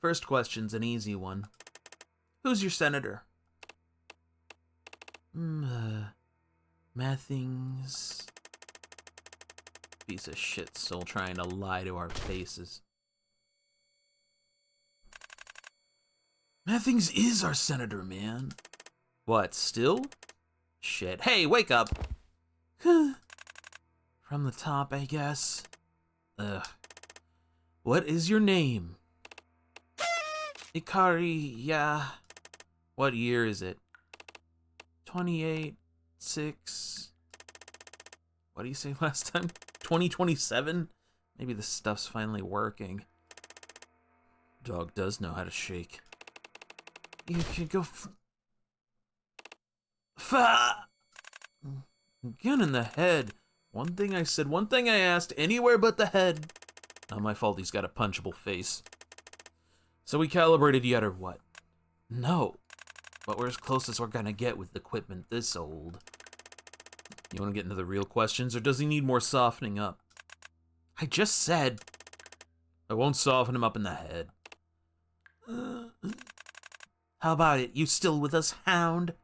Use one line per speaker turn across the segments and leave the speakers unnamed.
First question's an easy one. Who's your senator? Mathings. Piece of shit still trying to lie to our faces. Mathings is our senator, man. What, still? Shit. Hey, wake up! From the top, I guess. Ugh. What is your name? Ikari, yeah. What year is it? 28, 6... What do you say last time? 2027? Maybe this stuff's finally working. Dog does know how to shake. You can go Again in the head. One thing I said, one thing I asked, anywhere but the head. Not my fault he's got a punchable face. So we calibrated yet or what? No. But we're as close as we're gonna get with equipment this old. You wanna get into the real questions, or does he need more softening up? I just said... I won't soften him up in the head. How about it? You still with us, hound?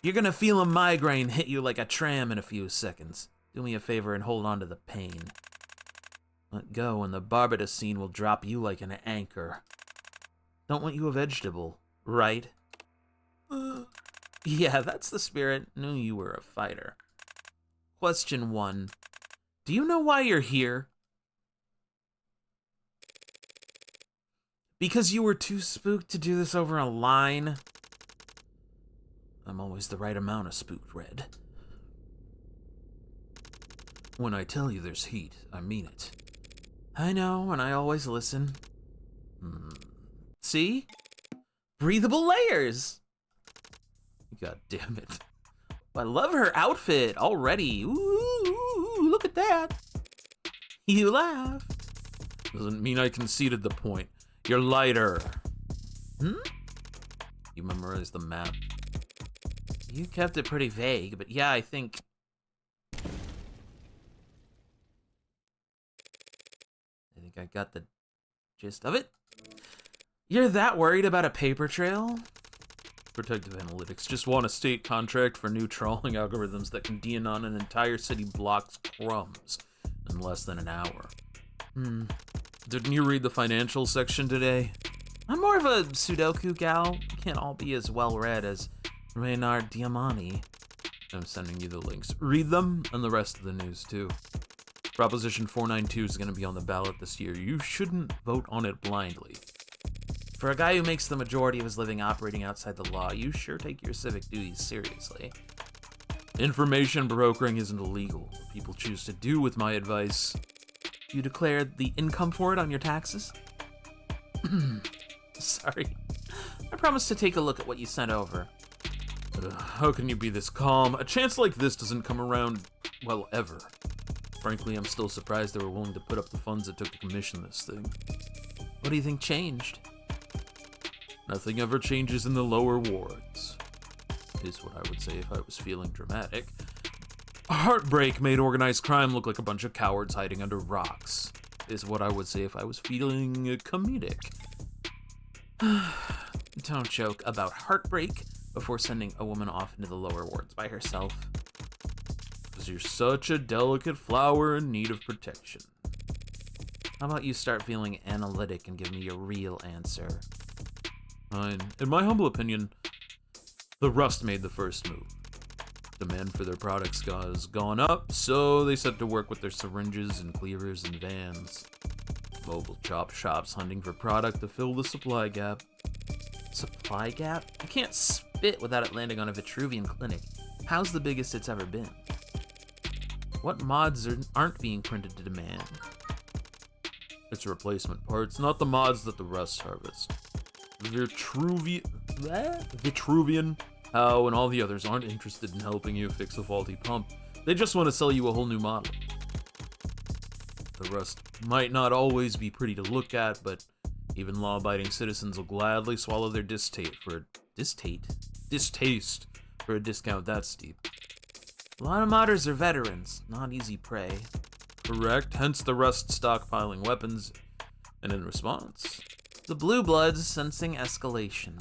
You're gonna feel a migraine hit you like a tram in a few seconds. Do me a favor and hold on to the pain. Let go and the Barbados scene will drop you like an anchor. Don't want you a vegetable, right? Yeah, that's the spirit. Knew you were a fighter. Question 1. Do you know why you're here? Because you were too spooked to do this over a line? I'm always the right amount of spooked, Red. When I tell you there's heat, I mean it. I know, and I always listen. See? Breathable layers! God damn it. I love her outfit already. Ooh, look at that. You laugh. Doesn't mean I conceded the point. You're lighter. You memorized the map. You kept it pretty vague, but yeah, I think... I got the gist of it. You're that worried about a paper trail? Protective Analytics just won a state contract for new trawling algorithms that can DNon an entire city block's crumbs in less than an hour. Didn't you read the financial section today? I'm more of a Sudoku gal. Can't all be as well read as Reynard Diamani. I'm sending you the links. Read them and the rest of the news too. Proposition 492 is going to be on the ballot this year. You shouldn't vote on it blindly. For a guy who makes the majority of his living operating outside the law, you sure take your civic duties seriously. Information brokering isn't illegal. What people choose to do with my advice. You declared the income for it on your taxes? Sorry. I promised to take a look at what you sent over. How can you be this calm? A chance like this doesn't come around, well, ever. Frankly, I'm still surprised they were willing to put up the funds it took to commission this thing. What do you think changed? Nothing ever changes in the lower wards, is what I would say if I was feeling dramatic. Heartbreak made organized crime look like a bunch of cowards hiding under rocks, is what I would say if I was feeling comedic. Don't joke about heartbreak before sending a woman off into the lower wards by herself. Because you're such a delicate flower in need of protection. How about you start feeling analytic and give me your real answer? Fine. In my humble opinion, the Rust made the first move. Demand for their products has gone up, so they set to work with their syringes and cleavers and vans. Mobile chop shops hunting for product to fill the supply gap. Supply gap? I can't spit without it landing on a Vitruvian clinic. How's the biggest it's ever been? What mods aren't being printed to demand? It's replacement parts, not the mods that the Rust harvest. Vitruvian, How, and all the others aren't interested in helping you fix a faulty pump. They just want to sell you a whole new model. The Rust might not always be pretty to look at, but even law-abiding citizens will gladly swallow their distaste for a discount that steep. A lot of modders are veterans, not easy prey. Correct, hence the Rust stockpiling weapons And in response, the Blue Bloods sensing escalation.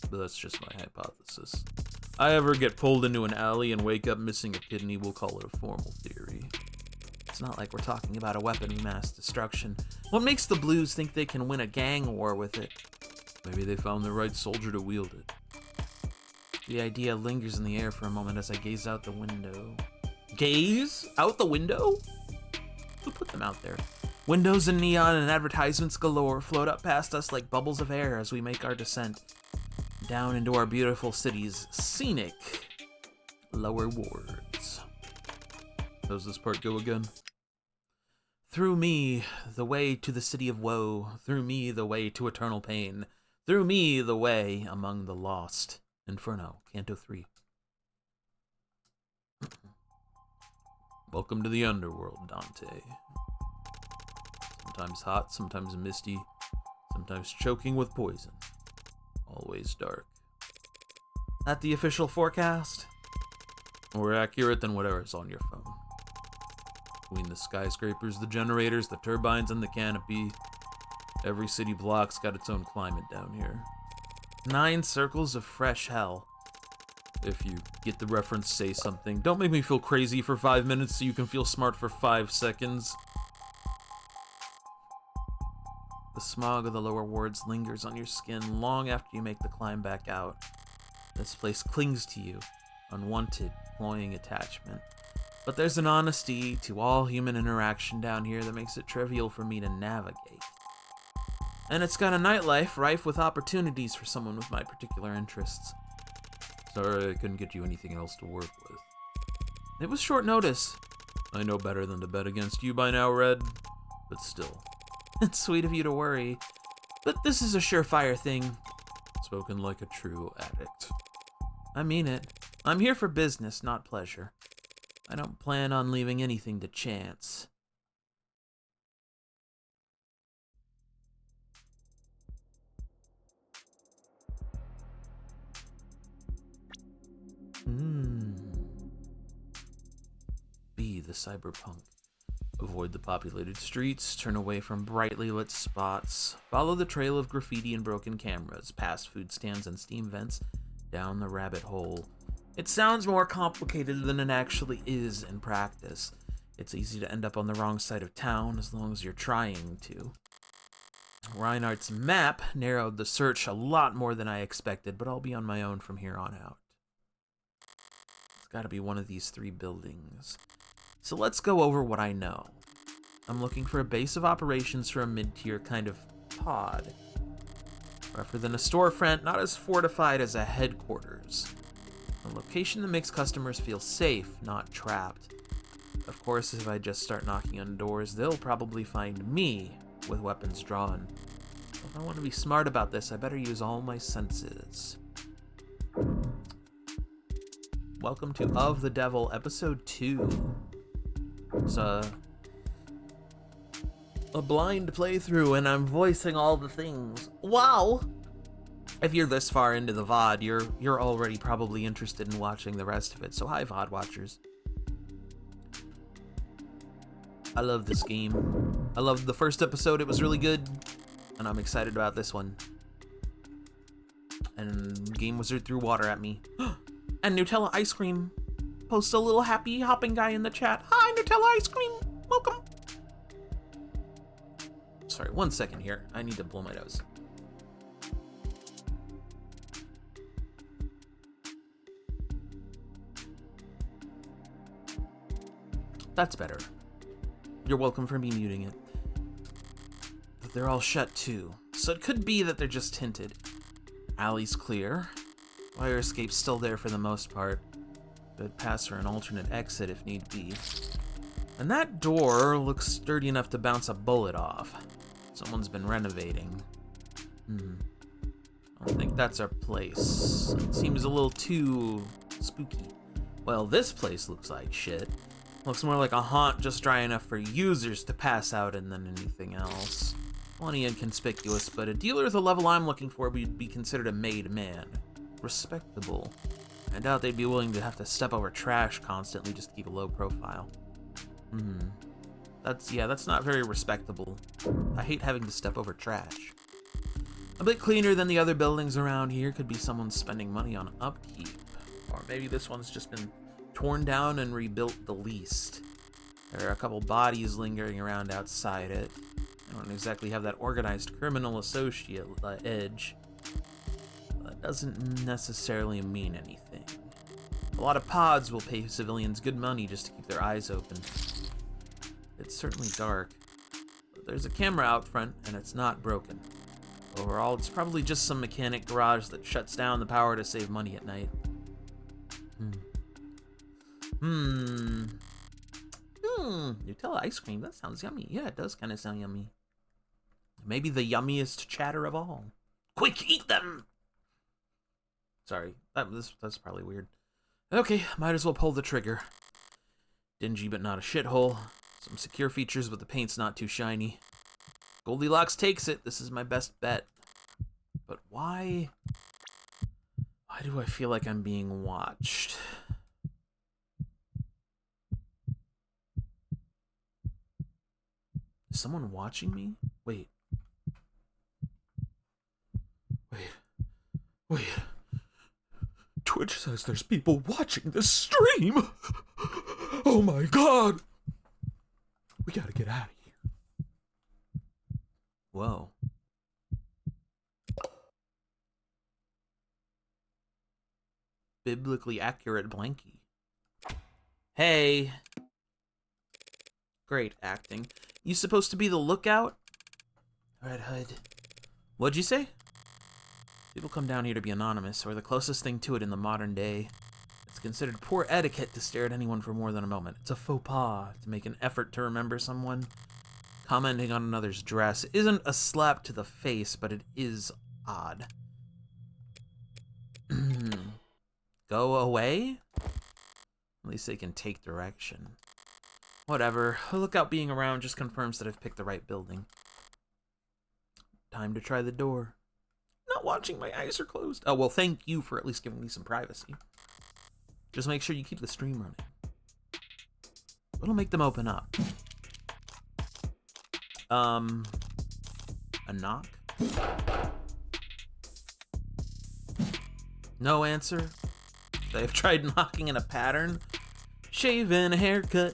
But that's just my hypothesis. I ever get pulled into an alley and wake up missing a kidney, we'll call it a formal theory. It's not like we're talking about a weapon of mass destruction. What makes the Blues think they can win a gang war with it? Maybe they found the right soldier to wield it. The idea lingers in the air for a moment as I gaze out the window. Gaze? Out the window? Who put them out there? Windows and neon and advertisements galore float up past us like bubbles of air as we make our descent down into our beautiful city's scenic lower wards. How's this part go again? Through me, the way to the city of woe. Through me, the way to eternal pain. Through me, the way among the lost. Inferno, Canto 3. Welcome to the underworld, Dante. Sometimes hot, sometimes misty, sometimes choking with poison. Always dark. That the official forecast? More accurate than whatever's on your phone. Between the skyscrapers, the generators, the turbines, and the canopy, every city block's got its own climate down here. 9 circles of fresh hell. If you get the reference, say something. Don't make me feel crazy for 5 minutes so you can feel smart for 5 seconds. The smog of the lower wards lingers on your skin long after you make the climb back out. This place clings to you, unwanted, cloying attachment. But there's an honesty to all human interaction down here that makes it trivial for me to navigate. And it's got a nightlife rife with opportunities for someone with my particular interests. Sorry I couldn't get you anything else to work with. It was short notice. I know better than to bet against you by now, Red. But still. It's sweet of you to worry. But this is a surefire thing. Spoken like a true addict. I mean it. I'm here for business, not pleasure. I don't plan on leaving anything to chance. Be the cyberpunk. Avoid the populated streets, turn away from brightly lit spots, follow the trail of graffiti and broken cameras, past food stands and steam vents, down the rabbit hole. It sounds more complicated than it actually is in practice. It's easy to end up on the wrong side of town as long as you're trying to. Reinhardt's map narrowed the search a lot more than I expected, but I'll be on my own from here on out. It's gotta be one of these 3 buildings. So let's go over what I know. I'm looking for a base of operations for a mid-tier kind of pod. Rougher than a storefront, not as fortified as a headquarters. A location that makes customers feel safe, not trapped. Of course, if I just start knocking on doors, they'll probably find me with weapons drawn. If I want to be smart about this, I better use all my senses. Welcome to Of the Devil, Episode 2. It's a blind playthrough, and I'm voicing all the things. Wow! If you're this far into the VOD, you're already probably interested in watching the rest of it, so hi VOD watchers. I love this game. I loved the first episode, it was really good, and I'm excited about this one. And Game Wizard threw water at me. And Nutella ice cream. Post a little happy hopping guy in the chat. Hi, Nutella ice cream. Welcome. Sorry, 1 second here. I need to blow my nose. That's better. You're welcome for me muting it. But they're all shut too, so it could be that they're just tinted. Alley's clear. Fire escape's still there for the most part. Good pass for an alternate exit if need be. And that door looks sturdy enough to bounce a bullet off. Someone's been renovating. I don't think that's our place. It seems a little too spooky. Well, this place looks like shit. Looks more like a haunt just dry enough for users to pass out in than anything else. Plenty inconspicuous, but a dealer at the level I'm looking for would be considered a made man. Respectable. I doubt they'd be willing to have to step over trash constantly just to keep a low profile. That's not very respectable. I hate having to step over trash. A bit cleaner than the other buildings around here. Could be someone spending money on upkeep. Or maybe this one's just been torn down and rebuilt the least. There are a couple bodies lingering around outside it. I don't exactly have that organized criminal associate edge. That doesn't necessarily mean anything. A lot of pods will pay civilians good money just to keep their eyes open. It's certainly dark, but there's a camera out front and it's not broken. Overall, it's probably just some mechanic garage that shuts down the power to save money at night. Nutella ice cream, that sounds yummy. Yeah, it does kind of sound yummy. Maybe the yummiest chatter of all. Quick, eat them! Sorry, that's probably weird. Okay, might as well pull the trigger. Dingy but not a shithole. Some secure features, but the paint's not too shiny. Goldilocks takes it. This is my best bet. But why? Why do I feel like I'm being watched? Is someone watching me? Wait. Twitch says there's people watching this stream. Oh my god. We gotta get out of here. Whoa. Biblically accurate blankie. Hey. Great acting. You supposed to be the lookout? Red Hood. What'd you say? People come down here to be anonymous, or the closest thing to it in the modern day. It's considered poor etiquette to stare at anyone for more than a moment. It's a faux pas to make an effort to remember someone. Commenting on another's dress isn't a slap to the face, but it is odd. Go away? At least they can take direction. Whatever. A lookout being around just confirms that I've picked the right building. Time to try the door. Not watching, my eyes are closed. Oh, well, thank you for at least giving me some privacy. Just make sure you keep the stream running. What'll make them open up? A knock? No answer? They've tried knocking in a pattern? Shaving, a haircut?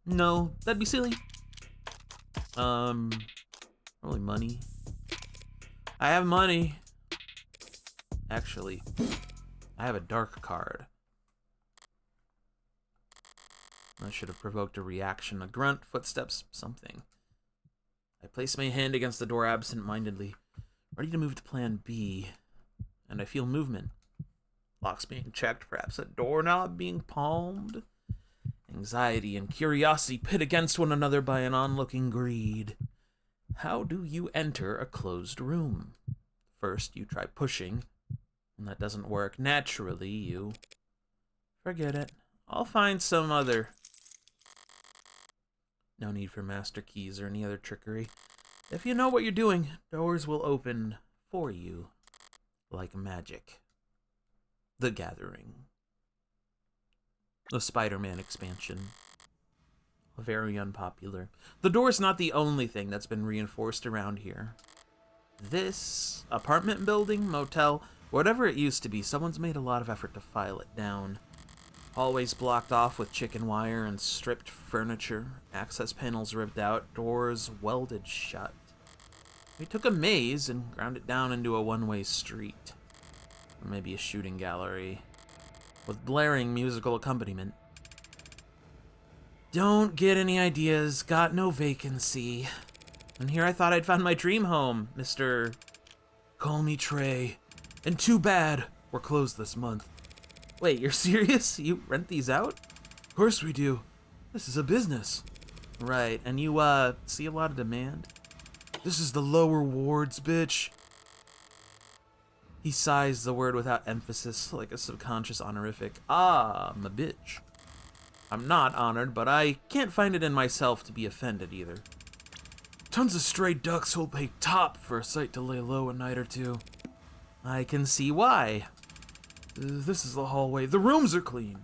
No, that'd be silly. Probably money. I have money. Actually, I have a dark card. That should have provoked a reaction, a grunt, footsteps, something. I place my hand against the door absent-mindedly, ready to move to plan B, and I feel movement. Locks being checked, perhaps a doorknob being palmed. Anxiety and curiosity pit against one another by an onlooking greed. How do you enter a closed room? First, you try pushing. When that doesn't work, naturally, you... Forget it. I'll find some other... No need for master keys or any other trickery. If you know what you're doing, doors will open for you. Like magic. The Gathering. The Spider-Man expansion. Very unpopular. The door's not the only thing that's been reinforced around here. This apartment building, motel, whatever it used to be, someone's made a lot of effort to file it down. Hallways blocked off with chicken wire and stripped furniture, access panels ripped out, doors welded shut. We took a maze and ground it down into a one-way street. Or maybe a shooting gallery. With blaring musical accompaniment. Don't get any ideas, got no vacancy. And here I thought I'd found my dream home, Mr. Call me Trey. And too bad, we're closed this month. Wait, you're serious? You rent these out? Of course we do. This is a business. Right, and you, see a lot of demand? This is the lower wards, bitch. He sighs the word without emphasis, like a subconscious honorific. Ah, I'm a bitch. I'm not honored, but I can't find it in myself to be offended either. Tons of stray ducks who'll pay top for a site to lay low a night or two. I can see why. This is the hallway. The rooms are clean.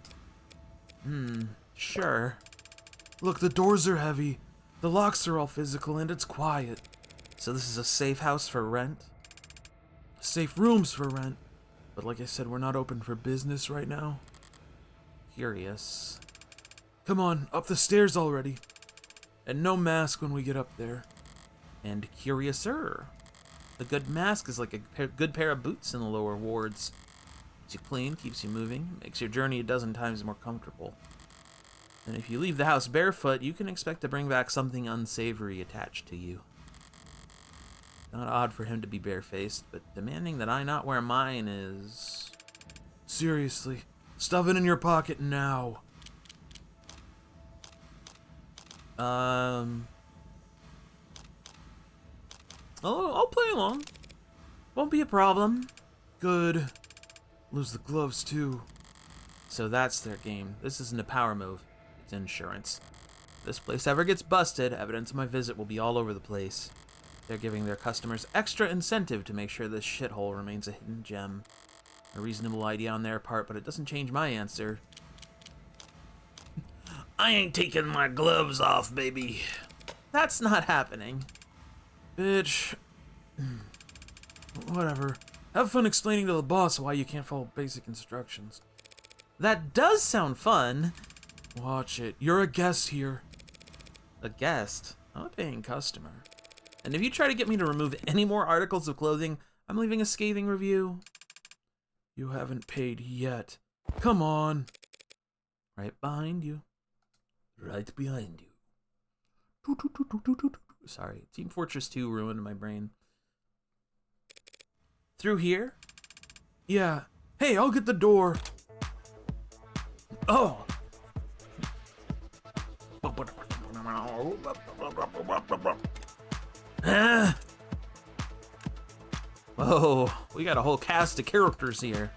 Sure. Look, the doors are heavy, the locks are all physical, and it's quiet. So this is a safe house for rent? Safe rooms for rent. But like I said, we're not open for business right now. Curious. Come on, up the stairs already. And no mask when we get up there. And curiouser. The good mask is like a good pair of boots in the lower wards. Keeps you clean, keeps you moving, makes your journey a dozen times more comfortable. And if you leave the house barefoot, you can expect to bring back something unsavory attached to you. Not odd for him to be barefaced, but demanding that I not wear mine is... Seriously, stuff it in your pocket now. I'll play along. Won't be a problem. Good. Lose the gloves too. So that's their game. This isn't a power move. It's insurance. If this place ever gets busted, evidence of my visit will be all over the place. They're giving their customers extra incentive to make sure this shithole remains a hidden gem. A reasonable idea on their part, but it doesn't change my answer. I ain't taking my gloves off, baby. That's not happening. Bitch. Whatever. Have fun explaining to the boss why you can't follow basic instructions. That does sound fun. Watch it. You're a guest here. A guest? I'm a paying customer. And if you try to get me to remove any more articles of clothing, I'm leaving a scathing review. You haven't paid yet. Come on. Right behind you. Right behind you. Sorry, Team Fortress 2 ruined my brain. Through here? Yeah. Hey, I'll get the door. Oh. Whoa, we got a whole cast of characters here.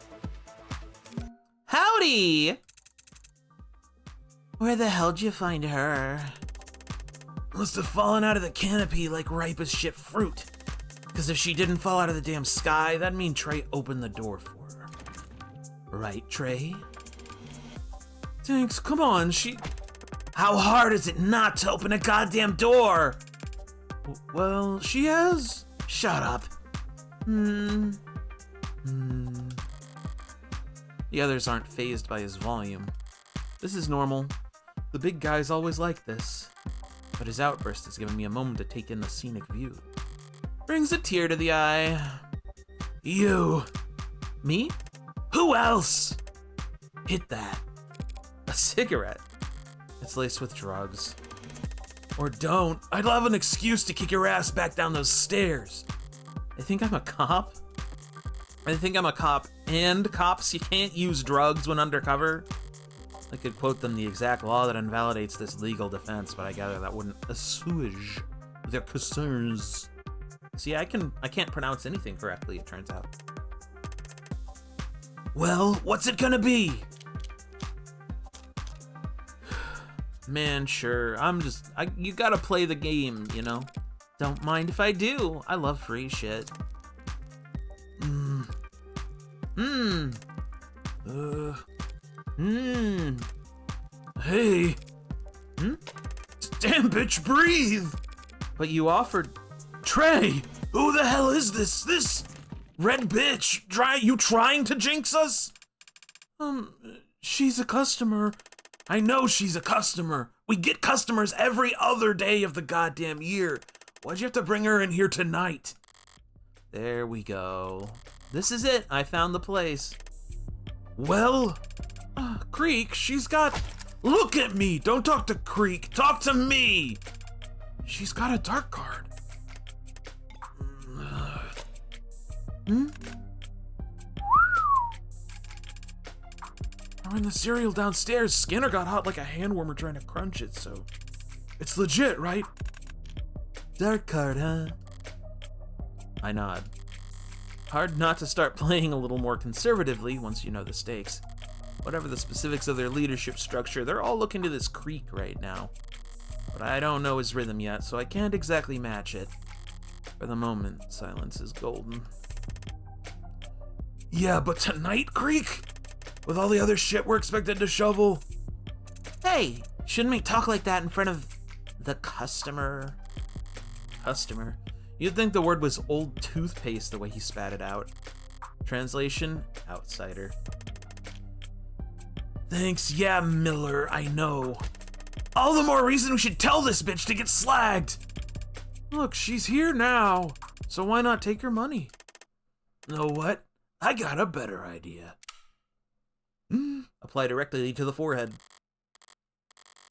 Howdy! Where the hell'd you find her? Must have fallen out of the canopy like ripe as shit fruit. Because if she didn't fall out of the damn sky, that'd mean Trey opened the door for her. Right, Trey? Thanks, come on, How hard is it not to open a goddamn door? Well, she has... Shut up. The others aren't fazed by his volume. This is normal. The big guy's always like this. But his outburst has given me a moment to take in the scenic view. Brings a tear to the eye. You. Me? Who else? Hit that. A cigarette. It's laced with drugs. Or don't. I'd love an excuse to kick your ass back down those stairs. I think I'm a cop. I think I'm a cop, and cops, you can't use drugs when undercover. I could quote them the exact law that invalidates this legal defense, but I gather that wouldn't assuage their concerns. See, I can't pronounce anything correctly, it turns out. Well, what's it gonna be? Man, sure, you gotta play the game, you know? Don't mind if I do. I love free shit. Hey. Damn, bitch, breathe. But you offered... Trey, who the hell is this? This red bitch, you trying to jinx us? She's a customer. I know she's a customer. We get customers every other day of the goddamn year. Why'd you have to bring her in here tonight? There we go. This is it. I found the place. Well, Creek, she's got... Look at me. Don't talk to Creek. Talk to me. She's got a dark card. We're in the cereal downstairs. Skinner got hot like a hand warmer trying to crunch it, so... It's legit, right? Dark card, huh? I nod. Hard not to start playing a little more conservatively once you know the stakes. Whatever the specifics of their leadership structure, they're all looking to this Creek right now. But I don't know his rhythm yet, so I can't exactly match it. For the moment, silence is golden. Yeah, but tonight, Creek? With all the other shit we're expected to shovel? Hey, Shouldn't we talk like that in front of the customer? Customer. You'd think the word was old toothpaste the way he spat it out. Translation, outsider. Thanks, yeah, Miller, I know. All the more reason we should tell this bitch to get slagged. Look, she's here now, so why not take her money? Know what? I got a better idea. Apply directly to the forehead.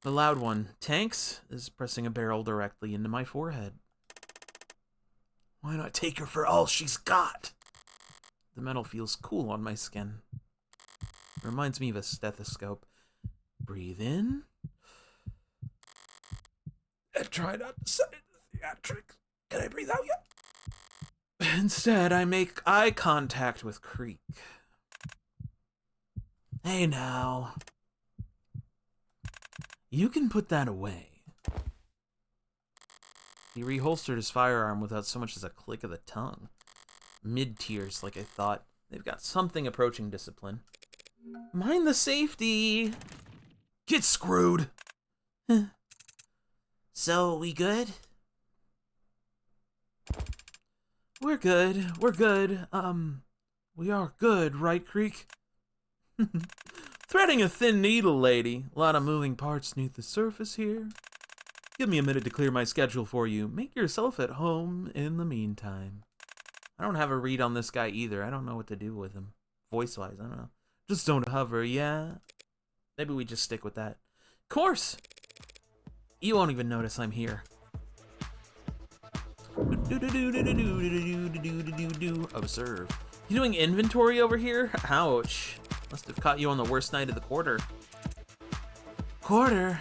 The loud one, Tanks, is pressing a barrel directly into my forehead. Why not take her for all she's got? The metal feels cool on my skin. Reminds me of a stethoscope. Breathe in. And try not to set it to theatrics. Can I breathe out yet? Instead, I make eye contact with Creek. Hey now. You can put that away. He reholstered his firearm without so much as a click of the tongue. Mid-tiers, like I thought. They've got something approaching discipline. Mind the safety! Get screwed! So, we good? We're good. We're good. We are good, right, Creek? Threading a thin needle, lady. A lot of moving parts beneath the surface here. Give me a minute to clear my schedule for you. Make yourself at home in the meantime. I don't have a read on this guy either. I don't know what to do with him. Voice-wise, I don't know. Just don't hover, yeah? Maybe we just stick with that. Of course! You won't even notice I'm here. Observe. You doing inventory over here? Ouch. Must have caught you on the worst night of the quarter. Quarter?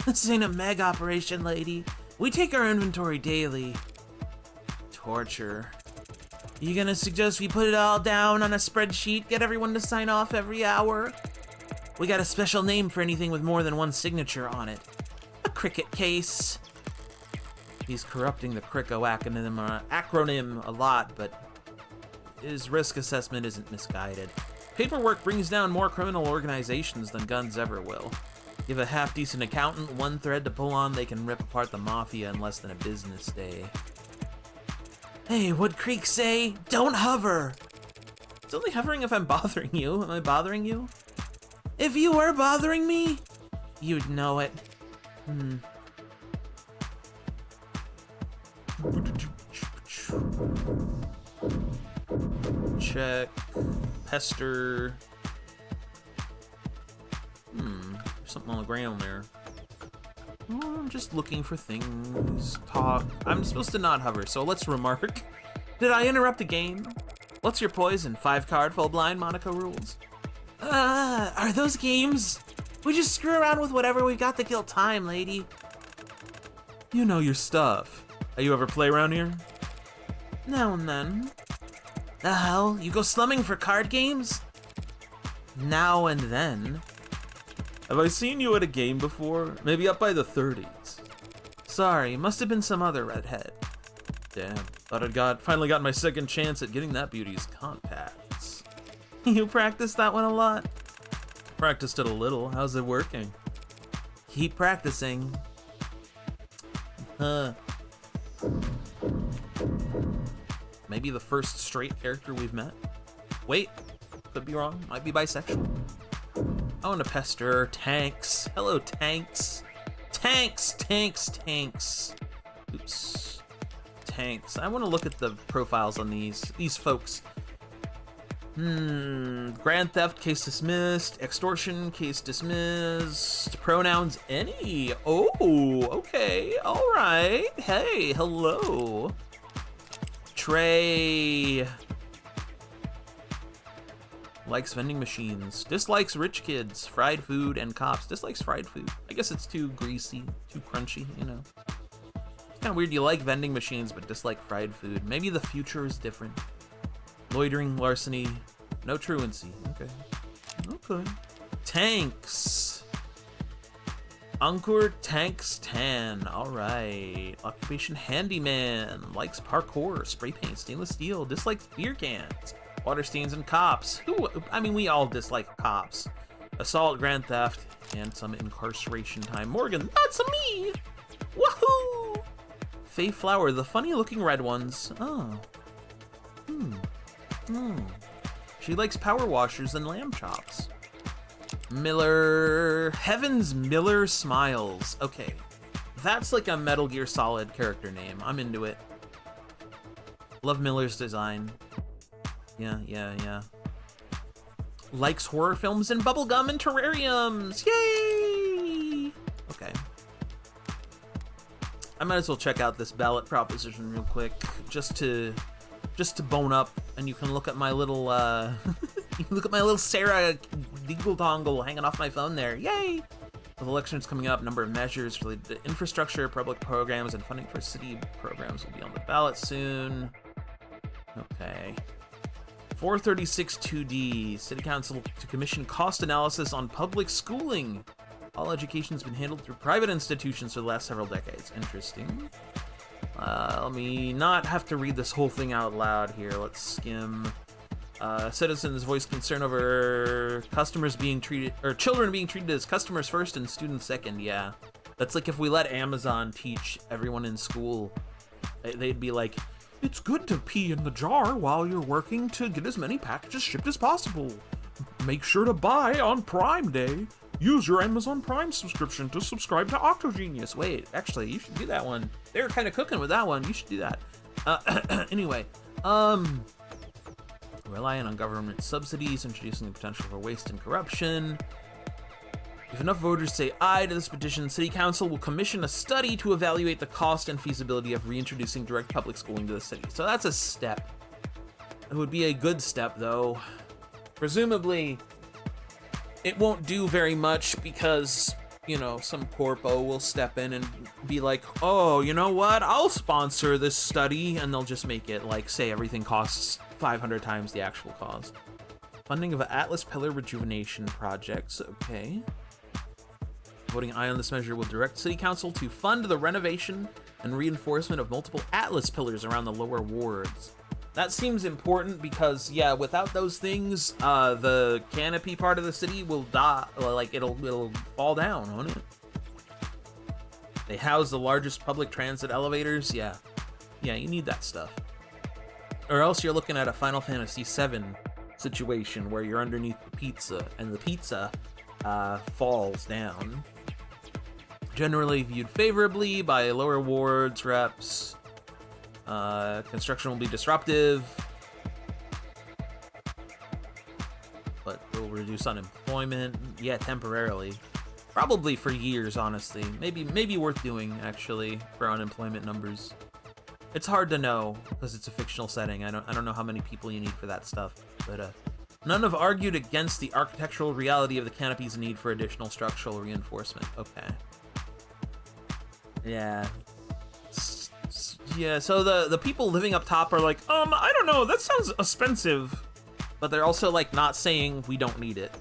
This ain't a meg operation, lady. We take our inventory daily. Torture. You gonna suggest we put it all down on a spreadsheet, get everyone to sign off every hour? We got a special name for anything with more than one signature on it. A cricket case. He's corrupting the Cricko acronym a lot, but his risk assessment isn't misguided. Paperwork brings down more criminal organizations than guns ever will. Give a half-decent accountant one thread to pull on, they can rip apart the mafia in less than a business day. Hey, what'd Creek say? Don't hover! It's only hovering if I'm bothering you. Am I bothering you? If you were bothering me, you'd know it. Check. Pester. Something on the ground there. Oh, I'm just looking for things. Talk. I'm supposed to not hover, so let's remark. Did I interrupt the game? What's your poison? 5-card full blind Monaco rules. Are those games? We just screw around with whatever we got to kill time, lady. You know your stuff. You ever play around here? Now and then. The hell? You go slumming for card games? Now and then. Have I seen you at a game before? Maybe up by the 30s. Sorry, must have been some other redhead. Damn, thought I'd finally got my second chance at getting that beauty's contacts. You practiced that one a lot? Practiced it a little. How's it working? Keep practicing. Maybe the first straight character we've met? Wait, could be wrong. Might be bisexual. I want to pester Tanks. Hello, Tanks. Tanks, Tanks, Tanks. Oops. Tanks. I want to look at the profiles on these folks. Grand theft, case dismissed. Extortion, case dismissed. Pronouns, any. Oh, okay. All right. Hey, hello. Trey. Likes vending machines. Dislikes rich kids. Fried food and cops. Dislikes fried food. I guess it's too greasy, too crunchy, you know. It's kind of weird you like vending machines but dislike fried food. Maybe the future is different. Loitering, larceny, no truancy. Okay. Okay. Tanks. Ankur Tanks 10. Alright. Occupation handyman. Likes parkour, spray paint, stainless steel. Dislikes beer cans. Water stains and cops. I mean, we all dislike cops. Assault, grand theft, and some incarceration time. Morgan, that's me! Woohoo! Faye Flower, the funny-looking red ones. Oh. She likes power washers and lamb chops. Miller... Heavens Miller Smiles. Okay. That's like a Metal Gear Solid character name. I'm into it. Love Miller's design. Yeah. Likes horror films and bubblegum and terrariums. Yay! Okay. I might as well check out this ballot proposition real quick, just to bone up, and you can look at my little you can look at my little Sarah dingle dongle hanging off my phone there. Yay! With elections coming up, number of measures related to infrastructure, public programs, and funding for city programs will be on the ballot soon. Okay. 436 2D, City Council to commission cost analysis on public schooling. All education's been handled through private institutions for the last several decades. Interesting. Let me not have to read this whole thing out loud here. Let's skim. Citizens voice concern over customers being treated, or children being treated as customers first and students second. Yeah, that's like if we let Amazon teach everyone in school, they'd be like, it's good to pee in the jar while you're working to get as many packages shipped as possible. Make sure to buy on Prime Day. Use your Amazon Prime subscription to subscribe to Octogenius. Wait, actually, you should do that one. They were kind of cooking with that one. You should do that. Anyway, relying on government subsidies, introducing the potential for waste and corruption. If enough voters say aye to this petition, City Council will commission a study to evaluate the cost and feasibility of reintroducing direct public schooling to the city. So that's a step. It would be a good step, though. Presumably, it won't do very much because, you know, some corpo will step in and be like, oh, you know what? I'll sponsor this study, and they'll just make it like, say everything costs 500 times the actual cost. Funding of Atlas Pillar rejuvenation projects. Okay. Voting aye on this measure will direct City Council to fund the renovation and reinforcement of multiple Atlas pillars around the lower wards. That seems important because, yeah, without those things, the canopy part of the city will die. Like, it'll fall down, won't it? They house the largest public transit elevators. Yeah, you need that stuff. Or else you're looking at a Final Fantasy VII situation where you're underneath the pizza and the pizza falls down. Generally viewed favorably by lower wards reps. Construction will be disruptive, but will reduce unemployment. Yeah, temporarily. Probably for years, honestly. Maybe worth doing, actually, for unemployment numbers. It's hard to know, because it's a fictional setting. I don't know how many people you need for that stuff, but none have argued against the architectural reality of the canopy's need for additional structural reinforcement. Okay. Yeah. Yeah, so the people living up top are like, I don't know, that sounds expensive. But they're also like not saying we don't need it.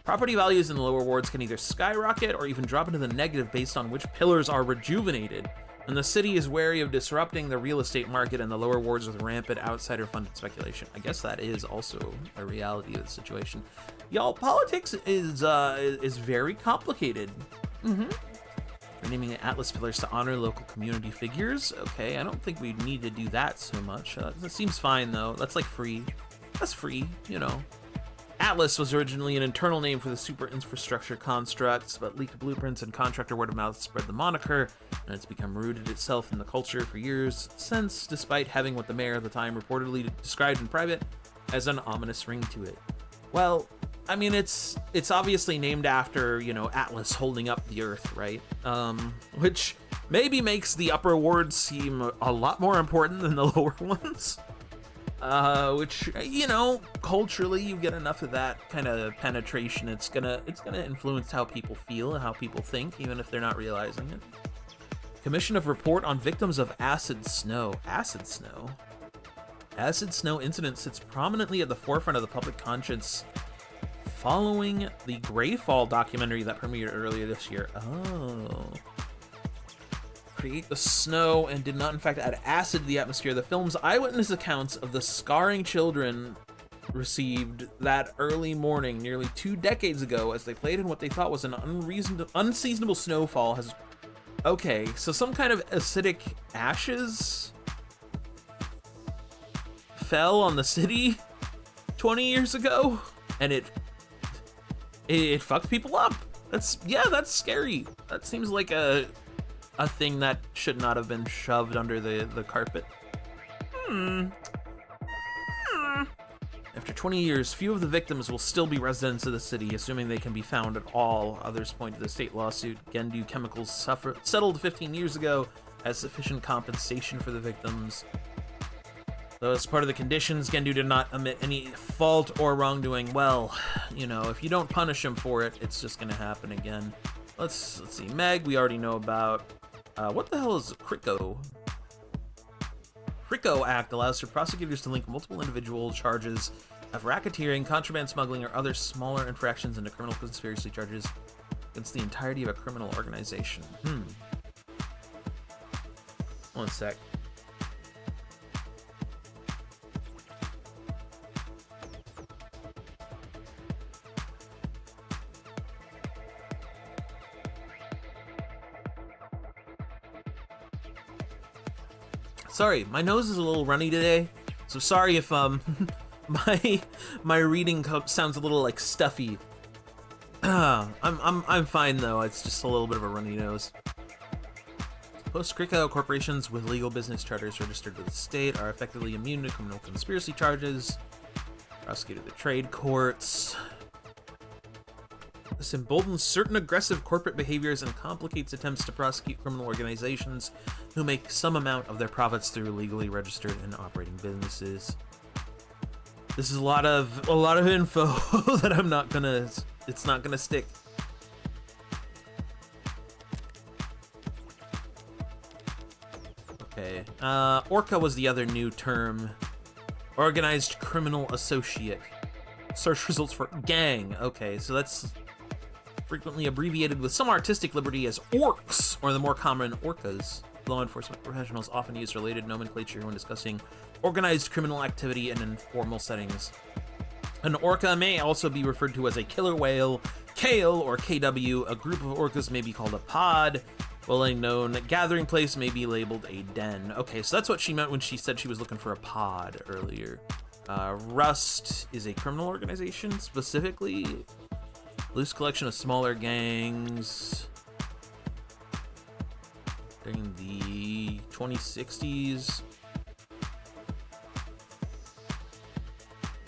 Property values in the lower wards can either skyrocket or even drop into the negative based on which pillars are rejuvenated. And the city is wary of disrupting the real estate market in the lower wards with rampant outsider-funded speculation. I guess that is also a reality of the situation. Y'all, politics is very complicated. Renaming Atlas pillars to honor local community figures. Okay, I don't think we need to do that so much. That seems fine, though. That's like free. That's free, you know. Atlas was originally an internal name for the super infrastructure constructs, but leaked blueprints and contractor word of mouth spread the moniker, and it's become rooted itself in the culture for years since, despite having what the mayor at the time reportedly described in private as an ominous ring to it. Well, I mean, it's obviously named after, you know, Atlas holding up the earth, right? Which maybe makes the upper wards seem a lot more important than the lower ones. Which, you know, culturally you get enough of that kind of penetration, it's gonna influence how people feel and how people think, even if they're not realizing it. Commission of report on victims of acid snow. Acid snow? Acid snow incident sits prominently at the forefront of the public conscience following the Greyfall documentary that premiered earlier this year. Oh. Create the snow and did not in fact add acid to the atmosphere. The film's eyewitness accounts of the scarring children received that early morning nearly 2 decades ago as they played in what they thought was an unseasonable snowfall has... Okay, so some kind of acidic ashes fell on the city 20 years ago, and it fucked people up. That's scary. That seems like a thing that should not have been shoved under the carpet. After 20 years, few of the victims will still be residents of the city, assuming they can be found at all. Others point to the state lawsuit Gendu Chemicals settled 15 years ago as sufficient compensation for the victims. Though as part of the conditions, Gendu did not admit any fault or wrongdoing. Well, you know, if you don't punish him for it, it's just gonna happen again. Let's see. Meg, we already know about. What the hell is CRICO? CRICO Act allows for prosecutors to link multiple individual charges of racketeering, contraband smuggling, or other smaller infractions into criminal conspiracy charges against the entirety of a criminal organization. One sec. Sorry, my nose is a little runny today, so sorry if my reading sounds a little like stuffy. I'm fine though. It's just a little bit of a runny nose. Post-CRICO corporations with legal business charters registered with the state are effectively immune to criminal conspiracy charges. Prosecuted the trade courts. This emboldens certain aggressive corporate behaviors and complicates attempts to prosecute criminal organizations who make some amount of their profits through legally registered and operating businesses. This is a lot of info that it's not gonna stick. Okay, ORCA was the other new term. Organized Criminal Associate. Search results for gang. Okay, so that's frequently abbreviated with some artistic liberty as orcs, or the more common orcas. Law enforcement professionals often use related nomenclature when discussing organized criminal activity in informal settings. An orca may also be referred to as a killer whale, KALE, or KW. A group of orcas may be called a pod, while a known gathering place may be labeled a den. Okay, so that's what she meant when she said she was looking for a pod earlier. Rust is a criminal organization, specifically. Loose collection of smaller gangs during the 2060s.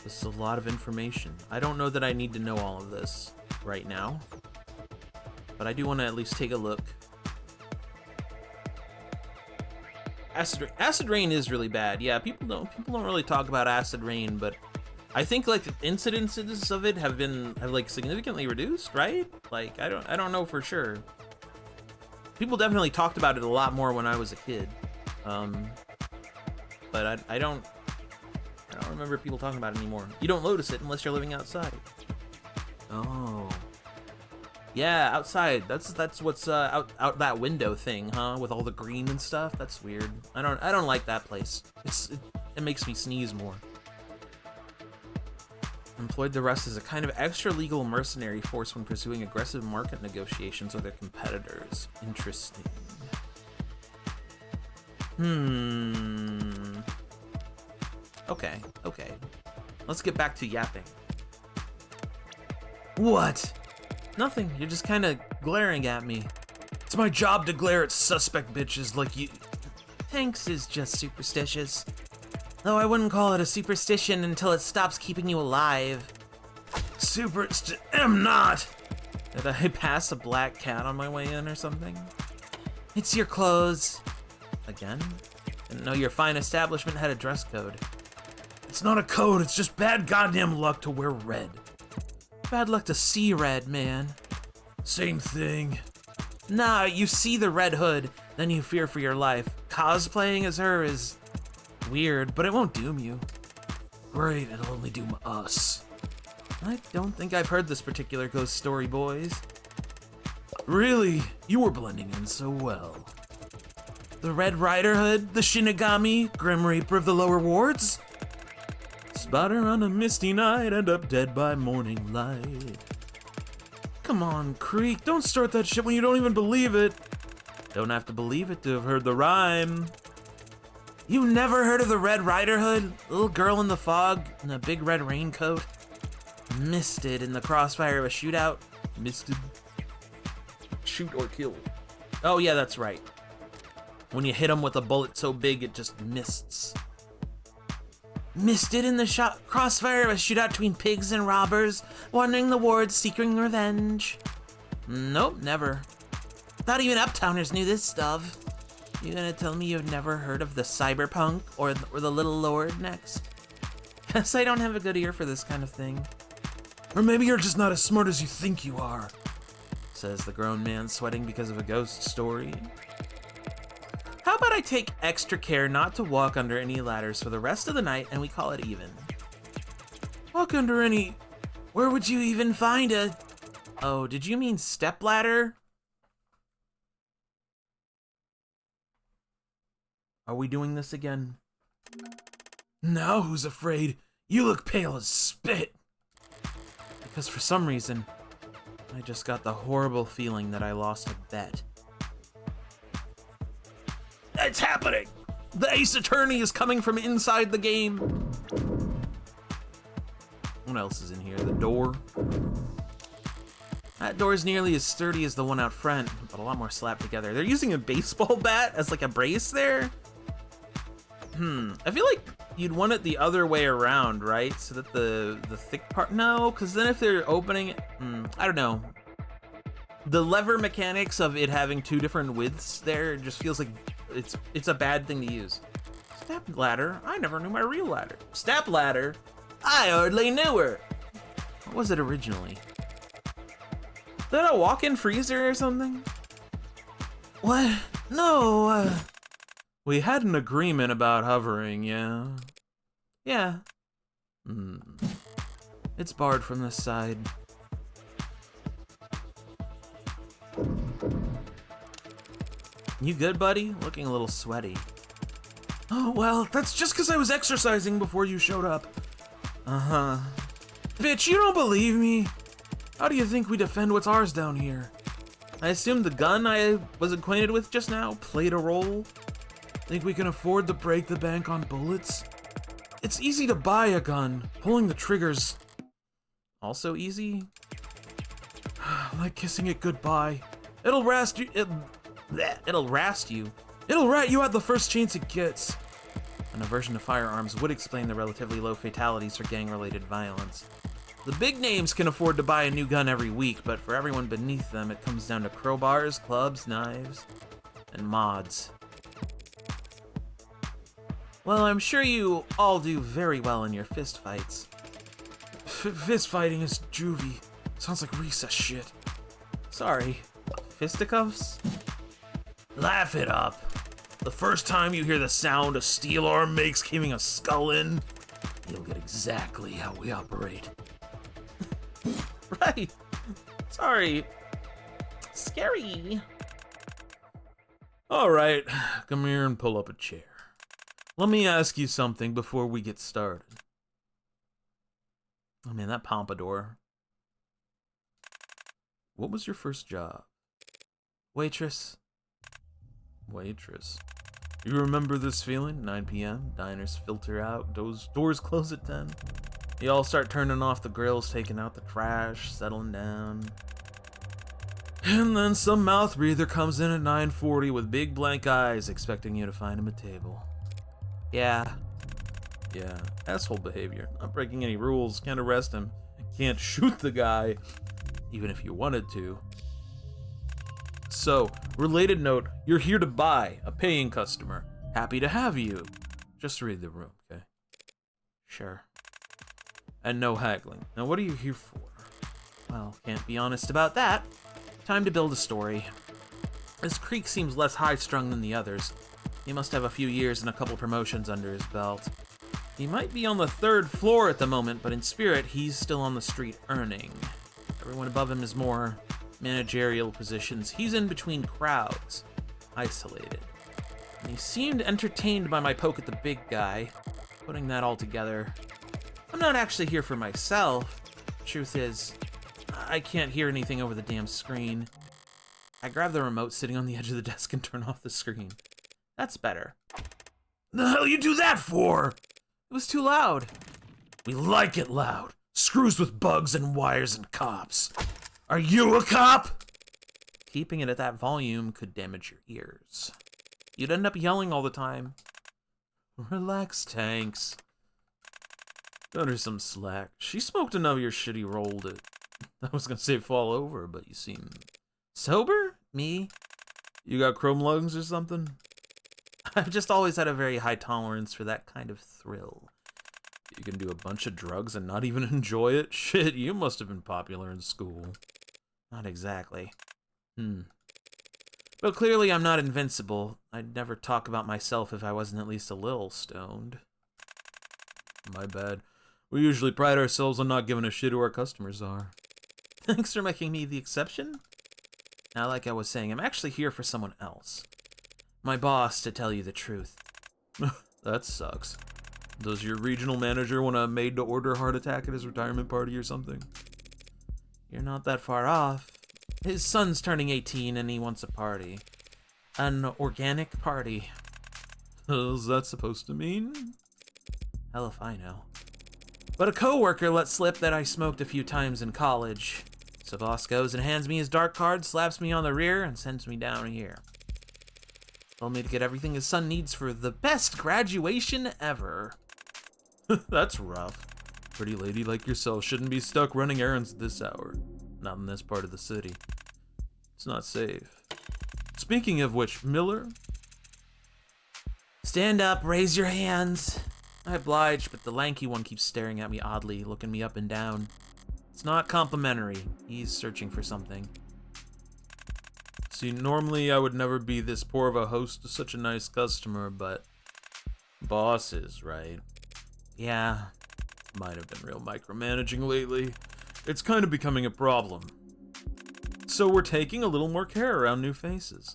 This is a lot of information. I don't know that I need to know all of this right now, but I do want to at least take a look. Acid rain is really bad. Yeah, people don't really talk about acid rain, but I think like incidences of it have like significantly reduced, right? Like I don't know for sure. People definitely talked about it a lot more when I was a kid, but I don't remember people talking about it anymore. You don't notice it unless you're living outside. Oh, yeah, outside. That's what's out that window thing, huh? With all the green and stuff. That's weird. I don't like that place. It makes me sneeze more. Employed the Rust as a kind of extra-legal mercenary force when pursuing aggressive market negotiations with their competitors. Interesting. Okay. Let's get back to yapping. What? Nothing. You're just kind of glaring at me. It's my job to glare at suspect bitches like you. Thanks is just superstitious. Though I wouldn't call it a superstition until it stops keeping you alive. I'm not! Did I pass a black cat on my way in or something? It's your clothes. Again? Didn't know your fine establishment had a dress code. It's not a code, it's just bad goddamn luck to wear red. Bad luck to see red, man. Same thing. Nah, you see the red hood, then you fear for your life. Cosplaying as her is weird, but it won't doom you. Great, it'll only doom us. I don't think I've heard this particular ghost story, boys. Really? You were blending in so well. The Red Rider Hood? The Shinigami? Grim Reaper of the Lower Wards? Spider on a misty night, end up dead by morning light. Come on, Creek, don't start that shit when you don't even believe it. Don't have to believe it to have heard the rhyme. You never heard of the Red Rider Hood? Little girl in the fog in a big red raincoat? Misted in the crossfire of a shootout. Misted. Shoot or kill. Oh yeah, that's right. When you hit him with a bullet so big it just mists. Misted in the crossfire of a shootout between pigs and robbers, wandering the wards seeking revenge. Nope, never. Not even Uptowners knew this stuff. You gonna tell me you've never heard of the Cyberpunk or the Little Lord next? Guess I don't have a good ear for this kind of thing. Or maybe you're just not as smart as you think you are, says the grown man sweating because of a ghost story. How about I take extra care not to walk under any ladders for the rest of the night and we call it even? Walk under any... Where would you even find a... Oh, did you mean stepladder? Are we doing this again? Now who's afraid? You look pale as spit. Because for some reason, I just got the horrible feeling that I lost a bet. It's happening! The Ace Attorney is coming from inside the game. What else is in here? The door. That door is nearly as sturdy as the one out front, but a lot more slapped together. They're using a baseball bat as like a brace there. I feel like you'd want it the other way around, right? So that the thick part, no, because then if they're opening it, I don't know. The lever mechanics of it having two different widths there just feels like it's a bad thing to use. Step ladder? I never knew my real ladder. Step ladder? I hardly knew her. What was it originally? Is that a walk-in freezer or something? What? No, we had an agreement about hovering, yeah? Yeah. It's barred from this side. You good, buddy? Looking a little sweaty. Oh, well, that's just because I was exercising before you showed up. Uh-huh. Bitch, you don't believe me? How do you think we defend what's ours down here? I assume the gun I was acquainted with just now played a role? Think we can afford to break the bank on bullets? It's easy to buy a gun. Pulling the trigger's also easy. Like kissing it goodbye. It'll rast you. It'll rast you. It'll rat you out the first chance it gets. An aversion to firearms would explain the relatively low fatalities for gang-related violence. The big names can afford to buy a new gun every week, but for everyone beneath them, it comes down to crowbars, clubs, knives, and mods. Well, I'm sure you all do very well in your fist fights. Fist fighting is juvie. Sounds like recess shit. Sorry. Fisticuffs? Laugh it up. The first time you hear the sound a steel arm makes caving a skull in, you'll get exactly how we operate. Right. Sorry. Scary. All right, come here and pull up a chair. Let me ask you something before we get started. Oh man, that pompadour. What was your first job? Waitress. Waitress. You remember this feeling? 9 p.m., diners filter out, doors close at 10. You all start turning off the grills, taking out the trash, settling down. And then some mouth breather comes in at 9:40 with big blank eyes, expecting you to find him a table. Yeah, asshole behavior. Not breaking any rules, can't arrest him, can't shoot the guy, even if you wanted to. So, related note, you're here to buy, a paying customer. Happy to have you. Just read the room, okay? Sure. And no haggling. Now what are you here for? Well, can't be honest about that. Time to build a story. This Creek seems less high-strung than the others. He must have a few years and a couple promotions under his belt. He might be on the 3rd floor at the moment, but in spirit, he's still on the street earning. Everyone above him is more managerial positions. He's in between crowds, isolated. And he seemed entertained by my poke at the big guy. Putting that all together, I'm not actually here for myself. Truth is, I can't hear anything over the damn screen. I grab the remote sitting on the edge of the desk and turn off the screen. That's better. The hell you do that for? It was too loud. We like it loud. Screws with bugs and wires and cops. Are you a cop? Keeping it at that volume could damage your ears. You'd end up yelling all the time. Relax, Tanks. Cut her some slack. She smoked enough of your shitty rolled it. I was gonna say fall over, but you seem sober? Me? You got chrome lungs or something? I've just always had a very high tolerance for that kind of thrill. You can do a bunch of drugs and not even enjoy it? Shit, you must have been popular in school. Not exactly. But clearly I'm not invincible. I'd never talk about myself if I wasn't at least a little stoned. My bad. We usually pride ourselves on not giving a shit who our customers are. Thanks for making me the exception. Now, like I was saying, I'm actually here for someone else. My boss, to tell you the truth. That sucks. Does your regional manager want a made-to-order heart attack at his retirement party or something? You're not that far off. His son's turning 18 and he wants a party. An organic party. What's that supposed to mean? Hell if I know. But a coworker let slip that I smoked a few times in college. So boss goes and hands me his dark card, slaps me on the rear, and sends me down here. Told me to get everything his son needs for the best graduation ever. That's rough. Pretty lady like yourself shouldn't be stuck running errands at this hour. Not in this part of the city. It's not safe. Speaking of which, Miller? Stand up, raise your hands. I oblige, but the lanky one keeps staring at me oddly, looking me up and down. It's not complimentary. He's searching for something. See, normally I would never be this poor of a host to such a nice customer, but boss is, right? Yeah, might have been real micromanaging lately. It's kind of becoming a problem. So we're taking a little more care around new faces.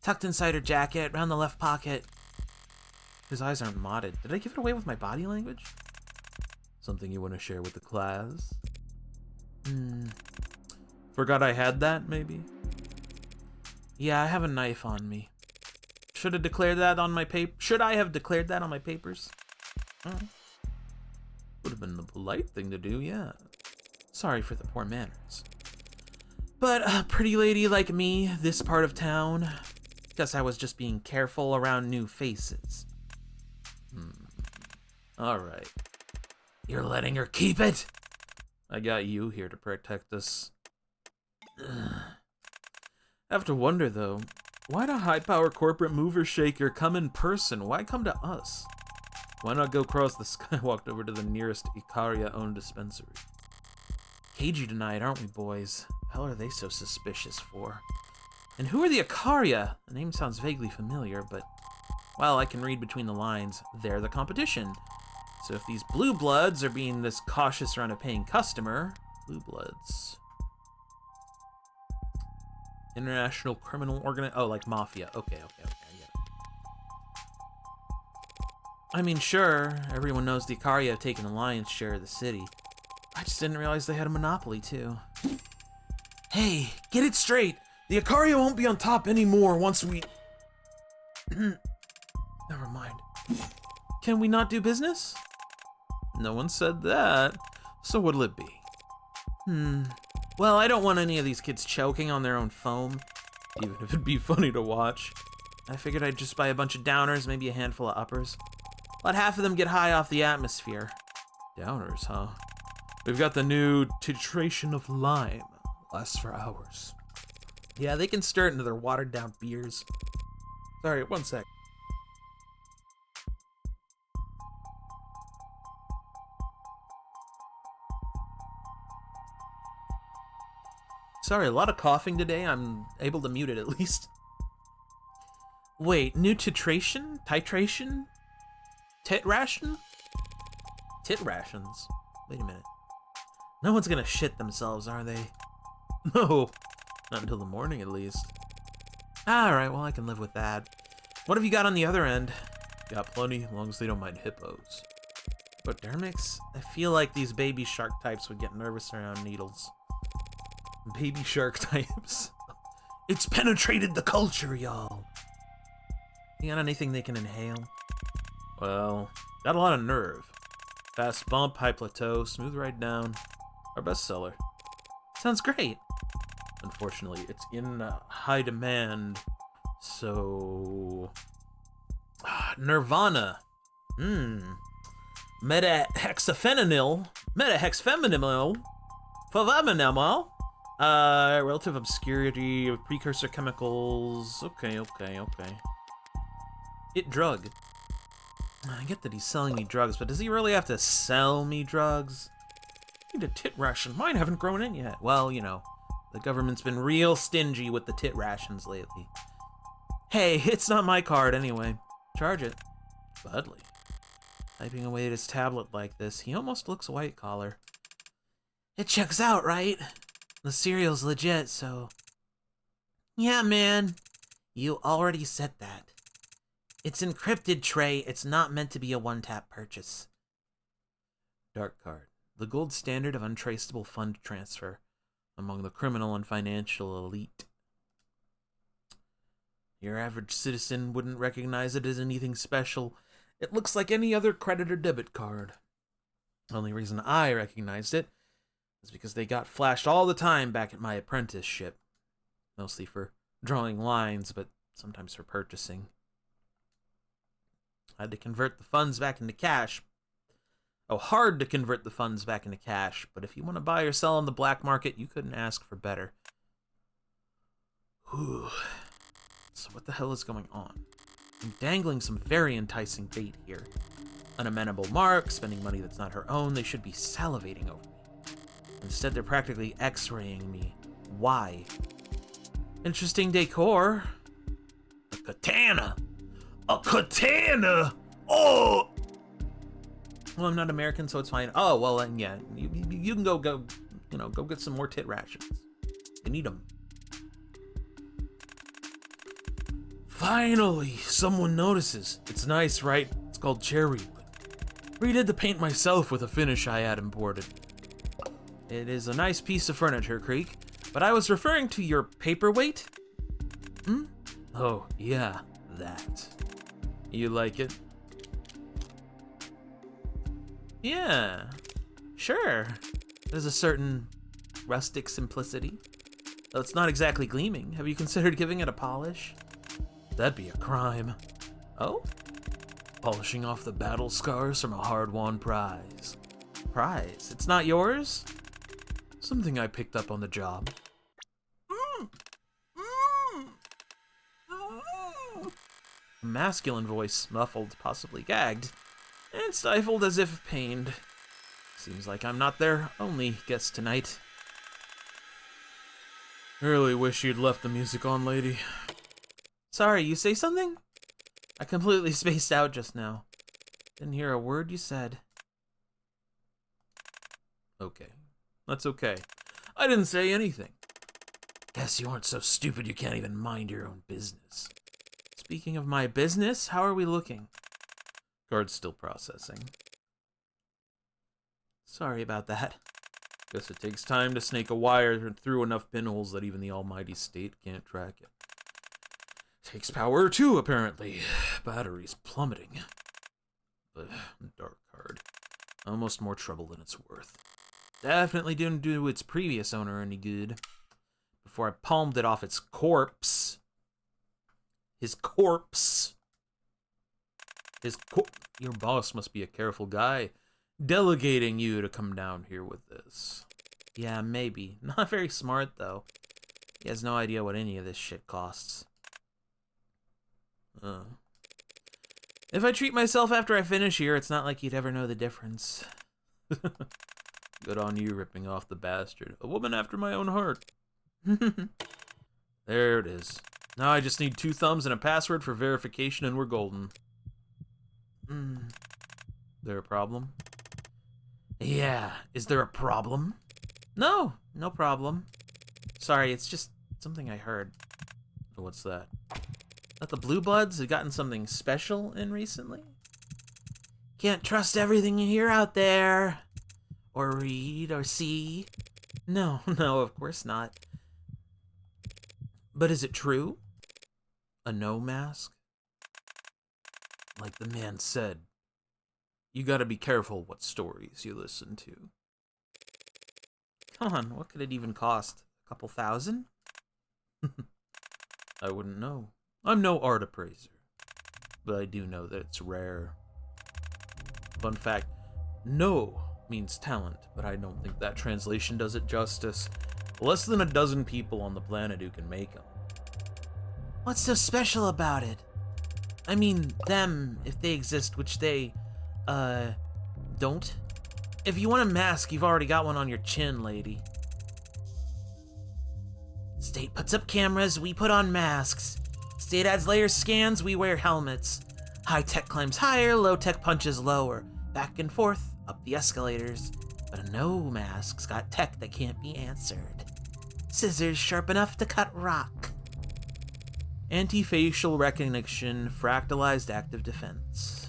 Tucked inside her jacket, round the left pocket. His eyes aren't modded. Did I give it away with my body language? Something you want to share with the class? Forgot I had that, maybe? Yeah, I have a knife on me. Should I have declared that on my papers? Would have been the polite thing to do, yeah. Sorry for the poor manners. But a pretty lady like me, this part of town, guess I was just being careful around new faces. Alright. You're letting her keep it? I got you here to protect us. Have to wonder, though, why'd a high-power corporate mover shaker come in person? Why come to us? Why not go across the skywalk over to the nearest Icaria-owned dispensary? Cagey tonight, aren't we, boys? The hell are they so suspicious for? And who are the Icaria? The name sounds vaguely familiar, but, well, I can read between the lines. They're the competition. So if these blue bloods are being this cautious around a paying customer, blue bloods. International criminal oh, like mafia. Okay, I get it. I mean, sure, everyone knows the Icaria have taken the lion's share of the city. I just didn't realize they had a monopoly, too. Hey, get it straight! The Icaria won't be on top anymore once we... Never mind. Can we not do business? No one said that. So what'll it be? Well, I don't want any of these kids choking on their own foam, even if it'd be funny to watch. I figured I'd just buy a bunch of downers, maybe a handful of uppers. Let half of them get high off the atmosphere. Downers, huh? We've got the new titration of lime. Lasts for hours. Yeah, they can stir it into their watered down beers. Sorry, one sec. Sorry, a lot of coughing today. I'm able to mute it at least. Wait, new titration? Titration? Tit ration? Tit rations? Wait a minute. No one's gonna shit themselves, are they? No. Not until the morning, at least. Alright, well, I can live with that. What have you got on the other end? Got plenty, as long as they don't mind hippos. Hypodermics? I feel like these baby shark types would get nervous around needles. Baby shark types. It's penetrated the culture, y'all. You got anything they can inhale? Well, got a lot of nerve. Fast bump, high plateau, smooth ride down. Our bestseller. Sounds great. Unfortunately, it's in high demand. So... Nirvana. Metahexafenanyl. Favamenamol. Relative obscurity of precursor chemicals. Okay. It drug. I get that he's selling me drugs, but does he really have to sell me drugs? I need a tit ration. Mine haven't grown in yet. Well, you know, the government's been real stingy with the tit rations lately. Hey, it's not my card anyway. Charge it. Gladly. Typing away at his tablet like this, he almost looks white collar. It checks out, right? The cereal's legit, so... Yeah, man. You already said that. It's encrypted, Trey. It's not meant to be a one-tap purchase. Dark card. The gold standard of untraceable fund transfer among the criminal and financial elite. Your average citizen wouldn't recognize it as anything special. It looks like any other credit or debit card. The only reason I recognized it is because they got flashed all the time back at my apprenticeship. Mostly for drawing lines, but sometimes for purchasing. I had to convert the funds back into cash. Oh, hard to convert the funds back into cash, but if you want to buy or sell on the black market, you couldn't ask for better. Whew. So what the hell is going on? I'm dangling some very enticing bait here. An amenable mark, spending money that's not her own, they should be salivating over me. Instead, they're practically x-raying me. Why? Interesting decor. A katana! A katana! Oh! Well, I'm not American, so it's fine. Oh, well, then, yeah. You can go get some more tit rations. You need them. Finally, someone notices. It's nice, right? It's called cherry wood. Redid the paint myself with a finish I had imported. It is a nice piece of furniture, Creek, but I was referring to your paperweight? Oh, yeah, that. You like it? Yeah, sure. There's a certain rustic simplicity. Though it's not exactly gleaming. Have you considered giving it a polish? That'd be a crime. Oh? Polishing off the battle scars from a hard-won prize. Prize? It's not yours? Something I picked up on the job. A masculine voice, muffled, possibly gagged, and stifled as if pained. Seems like I'm not their only guest tonight. I really wish you'd left the music on, lady. Sorry, you say something? I completely spaced out just now. Didn't hear a word you said. Okay. That's okay. I didn't say anything. Guess you aren't so stupid you can't even mind your own business. Speaking of my business, how are we looking? Card's still processing. Sorry about that. Guess it takes time to snake a wire through enough pinholes that even the almighty state can't track it. Takes power too, apparently. Batteries plummeting. The dark card. Almost more trouble than it's worth. Definitely didn't do its previous owner any good. Before I palmed it off its corpse. His corpse. Your boss must be a careful guy, delegating you to come down here with this. Yeah, maybe. Not very smart, though. He has no idea what any of this shit costs. If I treat myself after I finish here, it's not like you'd ever know the difference. Good on you ripping off the bastard. A woman after my own heart. There it is. Now I just need 2 thumbs and a password for verification and we're golden. There a problem? Yeah, is there a problem? No, no problem. Sorry, it's just something I heard. What's that? That the Blue Bloods have gotten something special in recently? can't trust everything you hear out there. Or read or see. No, no, of course not. But is it true? A no mask? Like the man said, you gotta be careful what stories you listen to. Come on, what could it even cost? A couple thousand? I wouldn't know. I'm no art appraiser. But I do know that it's rare. Fun fact, no means talent, but I don't think that translation does it justice. Less than a dozen people on the planet who can make them. What's so special about it? I mean, them, if they exist, which they, don't. If you want a mask, you've already got one on your chin, lady. State puts up cameras, we put on masks. State adds layer scans, we wear helmets. High-tech climbs higher, low-tech punches lower. Back and forth, up the escalators. But a no mask's got tech that can't be answered. Scissors sharp enough to cut rock. Anti-facial recognition, fractalized active defense.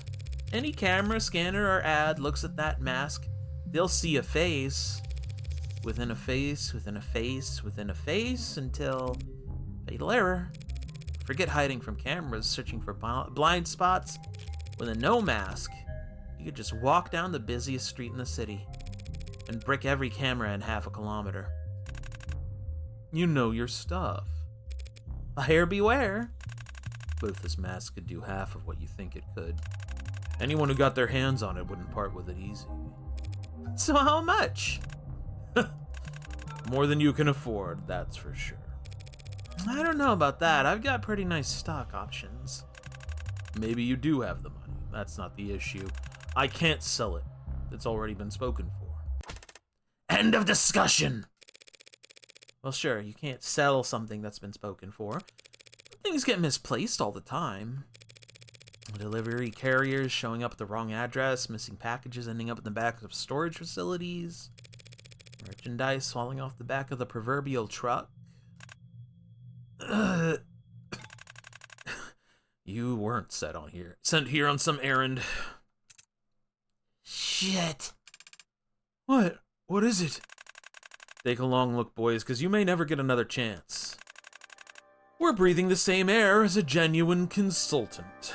Any camera, scanner, or ad looks at that mask, they'll see a face. Within a face, within a face, within a face, until fatal error. Forget hiding from cameras, searching for blind spots. With a no mask, you could just walk down the busiest street in the city and brick every camera in half a kilometer. You know your stuff. Buyer beware. But if this mask could do half of what you think it could, anyone who got their hands on it wouldn't part with it easy. So how much? More than you can afford, that's for sure. I don't know about that. I've got pretty nice stock options. Maybe you do have the money. That's not the issue. I can't sell it. It's already been spoken for. End of discussion! Well, sure, you can't sell something that's been spoken for. Things get misplaced all the time. Delivery carriers showing up at the wrong address, missing packages ending up in the back of storage facilities, merchandise falling off the back of the proverbial truck. You weren't sent here on some errand. Shit. What? What is it? Take a long look, boys, because you may never get another chance. We're breathing the same air as a genuine consultant.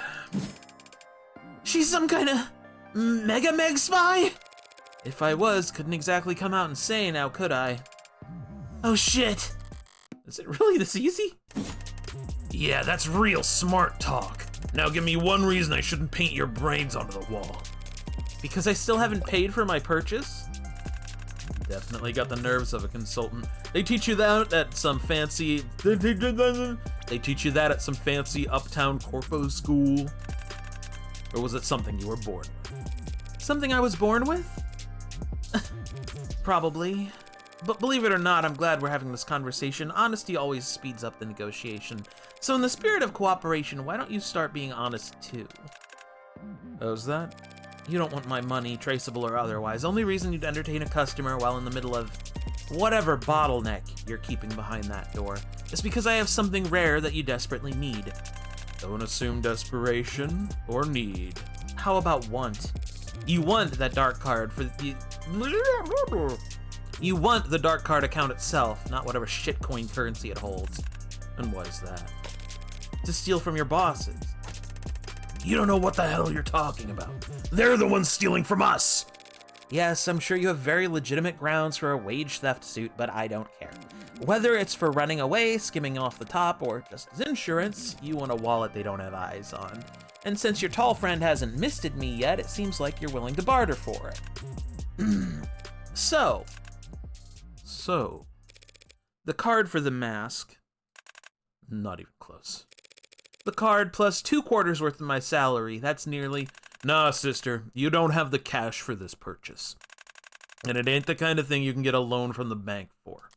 She's some kind of mega spy? If I was, couldn't exactly come out and say now, could I? Oh shit! Is it really this easy? Yeah, that's real smart talk. Now give me one reason I shouldn't paint your brains onto the wall. Because I still haven't paid for my purchase? Definitely got the nerves of a consultant. They teach you that at some fancy... They teach you that at some fancy uptown corpo school? Or was it something you were born with? Something I was born with? Probably. But believe it or not, I'm glad we're having this conversation. Honesty always speeds up the negotiation. So in the spirit of cooperation, why don't you start being honest too? How's that? You don't want my money, traceable or otherwise. Only reason you'd entertain a customer while in the middle of whatever bottleneck you're keeping behind that door is because I have something rare that you desperately need. Don't assume desperation or need. How about want? You want that dark card for the... You want the dark card account itself, not whatever shitcoin currency it holds. And what is that? To steal from your bosses. You don't know what the hell you're talking about. They're the ones stealing from us. Yes, I'm sure you have very legitimate grounds for a wage theft suit, but I don't care. Whether it's for running away, skimming off the top, or just as insurance, you want a wallet they don't have eyes on. And since your tall friend hasn't misted me yet, it seems like you're willing to barter for it. So, the card for the mask, not even close. The card plus 2 quarters worth of my salary, that's nearly... Nah, sister, you don't have the cash for this purchase. And it ain't the kind of thing you can get a loan from the bank for.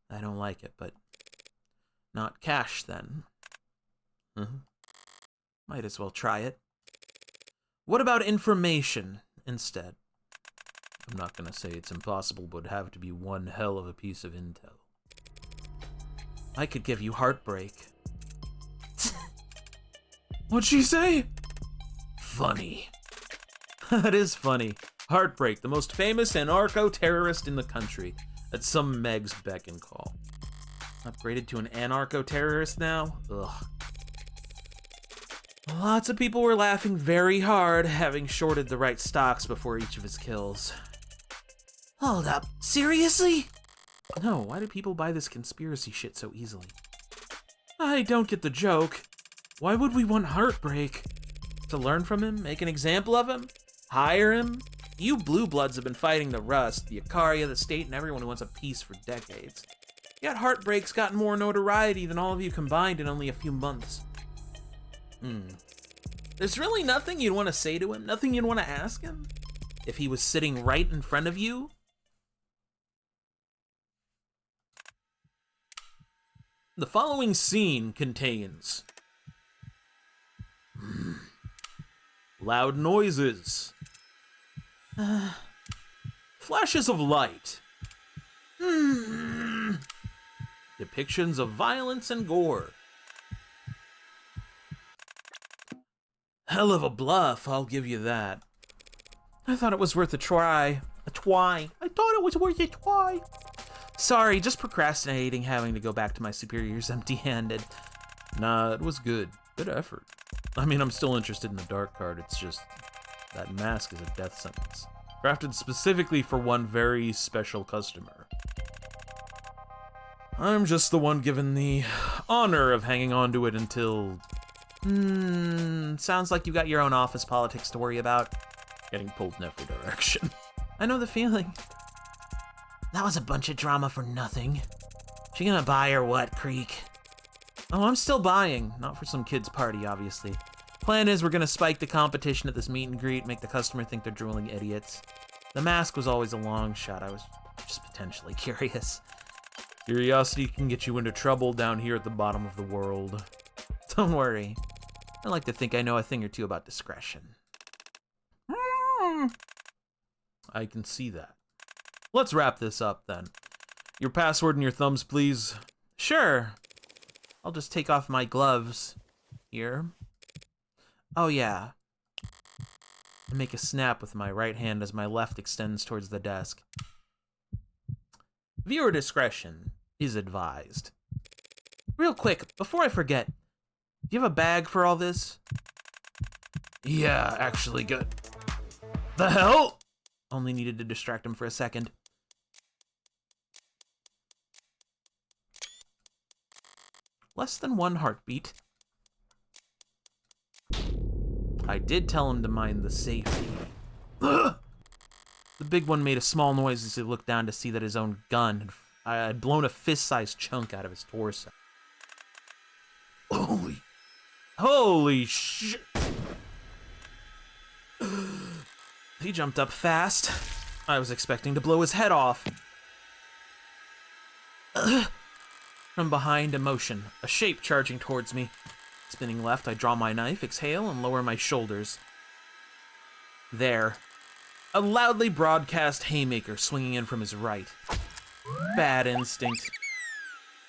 I don't like it, but not cash then. Might as well try it. What about information instead? I'm not gonna say it's impossible, but it'd have to be one hell of a piece of intel. I could give you heartbreak. What'd she say? Funny. That is funny. Heartbreak, the most famous anarcho-terrorist in the country. At some Meg's beck and call. Upgraded to an anarcho-terrorist now? Ugh. Lots of people were laughing very hard, having shorted the right stocks before each of his kills. Hold up, seriously? No, why do people buy this conspiracy shit so easily? I don't get the joke. Why would we want Heartbreak? To learn from him? Make an example of him? Hire him? You Blue Bloods have been fighting the Rust, the Ikaria, the state, and everyone who wants a peace for decades. Yet Heartbreak's gotten more notoriety than all of you combined in only a few months. There's really nothing you'd want to say to him? Nothing you'd want to ask him? If he was sitting right in front of you? The following scene contains loud noises, flashes of light, depictions of violence and gore. Hell of a bluff, I'll give you that. I thought it was worth a try. A twy. I thought it was worth a try. Sorry, just procrastinating having to go back to my superiors empty-handed. Nah, it was good. Good effort. I mean, I'm still interested in the dark card, it's just that mask is a death sentence. Crafted specifically for one very special customer. I'm just the one given the honor of hanging on to it until... sounds like you got your own office politics to worry about. Getting pulled in every direction. I know the feeling. That was a bunch of drama for nothing. She gonna buy or what, Creek? Oh, I'm still buying. Not for some kid's party, obviously. Plan is we're gonna spike the competition at this meet and greet, make the customer think they're drooling idiots. The mask was always a long shot. I was just potentially curious. Curiosity can get you into trouble down here at the bottom of the world. Don't worry. I like to think I know a thing or two about discretion. I can see that. Let's wrap this up, then. Your password and your thumbs, please. Sure. I'll just take off my gloves. Here. Oh, yeah. I make a snap with my right hand as my left extends towards the desk. Viewer discretion is advised. Real quick, before I forget, do you have a bag for all this? Yeah, actually, good. The hell? Only needed to distract him for a second. Less than one heartbeat. I did tell him to mind the safety. The big one made a small noise as he looked down to see that his own gun had blown a fist-sized chunk out of his torso. Holy shit! He jumped up fast. I was expecting to blow his head off. From behind, a motion, a shape charging towards me. Spinning left, I draw my knife, exhale, and lower my shoulders. There. A loudly broadcast haymaker swinging in from his right. Bad instinct.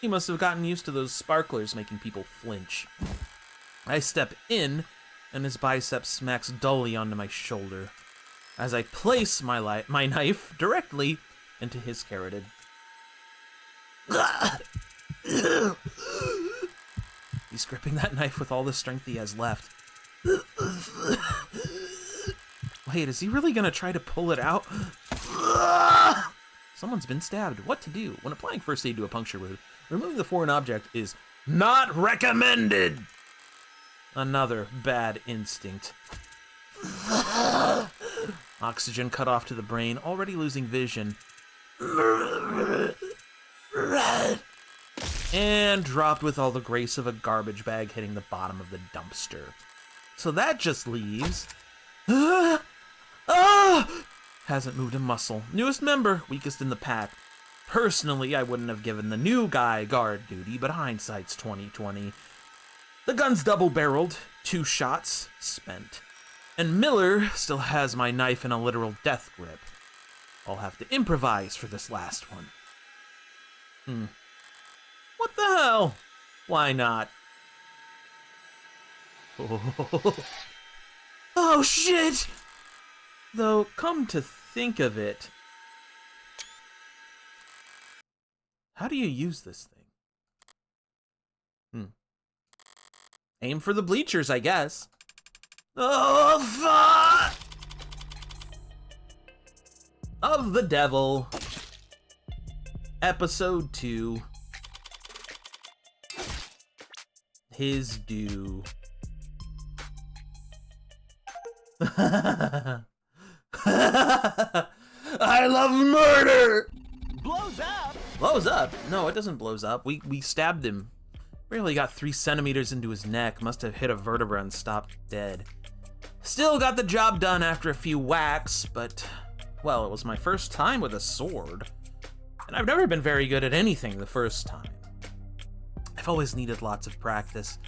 He must have gotten used to those sparklers making people flinch. I step in, and his bicep smacks dully onto my shoulder as I place my knife directly into his carotid. He's gripping that knife with all the strength he has left. Wait, is he really gonna try to pull it out? Someone's been stabbed. What to do? When applying first aid to a puncture wound, removing the foreign object is not recommended! Another bad instinct. Oxygen cut off to the brain, already losing vision. And dropped with all the grace of a garbage bag hitting the bottom of the dumpster. So that just leaves... Hasn't moved a muscle. Newest member, weakest in the pack. Personally, I wouldn't have given the new guy guard duty, but hindsight's 20/20. The gun's double-barreled, 2 shots, spent. And Miller still has my knife in a literal death grip. I'll have to improvise for this last one. What the hell? Why not? Oh shit! Though, come to think of it, how do you use this thing? Aim for the bleachers, I guess. Oh, fuck! Of the Devil. Episode 2. His due. I love murder!
Blows up?
Blows up? No, it doesn't blows up. We stabbed him. Barely got 3 centimeters into his neck. Must have hit a vertebra and stopped dead. Still got the job done after a few whacks, but, well, it was my first time with a sword. And I've never been very good at anything the first time. I've always needed lots of practice.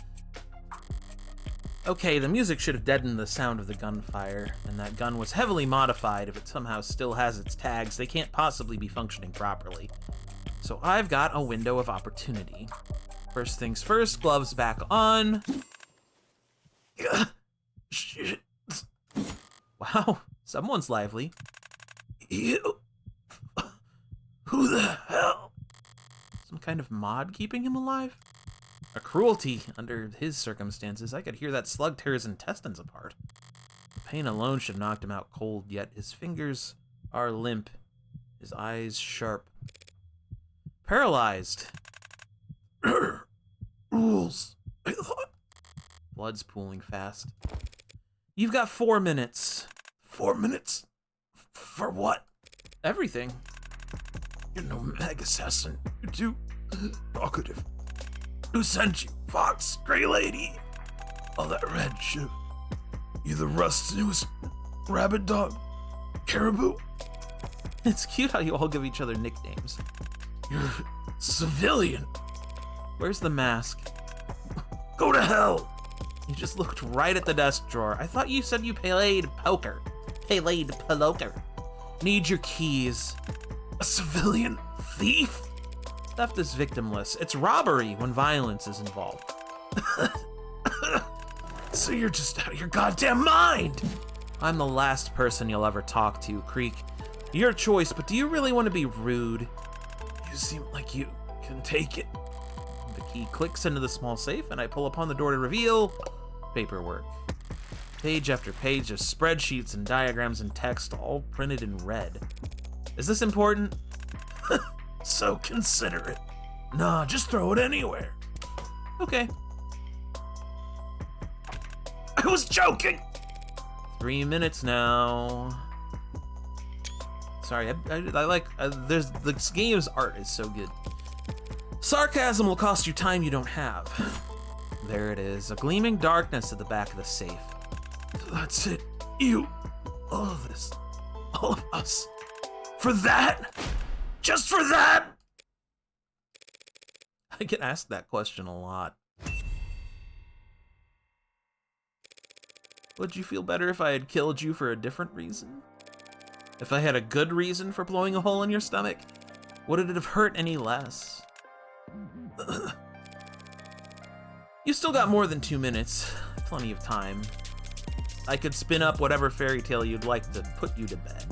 Okay, the music should have deadened the sound of the gunfire, and that gun was heavily modified. If it somehow still has its tags, they can't possibly be functioning properly. So I've got a window of opportunity. First things first, gloves back on. Shit. Wow, someone's lively. You. Who the hell? Some kind of mod keeping him alive? A cruelty under his circumstances. I could hear that slug tear his intestines apart. The pain alone should have knocked him out cold, yet his fingers are limp, his eyes sharp. Paralyzed. Rules. I thought. Blood's pooling fast. You've got 4 minutes. 4 minutes? For what? Everything. You're no mag assassin. You're too talkative. Who sent you? Fox? Grey Lady? All that red shit. You the Rust's newest rabbit dog? Caribou? It's cute how you all give each other nicknames. You're civilian. Where's the mask? Go to hell! You just looked right at the desk drawer. I thought you said you played poker. Played poker. Need your keys. A civilian thief? Theft is victimless. It's robbery when violence is involved. So you're just out of your goddamn mind! I'm the last person you'll ever talk to, Creek. Your choice, but do you really want to be rude? You seem like you can take it. The key clicks into the small safe, and I pull upon the door to reveal paperwork. Page after page of spreadsheets and diagrams and text, all printed in red. Is this important? So considerate. Nah, just throw it anywhere. Okay. I was joking! 3 minutes now. Sorry, I like, this game's art is so good. Sarcasm will cost you time you don't have. There it is, a gleaming darkness at the back of the safe. That's it. You. All of this. All of us. For that? Just for that? I get asked that question a lot. Would you feel better if I had killed you for a different reason? If I had a good reason for blowing a hole in your stomach, would it have hurt any less? You still got more than 2 minutes. Plenty of time. I could spin up whatever fairy tale you'd like to put you to bed.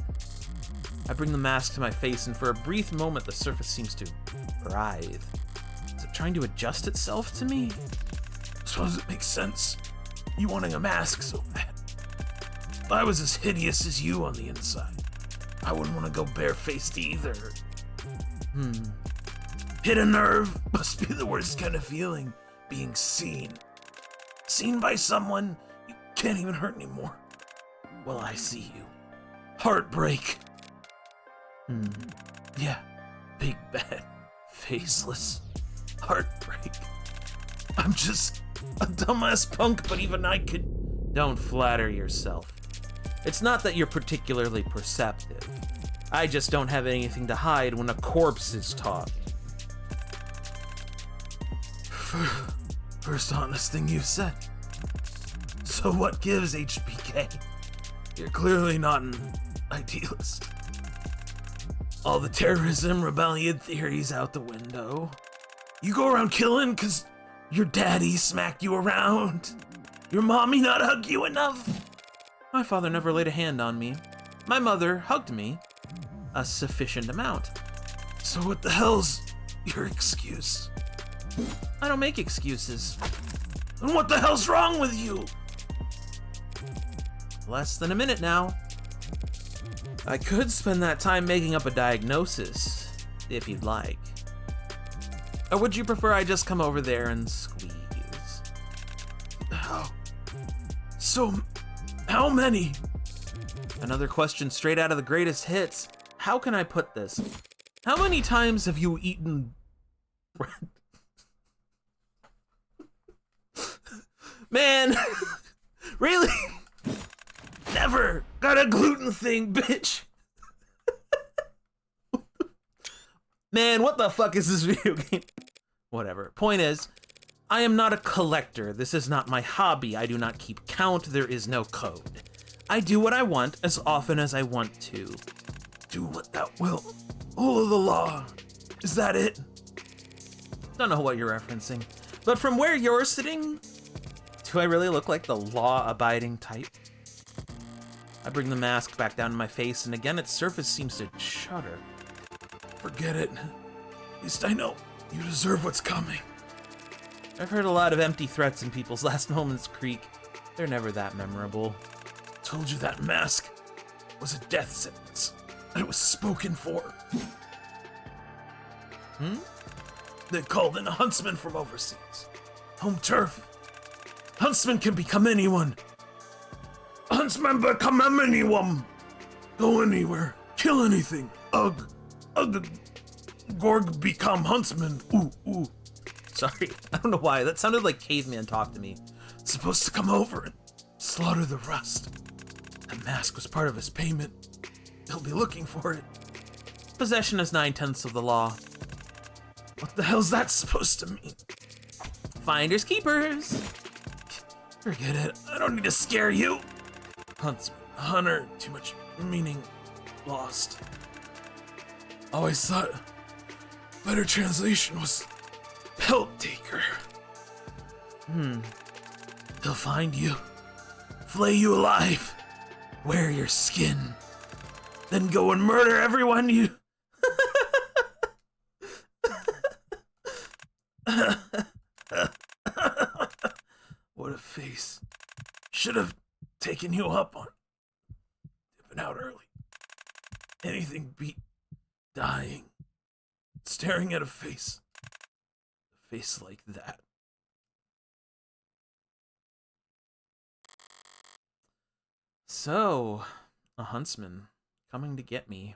I bring the mask to my face, and for a brief moment the surface seems to writhe. Is it trying to adjust itself to me? Suppose it makes sense. You wanting a mask so bad. If I was as hideous as you on the inside, I wouldn't want to go barefaced either. Hit a nerve must be the worst kind of feeling, being seen. Seen by someone you can't even hurt anymore. Well, I see you. Heartbreak. Yeah, big bad, faceless heartbreak. I'm just a dumbass punk, but even I could... Don't flatter yourself. It's not that you're particularly perceptive. I just don't have anything to hide when a corpse is talking. First honest thing you've said. So what gives, HBK? You're clearly not an idealist. All the terrorism, rebellion theories out the window. You go around killing cause your daddy smacked you around? Your mommy not hug you enough? My father never laid a hand on me. My mother hugged me a sufficient amount.
So what the hell's your excuse?
I don't make excuses.
And what the hell's wrong with you?
Less than a minute now. I could spend that time making up a diagnosis, if you'd like. Or would you prefer I just come over there and squeeze?
How many?
Another question straight out of the greatest hits. How can I put this? How many times have you eaten bread? Man, really?
Never got a gluten thing, bitch.
Man, what the fuck is this video game? Whatever. Point is, I am not a collector. This is not my hobby. I do not keep count. There is no code. I do what I want as often as I want to.
Do what thou wilt. Follow the law. Is that it?
Don't know what you're referencing. But from where you're sitting, do I really look like the law-abiding type? I bring the mask back down to my face, and again its surface seems to shudder.
Forget it. At least I know you deserve what's coming.
I've heard a lot of empty threats in people's last moments creak. They're never that memorable.
Told you that mask was a death sentence. And it was spoken for. They called in a huntsman from overseas. Home turf. Huntsman can become anyone. Huntsman become anyone. Go anywhere. Kill anything. Ugh. Gorg become huntsman. Ooh.
Sorry, I don't know why. That sounded like caveman talk to me.
Supposed to come over and slaughter the rest. That mask was part of his payment. He'll be looking for it.
Possession is 9/10 of the law.
What the hell's that supposed to mean?
Finders keepers.
Forget it. I don't need to scare you. Huntsman, hunter, too much meaning lost. Always thought better translation was pelt taker. He'll find you, flay you alive, wear your skin, then go and murder everyone you... What a face. Should have taken you up on dipping out early. Anything beat dying. Staring at a face like that.
So, a huntsman coming to get me.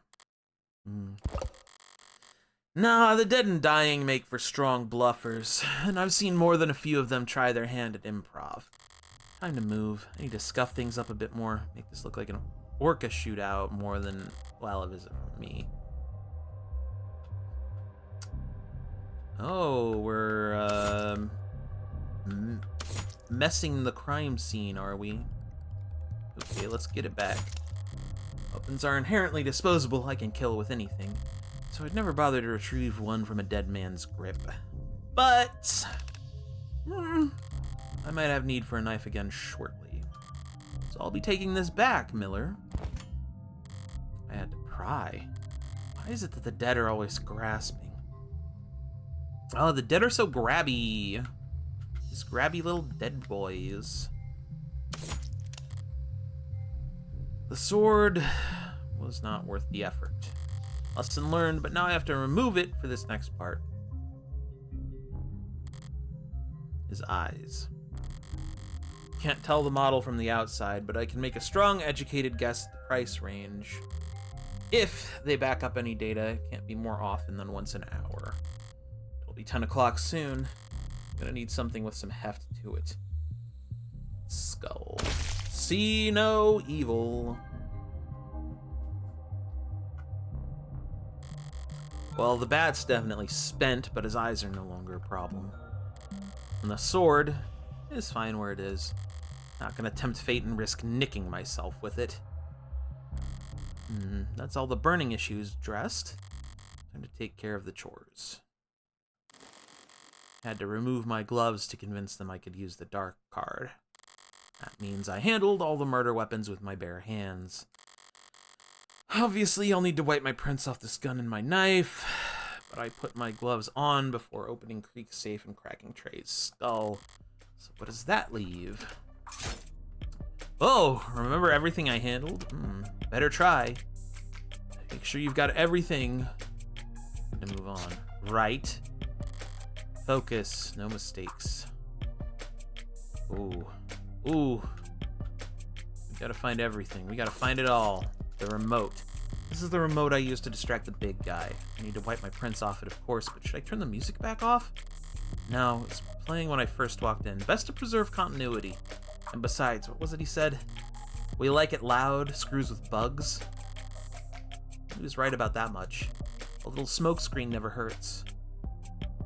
Nah, the dead and dying make for strong bluffers, and I've seen more than a few of them try their hand at improv. Time to move. I need to scuff things up a bit more, make this look like an orca shootout more than, well, a visit from me. Oh, we're, messing the crime scene, are we? Okay, let's get it back. Weapons are inherently disposable. I can kill with anything. So I'd never bother to retrieve one from a dead man's grip. But I might have need for a knife again shortly. So I'll be taking this back, Miller. I had to pry. Why is it that the dead are always grasping? Oh, the dead are so grabby. These grabby little dead boys. The sword was not worth the effort. Lesson learned, but now I have to remove it for this next part. His eyes. Can't tell the model from the outside, but I can make a strong, educated guess at the price range. If they back up any data, it can't be more often than once an hour. It'll be 10 o'clock soon. I'm gonna need something with some heft to it. Skull. See no evil. Well, the bat's definitely spent, but his eyes are no longer a problem. And the sword is fine where it is. Not gonna tempt fate and risk nicking myself with it. That's all the burning issues addressed. Time to take care of the chores. Had to remove my gloves to convince them I could use the dark card. That means I handled all the murder weapons with my bare hands. Obviously, I'll need to wipe my prints off this gun and my knife, but I put my gloves on before opening Creek's safe and cracking Trey's skull. So what does that leave? Oh, remember everything I handled? Better try. Make sure you've got everything. And move on. Right. Focus. No mistakes. Ooh. Ooh. We gotta find everything. We gotta find it all. The remote. This is the remote I use to distract the big guy. I need to wipe my prints off it, of course, but should I turn the music back off? No, it's playing when I first walked in. Best to preserve continuity. And besides, what was it he said? We like it loud, screws with bugs. He was right about that much. A little smoke screen never hurts.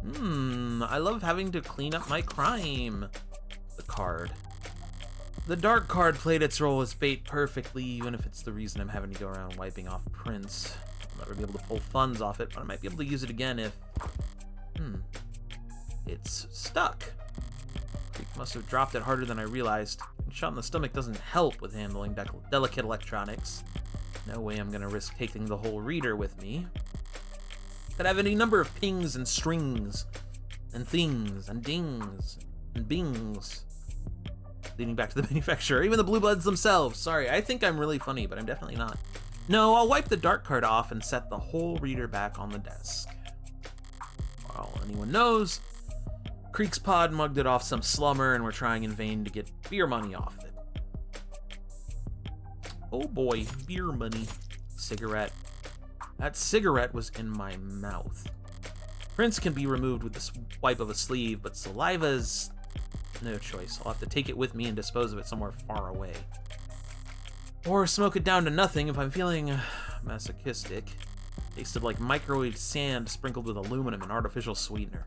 I love having to clean up my crime. The card. The dark card played its role as bait perfectly, even if it's the reason I'm having to go around wiping off prints. I'll never be able to pull funds off it, but I might be able to use it again if... It's stuck. Creek must have dropped it harder than I realized. A shot in the stomach doesn't help with handling delicate electronics. No way I'm gonna risk taking the whole reader with me. Could have any number of pings and strings, and things, and dings, and bings. Leading back to the manufacturer, even the Blue Bloods themselves. Sorry, I think I'm really funny, but I'm definitely not. No, I'll wipe the dark card off and set the whole reader back on the desk. While anyone knows, Creek's pod mugged it off some slummer and we're trying in vain to get beer money off it. Oh boy, beer money. Cigarette. That cigarette was in my mouth. Prints can be removed with the swipe of a sleeve, but saliva's no choice. I'll have to take it with me and dispose of it somewhere far away. Or smoke it down to nothing if I'm feeling masochistic. Tasted like microwave sand sprinkled with aluminum and artificial sweetener.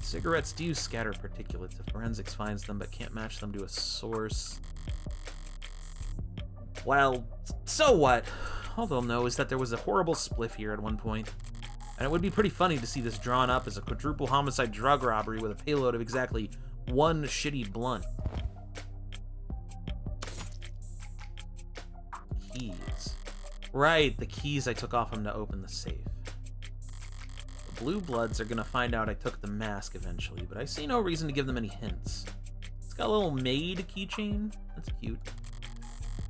Cigarettes do scatter particulates if forensics finds them, but can't match them to a source. Well, so what? All they'll know is that there was a horrible spliff here at one point. And it would be pretty funny to see this drawn up as a quadruple homicide drug robbery with a payload of exactly one shitty blunt. Keys. Right, the keys I took off him to open the safe. The Blue Bloods are gonna find out I took the mask eventually, but I see no reason to give them any hints. It's got a little maid keychain. That's cute.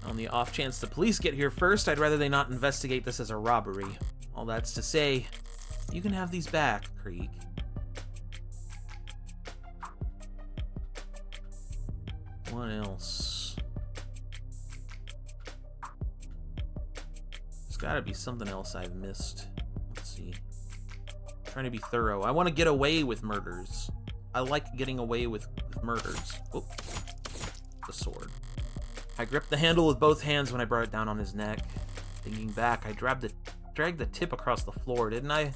On the off chance the police get here first, I'd rather they not investigate this as a robbery. All that's to say, you can have these back, Creek. What else? There's gotta be something else I've missed. Let's see. I'm trying to be thorough. I want to get away with murders. I like getting away with murders. Oh, the sword. I gripped the handle with both hands when I brought it down on his neck. Thinking back, I dragged the tip across the floor, didn't I?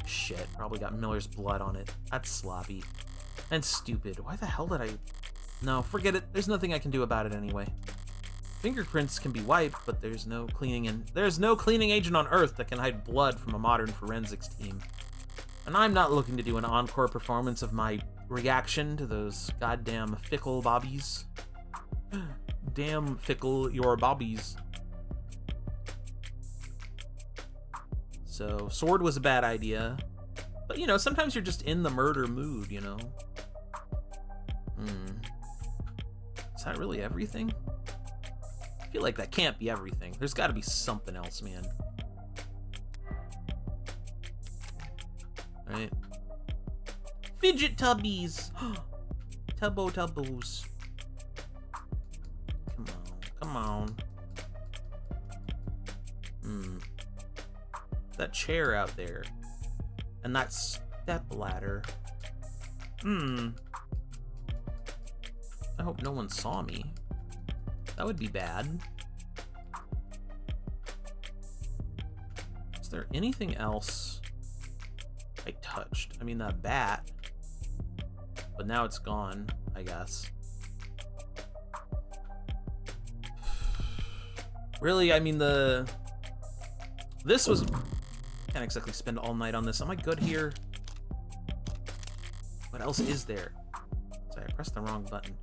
Shit, probably got Miller's blood on it. That's sloppy. And stupid. Why the hell did I... No, forget it. There's nothing I can do about it anyway. Fingerprints can be wiped, but there's no cleaning agent on Earth that can hide blood from a modern forensics team. And I'm not looking to do an encore performance of my reaction to those goddamn fickle bobbies. Damn fickle your bobbies. So, sword was a bad idea. But, you know, sometimes you're just in the murder mood, you know? Is that really everything? I feel like that can't be everything. There's gotta be something else, man. Right? Fidget tubbies! Tubbo tubbos. Come on. That chair out there. And that step ladder. I hope no one saw me. That would be bad. Is there anything else I touched? I mean, that bat. But now it's gone, I guess. Really, I mean, this was... Can't exactly spend all night on this. Am I good here? What else is there? Sorry, I pressed the wrong button.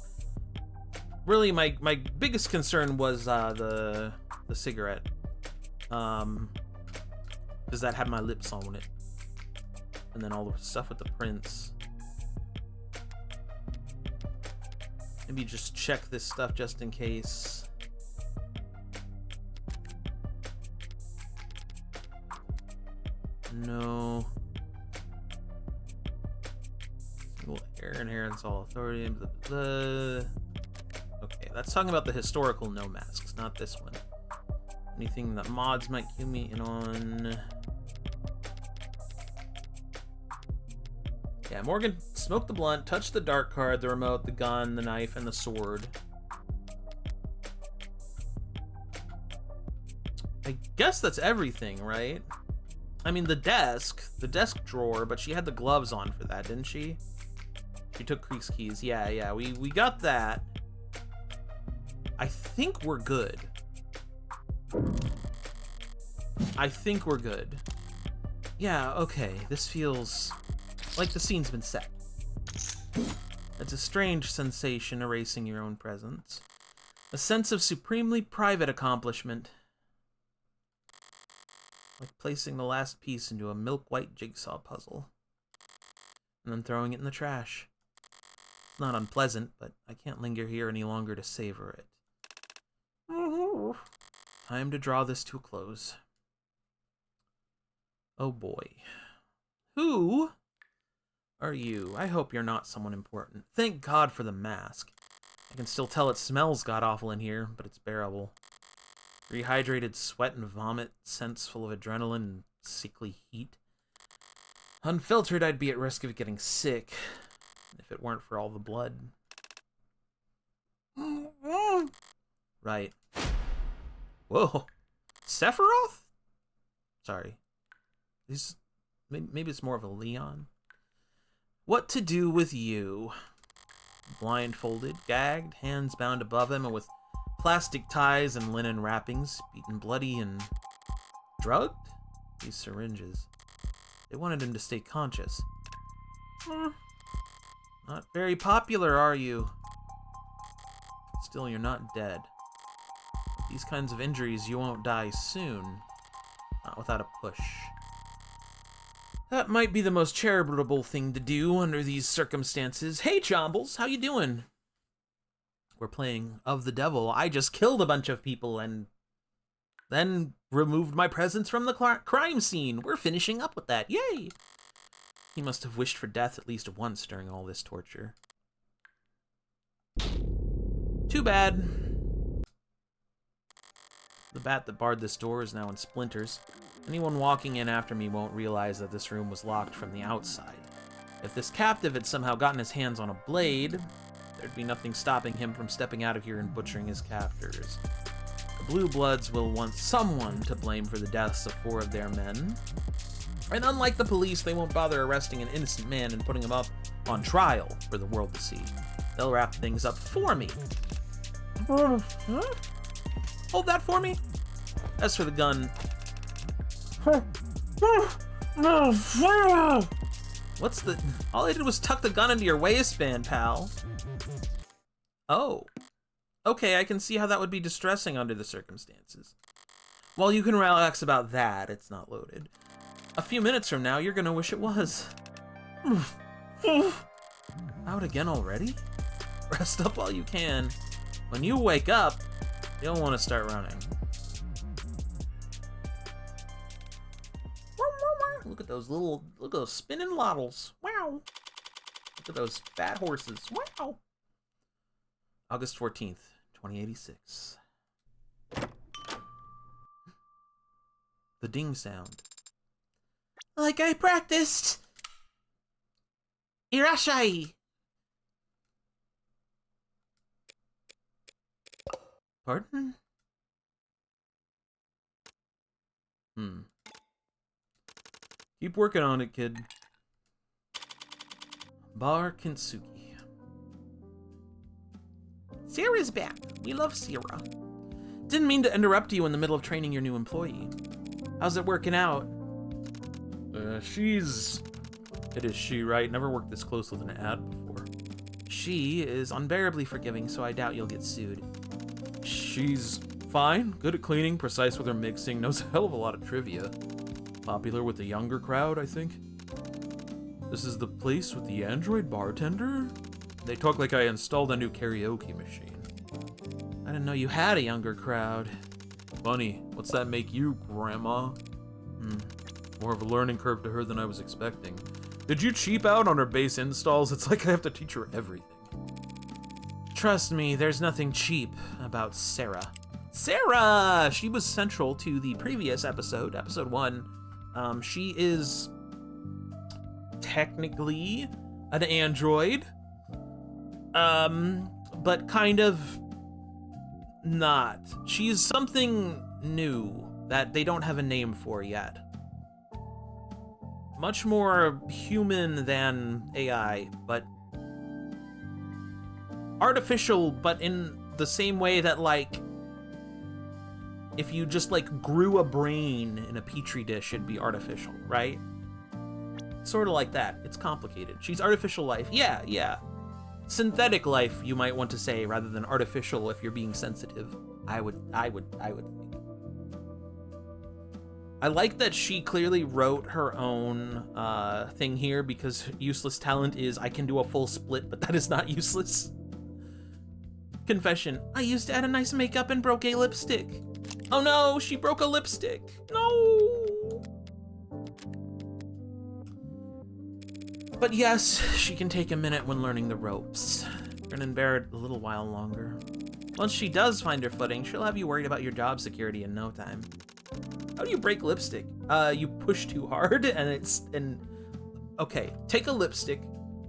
Really, my biggest concern was the cigarette. Because that had my lips on it. And then all the stuff with the prints. Maybe just check this stuff just in case. No. Air inherits all authority. Blah, blah, blah. Okay, that's talking about the historical no masks, not this one. Anything that mods might cue me in on. Yeah, Morgan, smoke the blunt, touch the dark card, the remote, the gun, the knife, and the sword. I guess that's everything, right? I mean, the desk drawer, but she had the gloves on for that, didn't she? She took Creek's keys. Yeah, we got that. I think we're good. I think we're good. Yeah, okay, this feels like the scene's been set. It's a strange sensation erasing your own presence. A sense of supremely private accomplishment. Like placing the last piece into a milk-white jigsaw puzzle. And then throwing it in the trash. It's not unpleasant, but I can't linger here any longer to savor it. Time to draw this to a close. Oh boy. Who are you? I hope you're not someone important. Thank God for the mask. I can still tell it smells god-awful in here, but it's bearable. Rehydrated sweat and vomit, scents full of adrenaline and sickly heat. Unfiltered, I'd be at risk of getting sick if it weren't for all the blood. Right. Whoa. Sephiroth? Sorry. Maybe it's more of a Leon. What to do with you? Blindfolded, gagged, hands bound above him, and with plastic ties and linen wrappings, beaten bloody and drugged? These syringes. They wanted him to stay conscious. Not very popular, are you? Still, you're not dead. With these kinds of injuries, you won't die soon. Not without a push. That might be the most charitable thing to do under these circumstances. Hey, Chombles, how you doing? We're playing Of the Devil. I just killed a bunch of people and then removed my presence from the crime scene. We're finishing up with that. Yay! He must have wished for death at least once during all this torture. Too bad. The bat that barred this door is now in splinters. Anyone walking in after me won't realize that this room was locked from the outside. If this captive had somehow gotten his hands on a blade, there'd be nothing stopping him from stepping out of here and butchering his captors. The Blue Bloods will want someone to blame for the deaths of 4 of their men. And unlike the police, they won't bother arresting an innocent man and putting him up on trial for the world to see. They'll wrap things up for me. Hold that for me. As for the gun... What's the... All I did was tuck the gun into your waistband, pal. Oh. Okay, I can see how that would be distressing under the circumstances. Well, you can relax about that. It's not loaded. A few minutes from now, you're gonna wish it was. Out again already? Rest up while you can. When you wake up, you'll want to start running. Look at those spinning loddles. Wow. Look at those fat horses. Wow. August 14th, 2086. The ding sound. Like I practiced. Irashai. Pardon? Keep working on it, kid. Bar Kintsugi. Sarah's back. We love Sarah. Didn't mean to interrupt you in the middle of training your new employee. How's it working out? It is she, right? Never worked this close with an ad before. She is unbearably forgiving, so I doubt you'll get sued. She's Fine, good at cleaning, precise with her mixing, knows a hell of a lot of trivia. Popular with the younger crowd, I think. This is the place with the android bartender? They talk like I installed a new karaoke machine. I didn't know you had a younger crowd. Funny, what's that make you, Grandma? More of a learning curve to her than I was expecting. Did you cheap out on her base installs? It's like I have to teach her everything. Trust me, there's nothing cheap about Sarah. Sarah! She was central to the previous episode, episode 1. She is technically an android, but kind of not. She's something new that they don't have a name for yet. Much more human than AI, but artificial, but in the same way that, like, if you just, like, grew a brain in a petri dish, it'd be artificial, right? Sort of like that. It's complicated. She's artificial life. Yeah. Synthetic life, you might want to say, rather than artificial if you're being sensitive. I would think. I like that she clearly wrote her own thing here, because useless talent is I can do a full split, but that is not useless. Confession. I used to add a nice makeup and broke a lipstick. Oh no, she broke a lipstick. No. But yes, she can take a minute when learning the ropes. Grin and bear it a little while longer. Once she does find her footing, she'll have you worried about your job security in no time. How do you break lipstick? You push too hard okay, take a lipstick,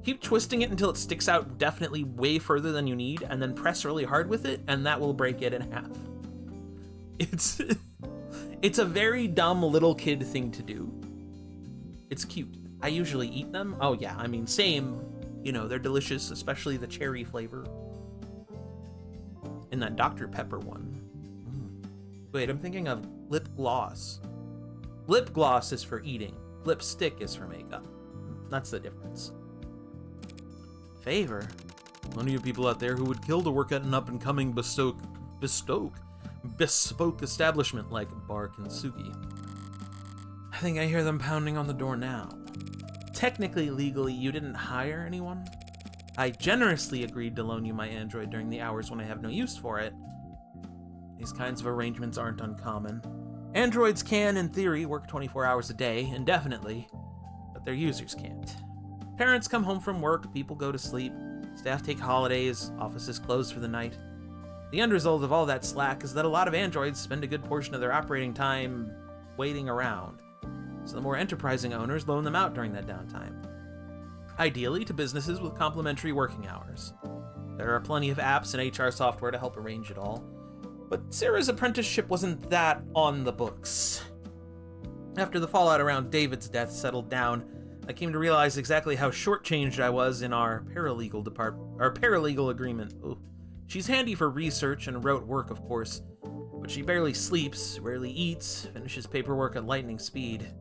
keep twisting it until it sticks out definitely way further than you need, and then press really hard with it, and that will break it in half. It's a very dumb little kid thing to do. It's cute. I usually eat them. Oh yeah, I mean, same. You know, they're delicious, especially the cherry flavor. And that Dr. Pepper one. Wait, I'm thinking of lip gloss. Lip gloss is for eating. Lipstick is for makeup. That's the difference. Favor? One of you people out there who would kill to work at an up-and-coming bespoke establishment like Bar Kintsugi. I think I hear them pounding on the door now. Technically, legally, you didn't hire anyone. I generously agreed to loan you my android during the hours when I have no use for it. These kinds of arrangements aren't uncommon. Androids can, in theory, work 24 hours a day, indefinitely, but their users can't. Parents come home from work, people go to sleep, staff take holidays, offices close for the night. The end result of all that slack is that a lot of androids spend a good portion of their operating time waiting around. So the more enterprising owners loan them out during that downtime. Ideally to businesses with complementary working hours. There are plenty of apps and HR software to help arrange it all. But Sarah's apprenticeship wasn't that on the books. After the fallout around David's death settled down, I came to realize exactly how shortchanged I was in our paralegal agreement. Ooh. She's handy for research and rote work, of course, but she barely sleeps, rarely eats, finishes paperwork at lightning speed.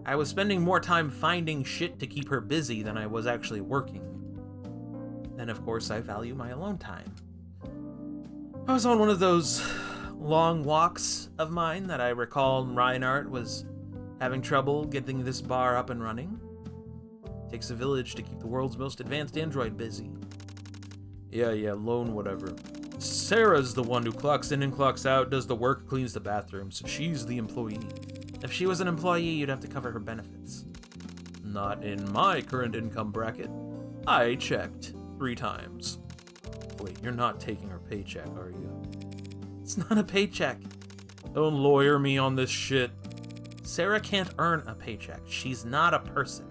I was spending more time finding shit to keep her busy than I was actually working. And of course, I value my alone time. I was on one of those long walks of mine that I recall Reinhardt was having trouble getting this bar up and running. It takes a village to keep the world's most advanced android busy. Yeah, loan whatever. Sarah's the one who clocks in and clocks out, does the work, cleans the bathrooms. She's the employee. If she was an employee, you'd have to cover her benefits. Not in my current income bracket. I checked 3 times. Wait, you're not taking her paycheck, are you? It's not a paycheck. Don't lawyer me on this shit. Sarah can't earn a paycheck. She's not a person.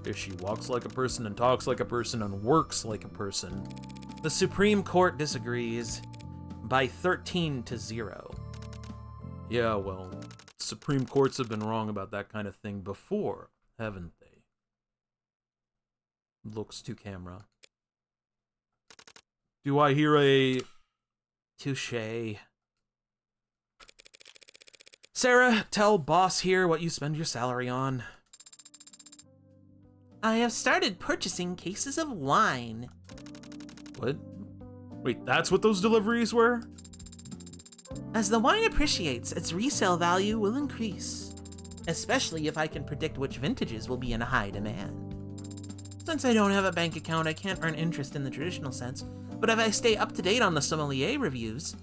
If she walks like a person and talks like a person and works like a person. The Supreme Court disagrees by 13-0. Yeah, well, Supreme Courts have been wrong about that kind of thing before, haven't they? Looks to camera. Do I hear a touche? Sarah, tell boss here what you spend your salary on. I have started purchasing cases of wine. What? Wait, that's what those deliveries were?
As the wine appreciates, its resale value will increase, especially if I can predict which vintages will be in high demand. Since I don't have a bank account, I can't earn interest in the traditional sense, but if I stay up to date on the sommelier reviews...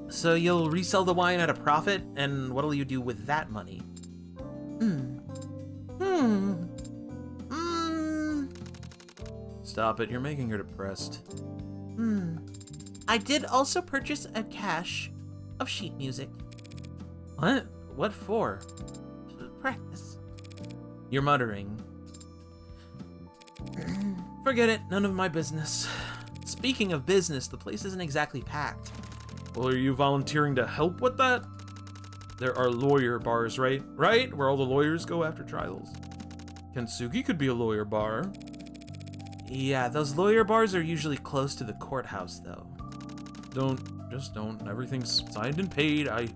So you'll resell the wine at a profit, and what'll you do with that money? Stop it, you're making her depressed.
I did also purchase a cache of sheet music.
What? What for?
Practice.
You're muttering. Forget it, none of my business. Speaking of business, the place isn't exactly packed. Well, are you volunteering to help with that? There are lawyer bars, right? Right? Where all the lawyers go after trials. Kensugi could be a lawyer bar.
Yeah, those lawyer bars are usually close to the courthouse, though.
Just don't. Everything's signed and paid. I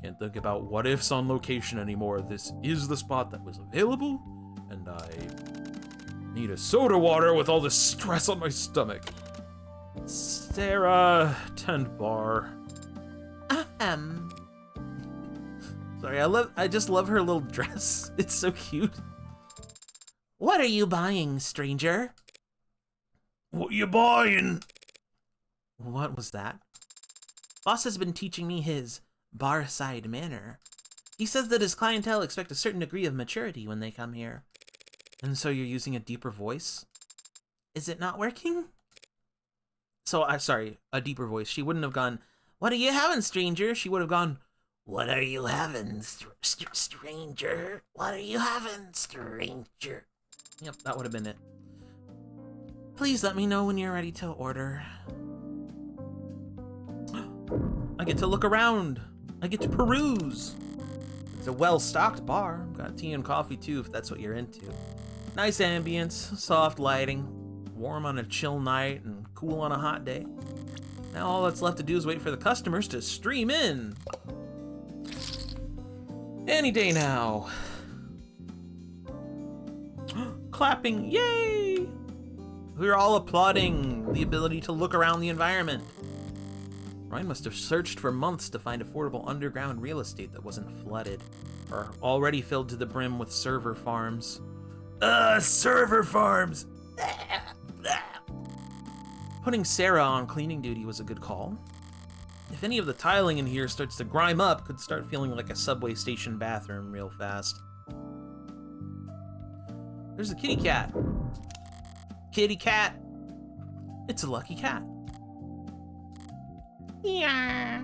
can't think about what ifs on location anymore. This is the spot that was available, and I need a soda water with all this stress on my stomach. Sarah, tend bar. Sorry, I just love her little dress. It's so cute.
What are you buying, stranger?
What you buying?
What was that? Boss has been teaching me his bar-side manner. He says that his clientele expect a certain degree of maturity when they come here.
And so you're using a deeper voice?
Is it not working?
So, sorry, a deeper voice. She wouldn't have gone,
"What are you having, stranger?" She would have gone,
"What are you having, stranger? What are you having, stranger?"
Yep, that would have been it.
"Please let me know when you're ready to order."
I get to look around. I get to peruse. It's a well-stocked bar. Got tea and coffee too, if that's what you're into. Nice ambience, soft lighting, warm on a chill night and cool on a hot day. Now all that's left to do is wait for the customers to stream in. Any day now. Clapping, yay! We're all applauding the ability to look around the environment. Ryan must have searched for months to find affordable underground real estate that wasn't flooded, or already filled to the brim with server farms.
Server farms!
Putting Sarah on cleaning duty was a good call. If any of the tiling in here starts to grime up, could start feeling like a subway station bathroom real fast. There's a kitty cat. Kitty cat. It's a lucky cat.
Yeah.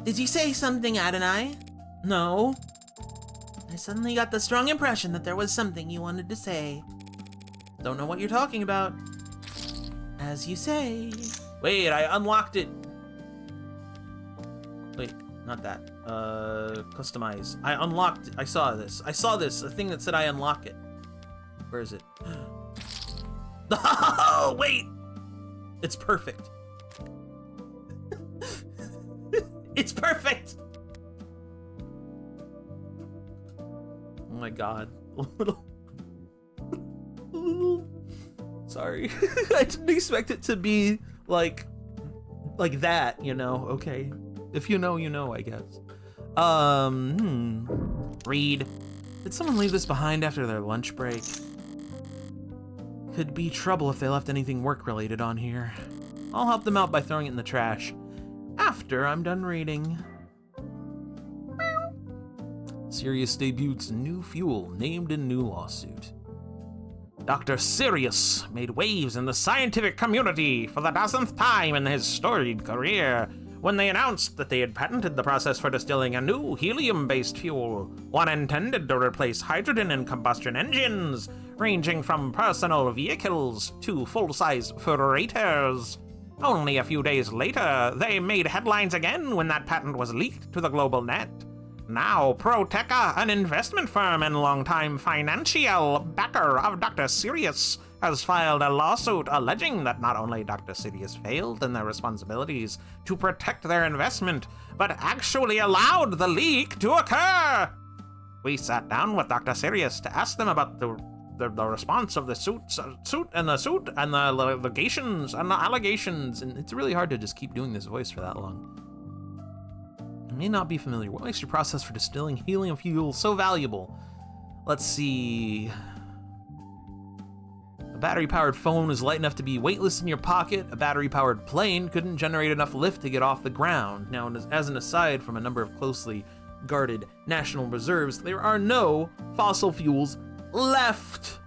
Did you say something, Adonai?
No.
I suddenly got the strong impression that there was something you wanted to say.
Don't know what you're talking about.
As you say.
Wait, I unlocked it. Wait, not that. Customize. I unlocked it. I saw this, a thing that said I unlock it. Where is it? Oh, wait! It's perfect. It's perfect! Oh my god. Sorry. I didn't expect it to be like that, you know, okay. If you know, you know, I guess. Read. Did someone leave this behind after their lunch break? Could be trouble if they left anything work-related on here. I'll help them out by throwing it in the trash. After I'm done reading. Sirius debuts new fuel named in new lawsuit. Dr. Sirius made waves in the scientific community for the 1000th time in his storied career when they announced that they had patented the process for distilling a new helium-based fuel, one intended to replace hydrogen in combustion engines, ranging from personal vehicles to full-size freighters. Only a few days later, they made headlines again when that patent was leaked to the global net. Now, Proteca, an investment firm and longtime financial backer of Dr. Sirius, has filed a lawsuit alleging that not only Dr. Sirius failed in their responsibilities to protect their investment, but actually allowed the leak to occur. We sat down with Dr. Sirius to ask them about the the response of the suit and the legations and the allegations, and it's really hard to just keep doing this voice for that long. I may not be familiar. What makes your process for distilling helium fuel so valuable? Let's see. A battery-powered phone is light enough to be weightless in your pocket. A battery-powered plane couldn't generate enough lift to get off the ground. Now, as an aside, from a number of closely guarded national reserves, there are no fossil fuels left.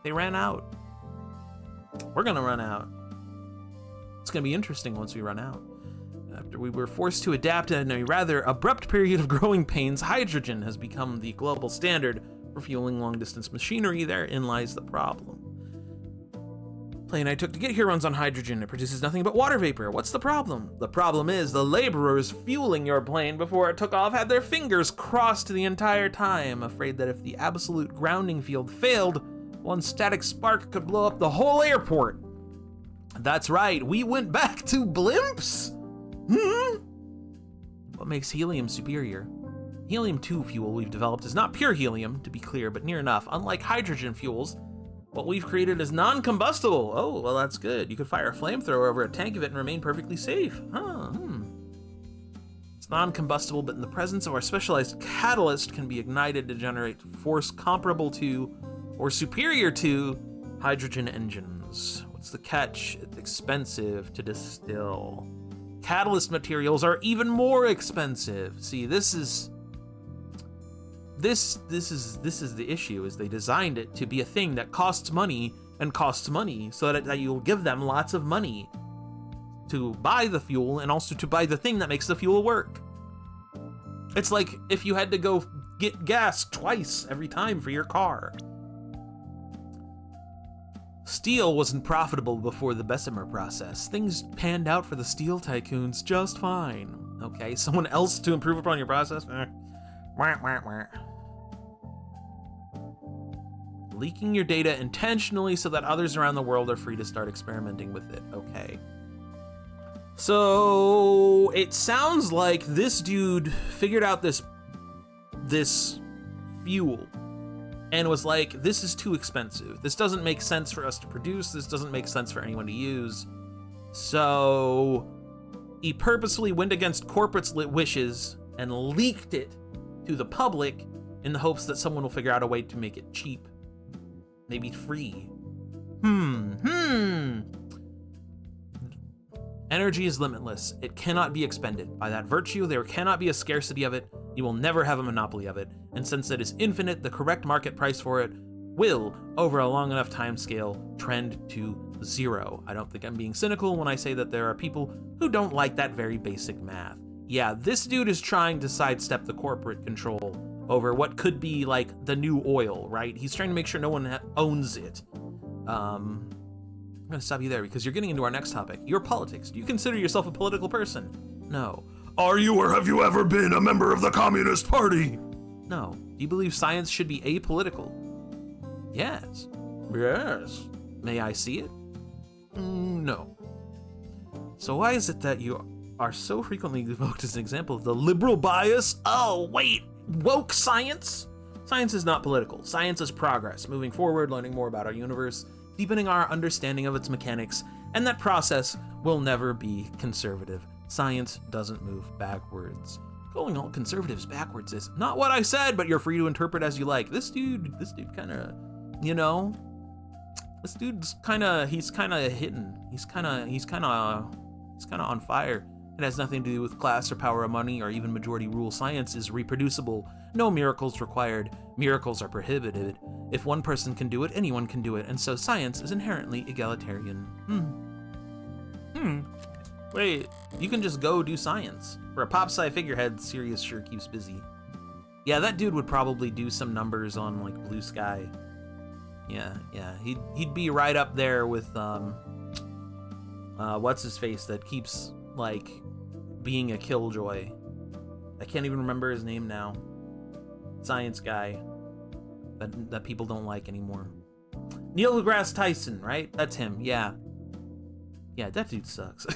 They ran out. We're gonna run out. It's gonna be interesting once we run out. After we were forced to adapt in a rather abrupt period of growing pains, hydrogen has become the global standard for fueling long-distance machinery. Therein lies the problem. Plane I took to get here runs on hydrogen. It produces nothing but water vapor. What's the problem? The problem is the laborers fueling your plane before it took off had their fingers crossed the entire time, afraid that if the absolute grounding field failed, one static spark could blow up the whole airport. That's right, we went back to blimps. What makes helium superior? Helium-2 fuel we've developed is not pure helium, to be clear, but near enough. Unlike hydrogen fuels, what we've created is non-combustible. Oh, well, that's good. You could fire a flamethrower over a tank of it and remain perfectly safe. It's non-combustible, but in the presence of our specialized catalyst can be ignited to generate force comparable to or superior to hydrogen engines. What's the catch? It's expensive to distill. Catalyst materials are even more expensive. See, this is the issue, is they designed it to be a thing that costs money so that you'll give them lots of money to buy the fuel and also to buy the thing that makes the fuel work. It's like if you had to go get gas twice every time for your car. Steel wasn't profitable before the Bessemer process. Things panned out for the steel tycoons just fine. Okay, someone else to improve upon your process? Leaking your data intentionally so that others around the world are free to start experimenting with it. Okay. So it sounds like this dude figured out this fuel and was like, this is too expensive. This doesn't make sense for us to produce. This doesn't make sense for anyone to use. So he purposefully went against corporate's wishes and leaked it to the public in the hopes that someone will figure out a way to make it cheap. Maybe free. Energy is limitless. It cannot be expended. By that virtue, there cannot be a scarcity of it. You will never have a monopoly of it. And since it is infinite, the correct market price for it will, over a long enough time scale, trend to zero. I don't think I'm being cynical when I say that there are people who don't like that very basic math. Yeah, this dude is trying to sidestep the corporate control over what could be like the new oil, right? He's trying to make sure no one owns it. I'm gonna stop you there because you're getting into our next topic. Your politics. Do you consider yourself a political person? No.
Are you or have you ever been a member of the Communist Party?
No. Do you believe science should be apolitical? Yes.
Yes.
May I see it? No. So why is it that you are so frequently evoked as an example of the liberal bias? Oh, wait, woke science? Science is not political. Science is progress, moving forward, learning more about our universe, deepening our understanding of its mechanics, and that process will never be conservative. Science doesn't move backwards. Calling all conservatives backwards is not what I said, but you're free to interpret as you like. This dude kind of, you know, this dude's he's kind of hitting. He's kind of on fire. It has nothing to do with class or power or money or even majority rule. Science is reproducible. No miracles required. Miracles are prohibited. If one person can do it, anyone can do it. And so science is inherently egalitarian. Wait, you can just go do science. For a pop sci figurehead, Sirius sure keeps busy. Yeah, that dude would probably do some numbers on like Blue Sky. Yeah, he'd be right up there with what's his face that keeps like being a killjoy. I can't even remember his name now. Science guy that people don't like anymore. Neil deGrasse Tyson, right? That's him. Yeah, that dude sucks.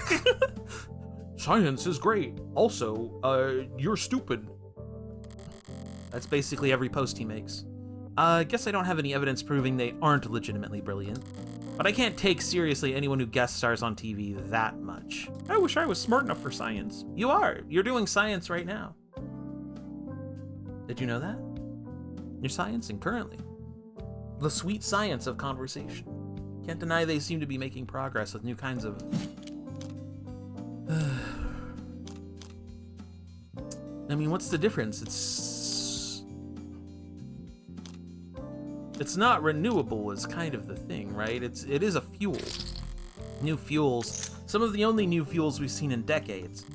Science is great. Also, you're stupid.
That's basically every post he makes. I guess I don't have any evidence proving they aren't legitimately brilliant. But I can't take seriously anyone who guest stars on TV that much. I wish I was smart enough for science. You are. You're doing science right now. Did you know that? You're sciencing currently. The sweet science of conversation. Can't deny they seem to be making progress with new kinds of... I mean, what's the difference? It's not renewable is kind of the thing, right? It is a fuel. New fuels. Some of the only new fuels we've seen in decades.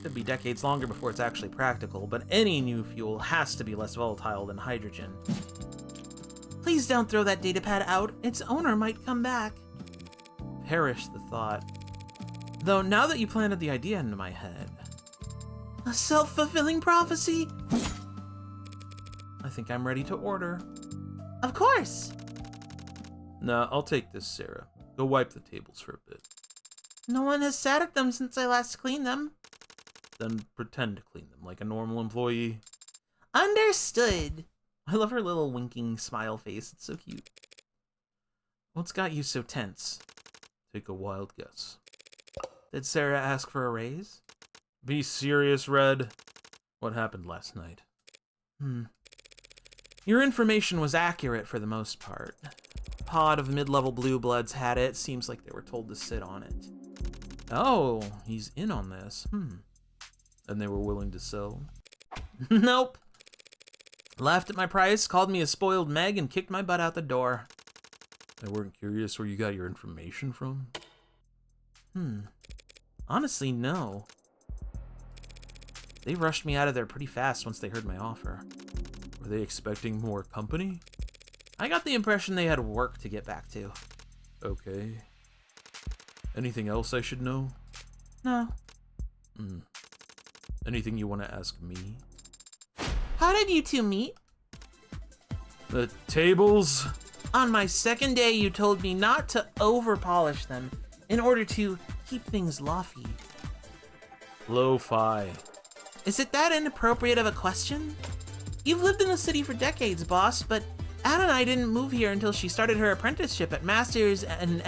Could be decades longer before it's actually practical, but any new fuel has to be less volatile than hydrogen.
Please don't throw that datapad out. Its owner might come back.
Perish the thought. Though now that you planted the idea into my head,
A self-fulfilling prophecy?
I think I'm ready to order.
Of course.
Nah, I'll take this, Sarah. Go wipe the tables for a bit.
No one has sat at them since I last cleaned them.
Then pretend to clean them like a normal employee.
Understood.
I love her little winking smile face. It's so cute. What's got you so tense? Take a wild guess. Did Sarah ask for a raise? Be serious, Red. What happened last night? Your information was accurate for the most part. A pod of mid-level blue bloods had it. Seems like they were told to sit on it. Oh, he's in on this. And they were willing to sell? Nope. Laughed at my price, called me a spoiled Meg, and kicked my butt out the door. They weren't curious where you got your information from? Honestly, no. They rushed me out of there pretty fast once they heard my offer. Were they expecting more company? I got the impression they had work to get back to. Okay. Anything else I should know?
No.
Anything you want to ask me?
How did you two meet?
The tables?
On my second day, you told me not to over-polish them in order to keep things lofty.
Lo-fi.
Is it that inappropriate of a question? You've lived in the city for decades, boss, but Anna and I didn't move here until she started her apprenticeship at Masters and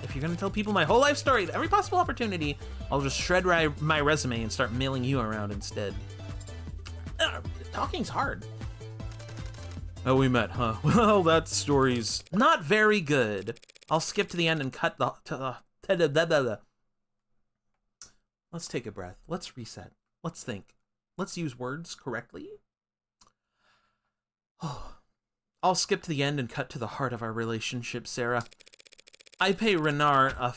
If you're gonna tell people my whole life story at every possible opportunity, I'll just shred my resume and start mailing you around instead. Talking's hard. Oh, we met, huh? Well, that story's not very good. I'll skip to the end and cut Let's take a breath. Let's reset. Let's think. Let's use words correctly. I'll skip to the end and cut to the heart of our relationship, Sarah. I pay Reinhardt a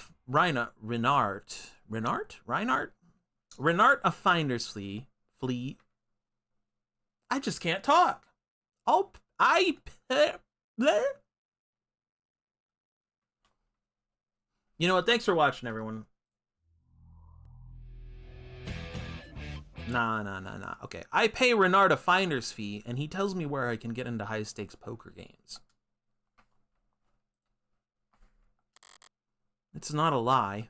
finder's fee. I just can't talk. You know what? Thanks for watching, everyone. Nah. Okay, I pay Renard a finder's fee, and he tells me where I can get into high-stakes poker games. It's not a lie.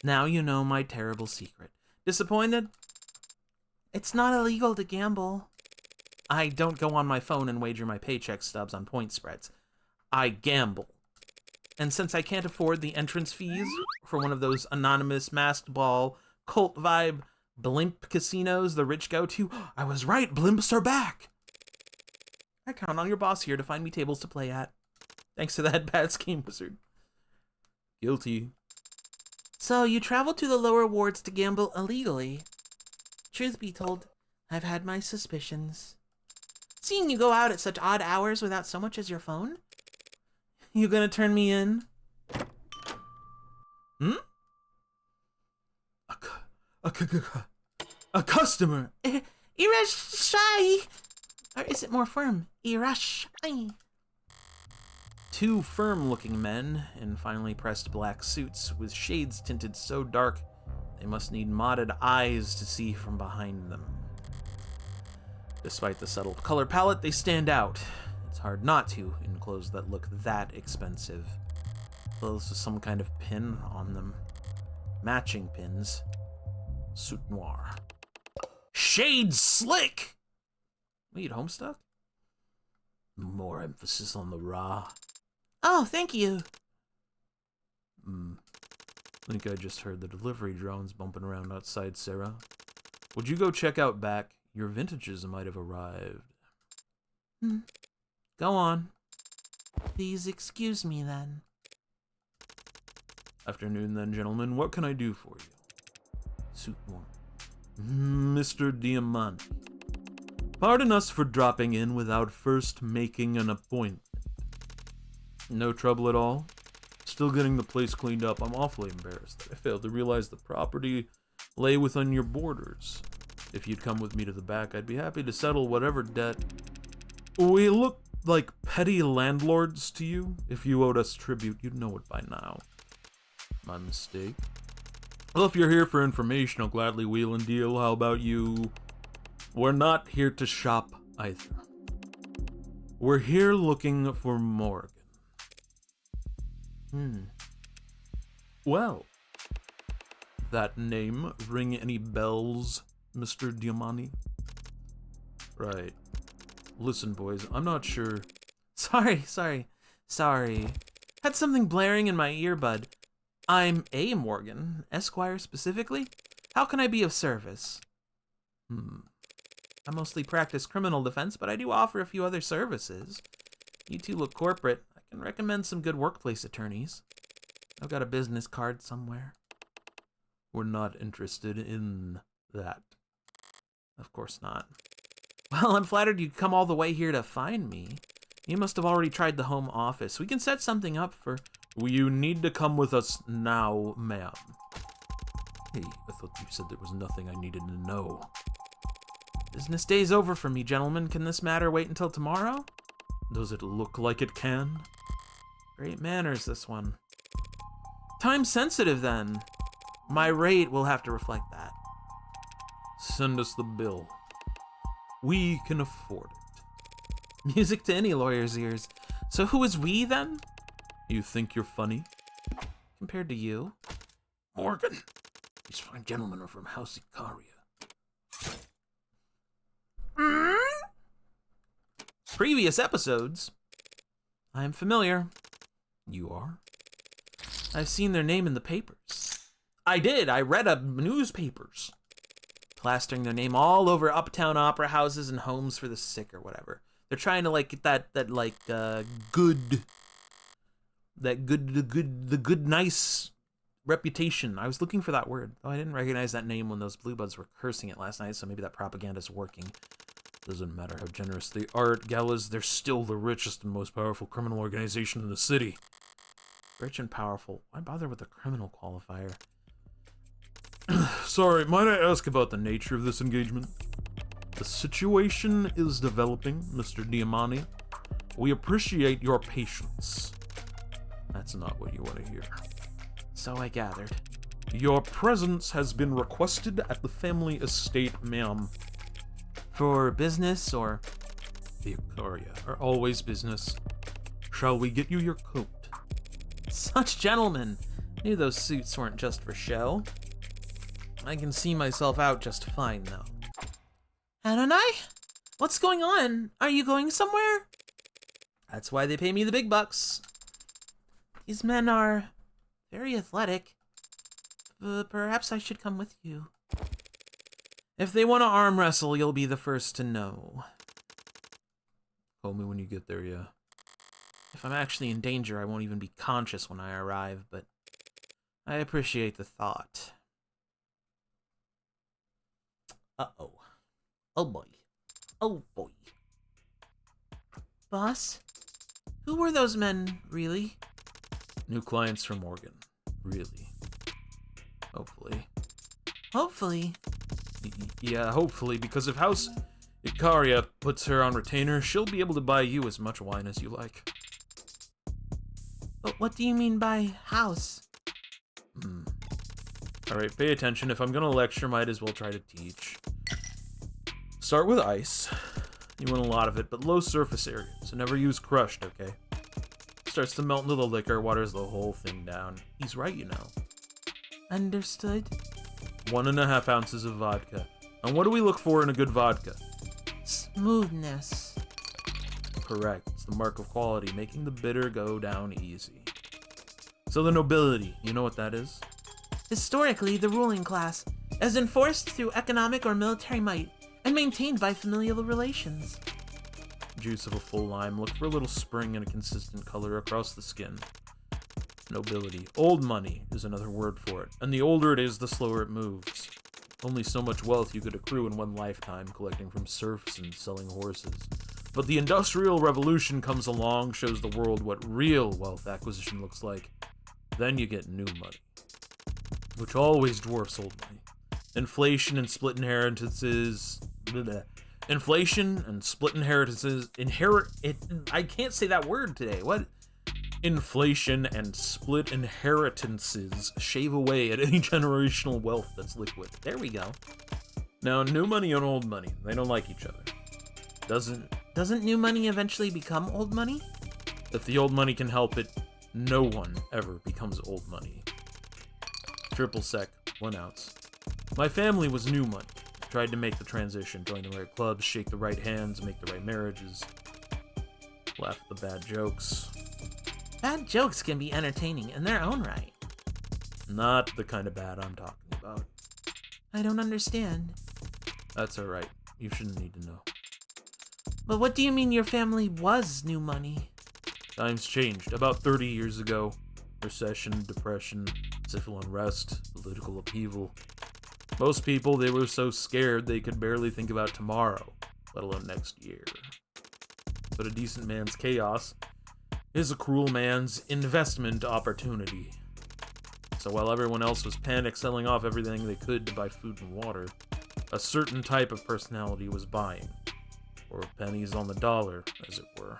Now you know my terrible secret. Disappointed?
It's not illegal to gamble.
I don't go on my phone and wager my paycheck stubs on point spreads. I gamble. And since I can't afford the entrance fees for one of those anonymous masked ball, cult vibe, blimp casinos the rich go to, I was right, blimps are back. I count on your boss here to find me tables to play at. Thanks to that bad scheme wizard. Guilty.
So you traveled to the lower wards to gamble illegally. Truth be told, I've had my suspicions. Seeing you go out at such odd hours without so much as your phone?
You gonna turn me in? A customer.
Irashai! Or is it more firm? Irashai.
Two firm-looking men in finely pressed black suits with shades tinted so dark they must need modded eyes to see from behind them. Despite the subtle color palette, they stand out. It's hard not to in clothes that look that expensive. Clothes with some kind of pin on them. Matching pins. Suit noir. Shades slick! Wait, Homestuck? More emphasis on the raw.
Oh, thank you.
I think I just heard the delivery drones bumping around outside, Sarah. Would you go check out back? Your vintages might have arrived.
Go on. Please excuse me then.
Afternoon then, gentlemen. What can I do for you? Suit 1. Mr. Diamante. Pardon us for dropping in without first making an appointment. No trouble at all? Still getting the place cleaned up. I'm awfully embarrassed that I failed to realize the property lay within your borders. If you'd come with me to the back, I'd be happy to settle whatever debt. We look like petty landlords to you. If you owed us tribute, you'd know it by now. My mistake. Well, if you're here for information, I'll gladly wheel and deal. How about you? We're not here to shop either. We're here looking for Morgan. Well, that name ring any bells, Mr. Diamante? Right. Listen, boys, I'm not sure.
Sorry. Had something blaring in my earbud. I'm A. Morgan, Esquire specifically. How can I be of service? I mostly practice criminal defense, but I do offer a few other services. You two look corporate. I can recommend some good workplace attorneys. I've got a business card somewhere.
We're not interested in that.
Of course not. Well, I'm flattered you'd come all the way here to find me. You must have already tried the home office. We can set something up for...
You need to come with us now, ma'am. Hey, I thought you said there was nothing I needed to know.
Business day's over for me, gentlemen. Can this matter wait until tomorrow?
Does it look like it can?
Great manners, this one. Time sensitive, then. My rate will have to reflect that.
Send us the bill. We can afford it.
Music to any lawyer's ears. So who is we, then?
You think you're funny?
Compared to you?
Morgan. These fine gentlemen are from House Icaria.
Previous episodes. I am familiar.
You are?
I've seen their name in the papers. I did. I read newspapers. Plastering their name all over uptown opera houses and homes for the sick or whatever. They're trying to like get the good nice reputation. I was looking for that word. Oh, I didn't recognize that name when those blue buds were cursing it last night, so maybe that propaganda's working.
Doesn't matter how generous they are at galas, they're still the richest and most powerful criminal organization in the city.
Rich and powerful. Why bother with the criminal qualifier?
Sorry, might I ask about the nature of this engagement? The situation is developing, Mr. Diamante. We appreciate your patience. That's not what you want to hear.
So I gathered.
Your presence has been requested at the family estate, ma'am.
For business, or?
The Icaria are always business. Shall we get you your coat?
Such gentlemen! Knew those suits weren't just for show. I can see myself out just fine, though. Hadn't I? What's going on? Are you going somewhere? That's why they pay me the big bucks. These men are very athletic. Perhaps I should come with you. If they want to arm wrestle, you'll be the first to know.
Call me when you get there, yeah.
If I'm actually in danger, I won't even be conscious when I arrive, but I appreciate the thought. Uh-oh. Oh boy. Oh boy. Boss? Who were those men, really?
New clients from Morgan. Really. Hopefully.
Hopefully.
Yeah, hopefully, because if House Icaria puts her on retainer, she'll be able to buy you as much wine as you like.
But what do you mean by house?
Alright, pay attention. If I'm gonna lecture, might as well try to teach. Start with ice. You want a lot of it, but low surface area, so never use crushed, okay? Starts to melt into the liquor, waters the whole thing down. He's right, you know.
Understood.
1.5 ounces of vodka. And what do we look for in a good vodka?
Smoothness.
correct. It's the mark of quality, making the bitter go down easy. So the nobility, you know what that is?
Historically, the ruling class, as enforced through economic or military might, and maintained by familial relations.
Juice of a full lime. Look for a little spring and a consistent color across the skin. Nobility. Old money is another word for it, and the older it is, the slower it moves. Only so much wealth you could accrue in one lifetime, collecting from serfs and selling horses. But the Industrial Revolution comes along, shows the world what real wealth acquisition looks like. Then you get new money, which always dwarfs old money. Inflation and split inheritances. Inflation and split inheritances. I can't say that word today. What? Inflation and split inheritances shave away at any generational wealth that's liquid. There we go. Now, new money and old money, they don't like each other.
Doesn't new money eventually become old money?
If the old money can help it, no one ever becomes old money. Triple sec, 1 ounce. My family was new money. Tried to make the transition, join the right clubs, shake the right hands, make the right marriages. Laugh at the bad jokes.
Bad jokes can be entertaining in their own right.
Not the kind of bad I'm talking about.
I don't understand.
That's alright. You shouldn't need to know.
But what do you mean your family was new money?
Times changed. About 30 years ago. Recession, depression, civil unrest, political upheaval. Most people, they were so scared they could barely think about tomorrow, let alone next year. But a decent man's chaos is a cruel man's investment opportunity. So while everyone else was panic selling off everything they could to buy food and water, a certain type of personality was buying. Or pennies on the dollar, as it were.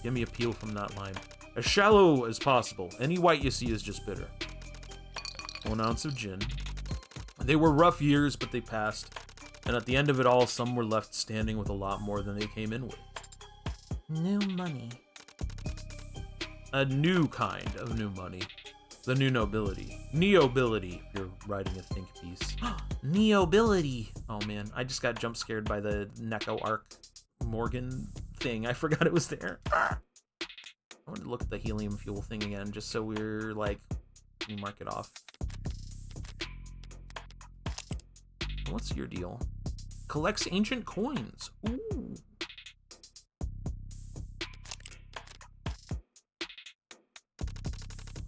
Give me a peel from that lime. As shallow as possible. Any white you see is just bitter. 1 ounce of gin. They were rough years, but they passed. And at the end of it all, some were left standing with a lot more than they came in with.
New money.
A new kind of new money. The new nobility. Neobility, if you're writing a think piece.
Neobility.
Oh man, I just got jump scared by the Neko Arc Morgan thing. I forgot it was there. I wanted to look at the helium fuel thing again, just so we're like, we mark it off. What's your deal? Collects ancient coins. Ooh.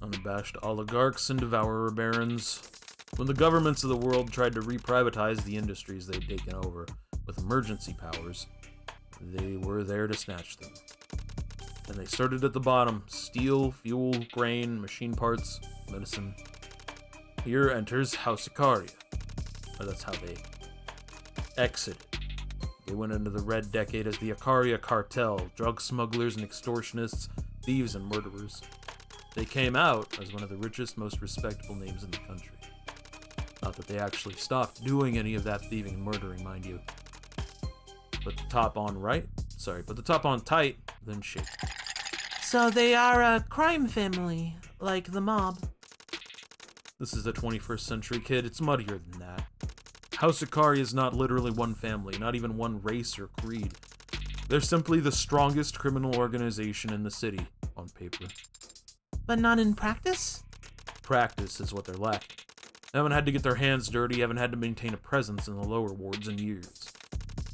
Unabashed oligarchs and devourer barons. When the governments of the world tried to re-privatize the industries they'd taken over with emergency powers, they were there to snatch them. And they started at the bottom. Steel, fuel, grain, machine parts, medicine. Here enters House Icaria. Or that's how they exited. They went into the Red Decade as the Icaria Cartel, drug smugglers and extortionists, thieves and murderers. They came out as one of the richest, most respectable names in the country. Not that they actually stopped doing any of that thieving and murdering, mind you. Put the top on right. Sorry, put the top on tight, then shake.
So they are a crime family, like the mob.
This is the 21st century, kid. It's muddier than that. House Icaria is not literally one family, not even one race or creed. They're simply the strongest criminal organization in the city, on paper.
But not in practice?
Practice is what they're lacking. They haven't had to get their hands dirty, haven't had to maintain a presence in the lower wards in years.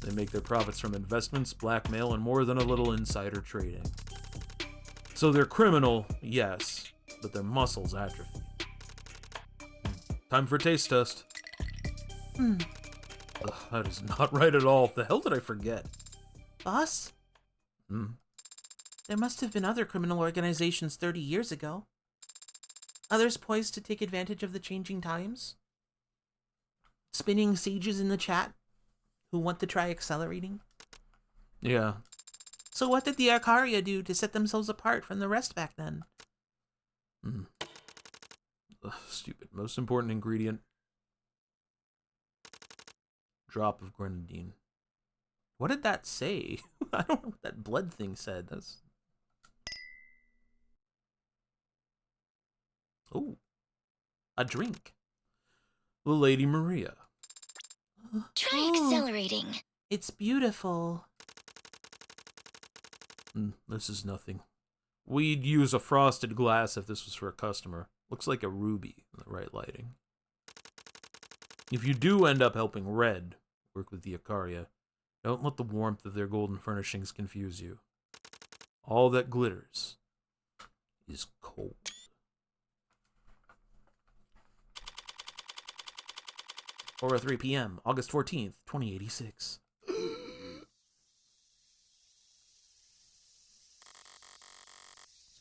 They make their profits from investments, blackmail, and more than a little insider trading. So they're criminal, yes, but their muscles atrophy. Time for a taste test. Ugh, that is not right at all. The hell did I forget?
Boss? There must have been other criminal organizations 30 years ago. Others poised to take advantage of the changing times? Spinning sieges in the chat who want to try accelerating?
Yeah.
So what did the Icaria do to set themselves apart from the rest back then?
Ugh, stupid. Most important ingredient. Drop of grenadine. What did that say? I don't know what that blood thing said. That's... Oh, a drink. The Lady Maria.
Try accelerating.
It's beautiful.
This is nothing. We'd use a frosted glass if this was for a customer. Looks like a ruby in the right lighting. If you do end up helping Red work with the Icaria, don't let the warmth of their golden furnishings confuse you. All that glitters is cold. Or 3 p.m., August 14th, 2086.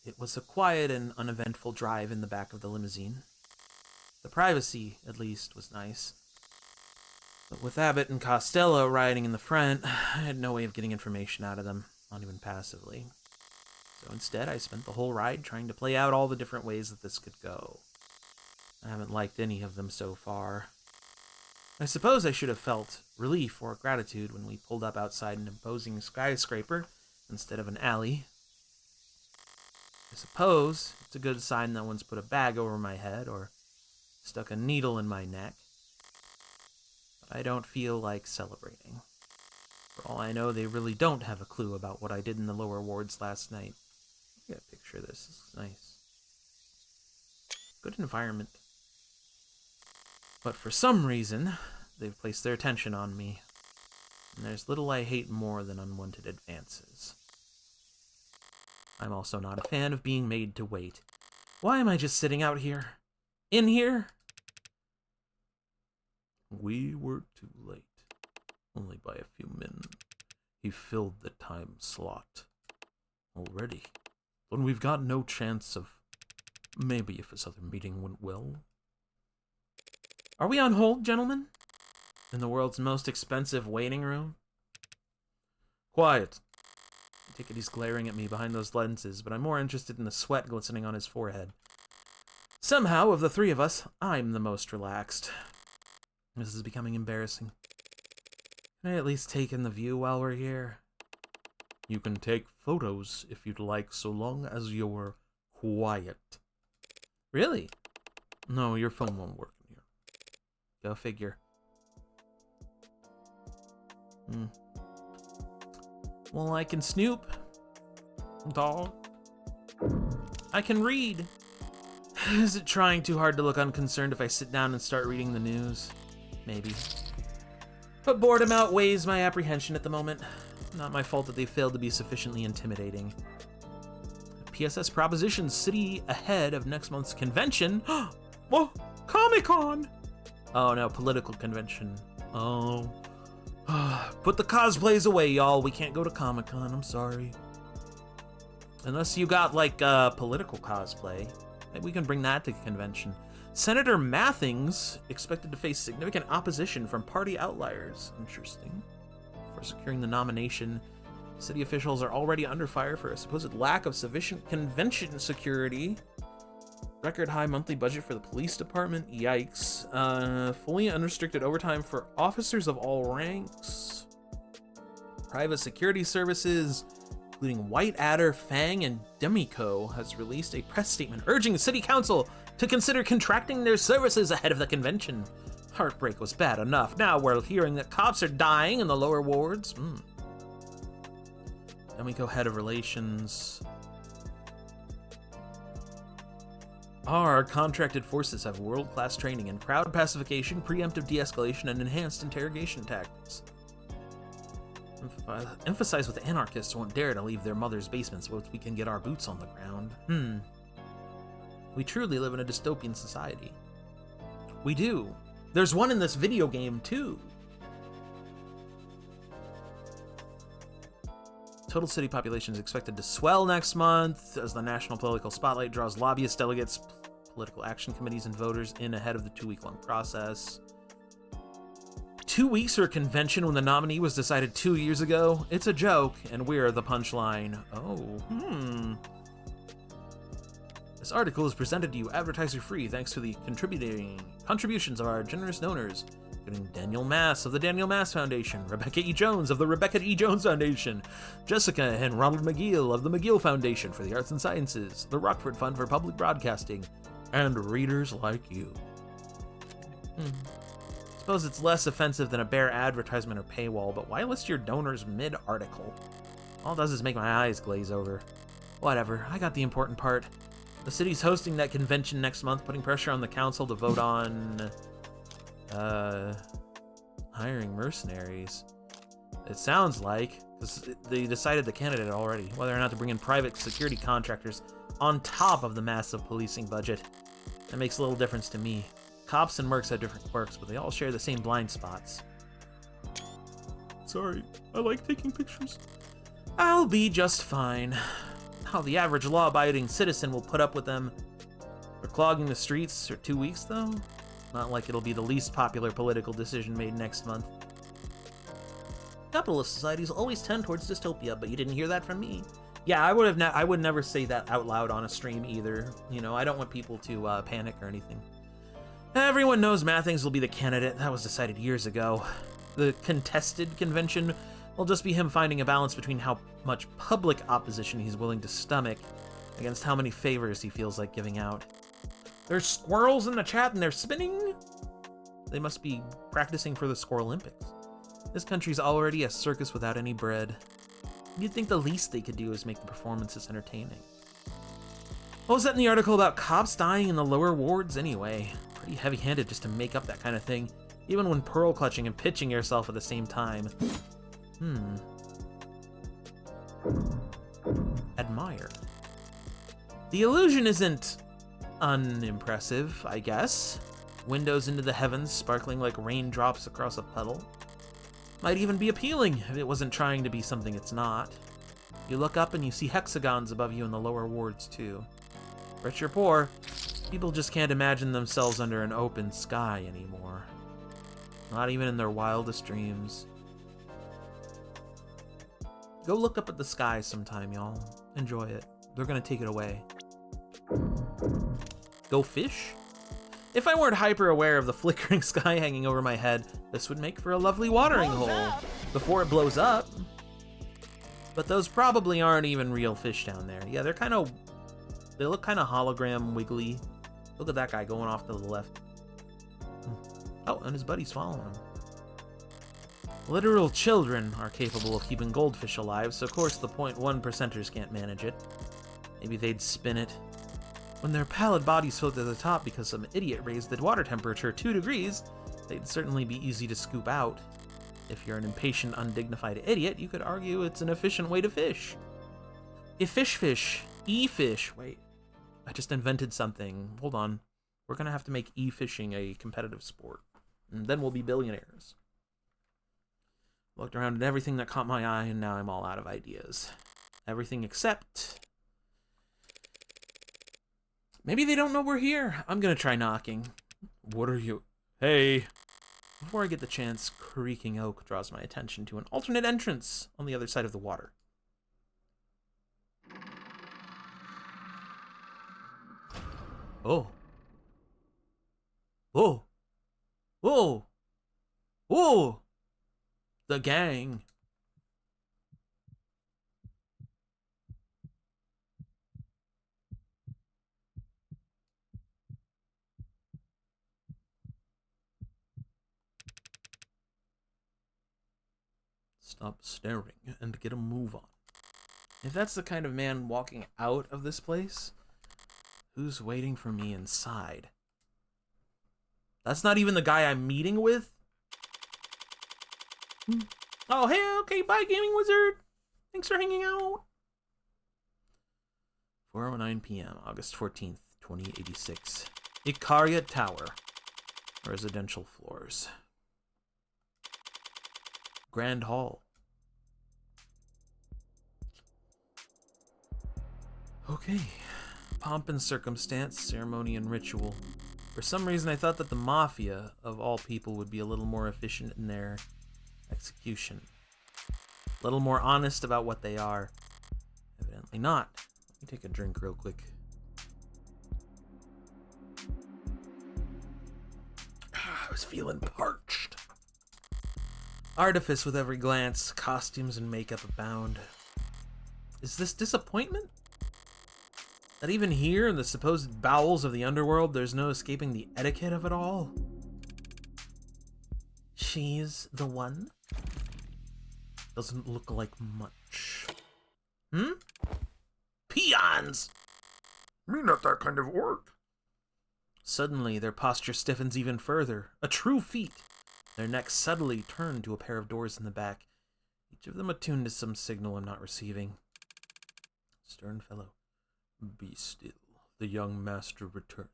It was a quiet and uneventful drive in the back of the limousine. The privacy, at least, was nice. But with Abbott and Costello riding in the front, I had no way of getting information out of them, not even passively. So instead, I spent the whole ride trying to play out all the different ways that this could go. I haven't liked any of them so far. I suppose I should have felt relief or gratitude when we pulled up outside an imposing skyscraper instead of an alley. I suppose it's a good sign no one's put a bag over my head or stuck a needle in my neck. But I don't feel like celebrating. For all I know, they really don't have a clue about what I did in the lower wards last night. Get a picture of this. This is nice. Good environment. But for some reason, they've placed their attention on me. And there's little I hate more than unwanted advances. I'm also not a fan of being made to wait. Why am I just sitting out here? In here?
We were too late. Only by a few minutes. He filled the time slot. Already. When we've got no chance of... Maybe if this other meeting went well.
Are we on hold, gentlemen? In the world's most expensive waiting room?
Quiet.
I take it he's glaring at me behind those lenses, but I'm more interested in the sweat glistening on his forehead. Somehow, of the three of us, I'm the most relaxed. This is becoming embarrassing. Can I at least take in the view while we're here?
You can take photos if you'd like, so long as you're quiet.
Really?
No, your phone won't work in here.
Go figure. Well, I can snoop. Dog. I can read. Is it trying too hard to look unconcerned if I sit down and start reading the news? Maybe. But boredom outweighs my apprehension at the moment. Not my fault that they failed to be sufficiently intimidating. PSS propositions city ahead of next month's convention. Whoa, Comic-Con! Oh no, political convention. Oh. Put the cosplays away, y'all. We can't go to Comic-Con, I'm sorry. Unless you got, like, political cosplay. Maybe we can bring that to the convention. Senator Mathings expected to face significant opposition from party outliers. Interesting. For securing the nomination, city officials are already under fire for a supposed lack of sufficient convention security. Record high monthly budget for the police department. Yikes. Fully unrestricted overtime for officers of all ranks. Private security services, including White Adder, Fang, and Demico, has released a press statement urging the city council to consider contracting their services ahead of the convention. Heartbreak was bad enough. Now we're hearing that cops are dying in the lower wards. Demico, head of relations. Our contracted forces have world-class training in crowd pacification, preemptive de-escalation, and enhanced interrogation tactics. Emphasize with the anarchists won't dare to leave their mother's basements once we can get our boots on the ground. We truly live in a dystopian society. We do. There's one in this video game, too. Total city population is expected to swell next month as the National Political Spotlight draws lobbyists, delegates, political action committees, and voters in ahead of the 2-week-long process. 2 weeks for a convention when the nominee was decided 2 years ago? It's a joke, and we're the punchline. This article is presented to you advertiser-free thanks to the contributions of our generous donors, including Daniel Mass of the Daniel Mass Foundation, Rebecca E. Jones of the Rebecca E. Jones Foundation, Jessica and Ronald McGill of the McGill Foundation for the Arts and Sciences, the Rockford Fund for Public Broadcasting, and readers like you. Suppose it's less offensive than a bare advertisement or paywall, but why list your donors mid-article? All it does is make my eyes glaze over. Whatever, I got the important part. The city's hosting that convention next month, putting pressure on the council to vote on... hiring mercenaries. It sounds like, because they decided the candidate already, whether or not to bring in private security contractors on top of the massive policing budget. That makes a little difference to me. Cops and mercs have different quirks, but they all share the same blind spots.
Sorry, I like taking pictures.
I'll be just fine. How the average law-abiding citizen will put up with them for clogging the streets for 2 weeks, though? Not like it'll be the least popular political decision made next month. Capitalist societies always tend towards dystopia, but you didn't hear that from me. Yeah, I would never say that out loud on a stream either. You know, I don't want people to panic or anything. Everyone knows Mathings will be the candidate. That was decided years ago. The contested convention will just be him finding a balance between how much public opposition he's willing to stomach against how many favors he feels like giving out. There's squirrels in the chat and they're spinning? They must be practicing for the Squirrel Olympics. This country's already a circus without any bread. You'd think the least they could do is make the performances entertaining. What was that in the article about cops dying in the lower wards anyway? Pretty heavy-handed just to make up that kind of thing, even when pearl clutching and pitching yourself at the same time. Admire. The illusion isn't unimpressive, I guess. Windows into the heavens sparkling like raindrops across a puddle. Might even be appealing if it wasn't trying to be something it's not. You look up and you see hexagons above you in the lower wards too. Rich or poor, people just can't imagine themselves under an open sky anymore. Not even in their wildest dreams. Go look up at the sky sometime, y'all. Enjoy it. They're gonna take it away. Go fish? If I weren't hyper aware of the flickering sky hanging over my head, this would make for a lovely watering hole before it blows up. But those probably aren't even real fish down there. Yeah, they look kind of hologram wiggly. Look at that guy going off to the left. Oh, and his buddy's following him. Literal children are capable of keeping goldfish alive, so of course the 0.1%ers can't manage it. Maybe they'd spin it. When their pallid bodies float to the top because some idiot raised the water temperature 2 degrees, they'd certainly be easy to scoop out. If you're an impatient, undignified idiot, you could argue it's an efficient way to fish. E-fish. Wait, I just invented something. Hold on. We're gonna have to make e-fishing a competitive sport. And then we'll be billionaires. Looked around at everything that caught my eye, and now I'm all out of ideas. Everything except... maybe they don't know we're here. I'm gonna try knocking. What are you... Hey. Before I get the chance, creaking oak draws my attention to an alternate entrance on the other side of the water. Oh. Oh. Oh. Oh. The gang. Stop staring and get a move on. If that's the kind of man walking out of this place, who's waiting for me inside? That's not even the guy I'm meeting with? Oh, hey, okay, bye, Gaming Wizard. Thanks for hanging out. 4:09 p.m., August 14th, 2086. Icaria Tower. Residential floors. Grand Hall. Okay. Pomp and circumstance, ceremony and ritual. For some reason, I thought that the Mafia, of all people, would be a little more efficient in their execution. A little more honest about what they are. Evidently not. Let me take a drink real quick. I was feeling parched. Artifice with every glance, costumes and makeup abound. Is this disappointment? That even here in the supposed bowels of the underworld, there's no escaping the etiquette of it all? She's the one? Doesn't look like much. Peons!
Me not that kind of orc.
Suddenly, their posture stiffens even further. A true feat. Their necks suddenly turn to a pair of doors in the back, each of them attuned to some signal I'm not receiving. Stern fellow, be still. The young master returns.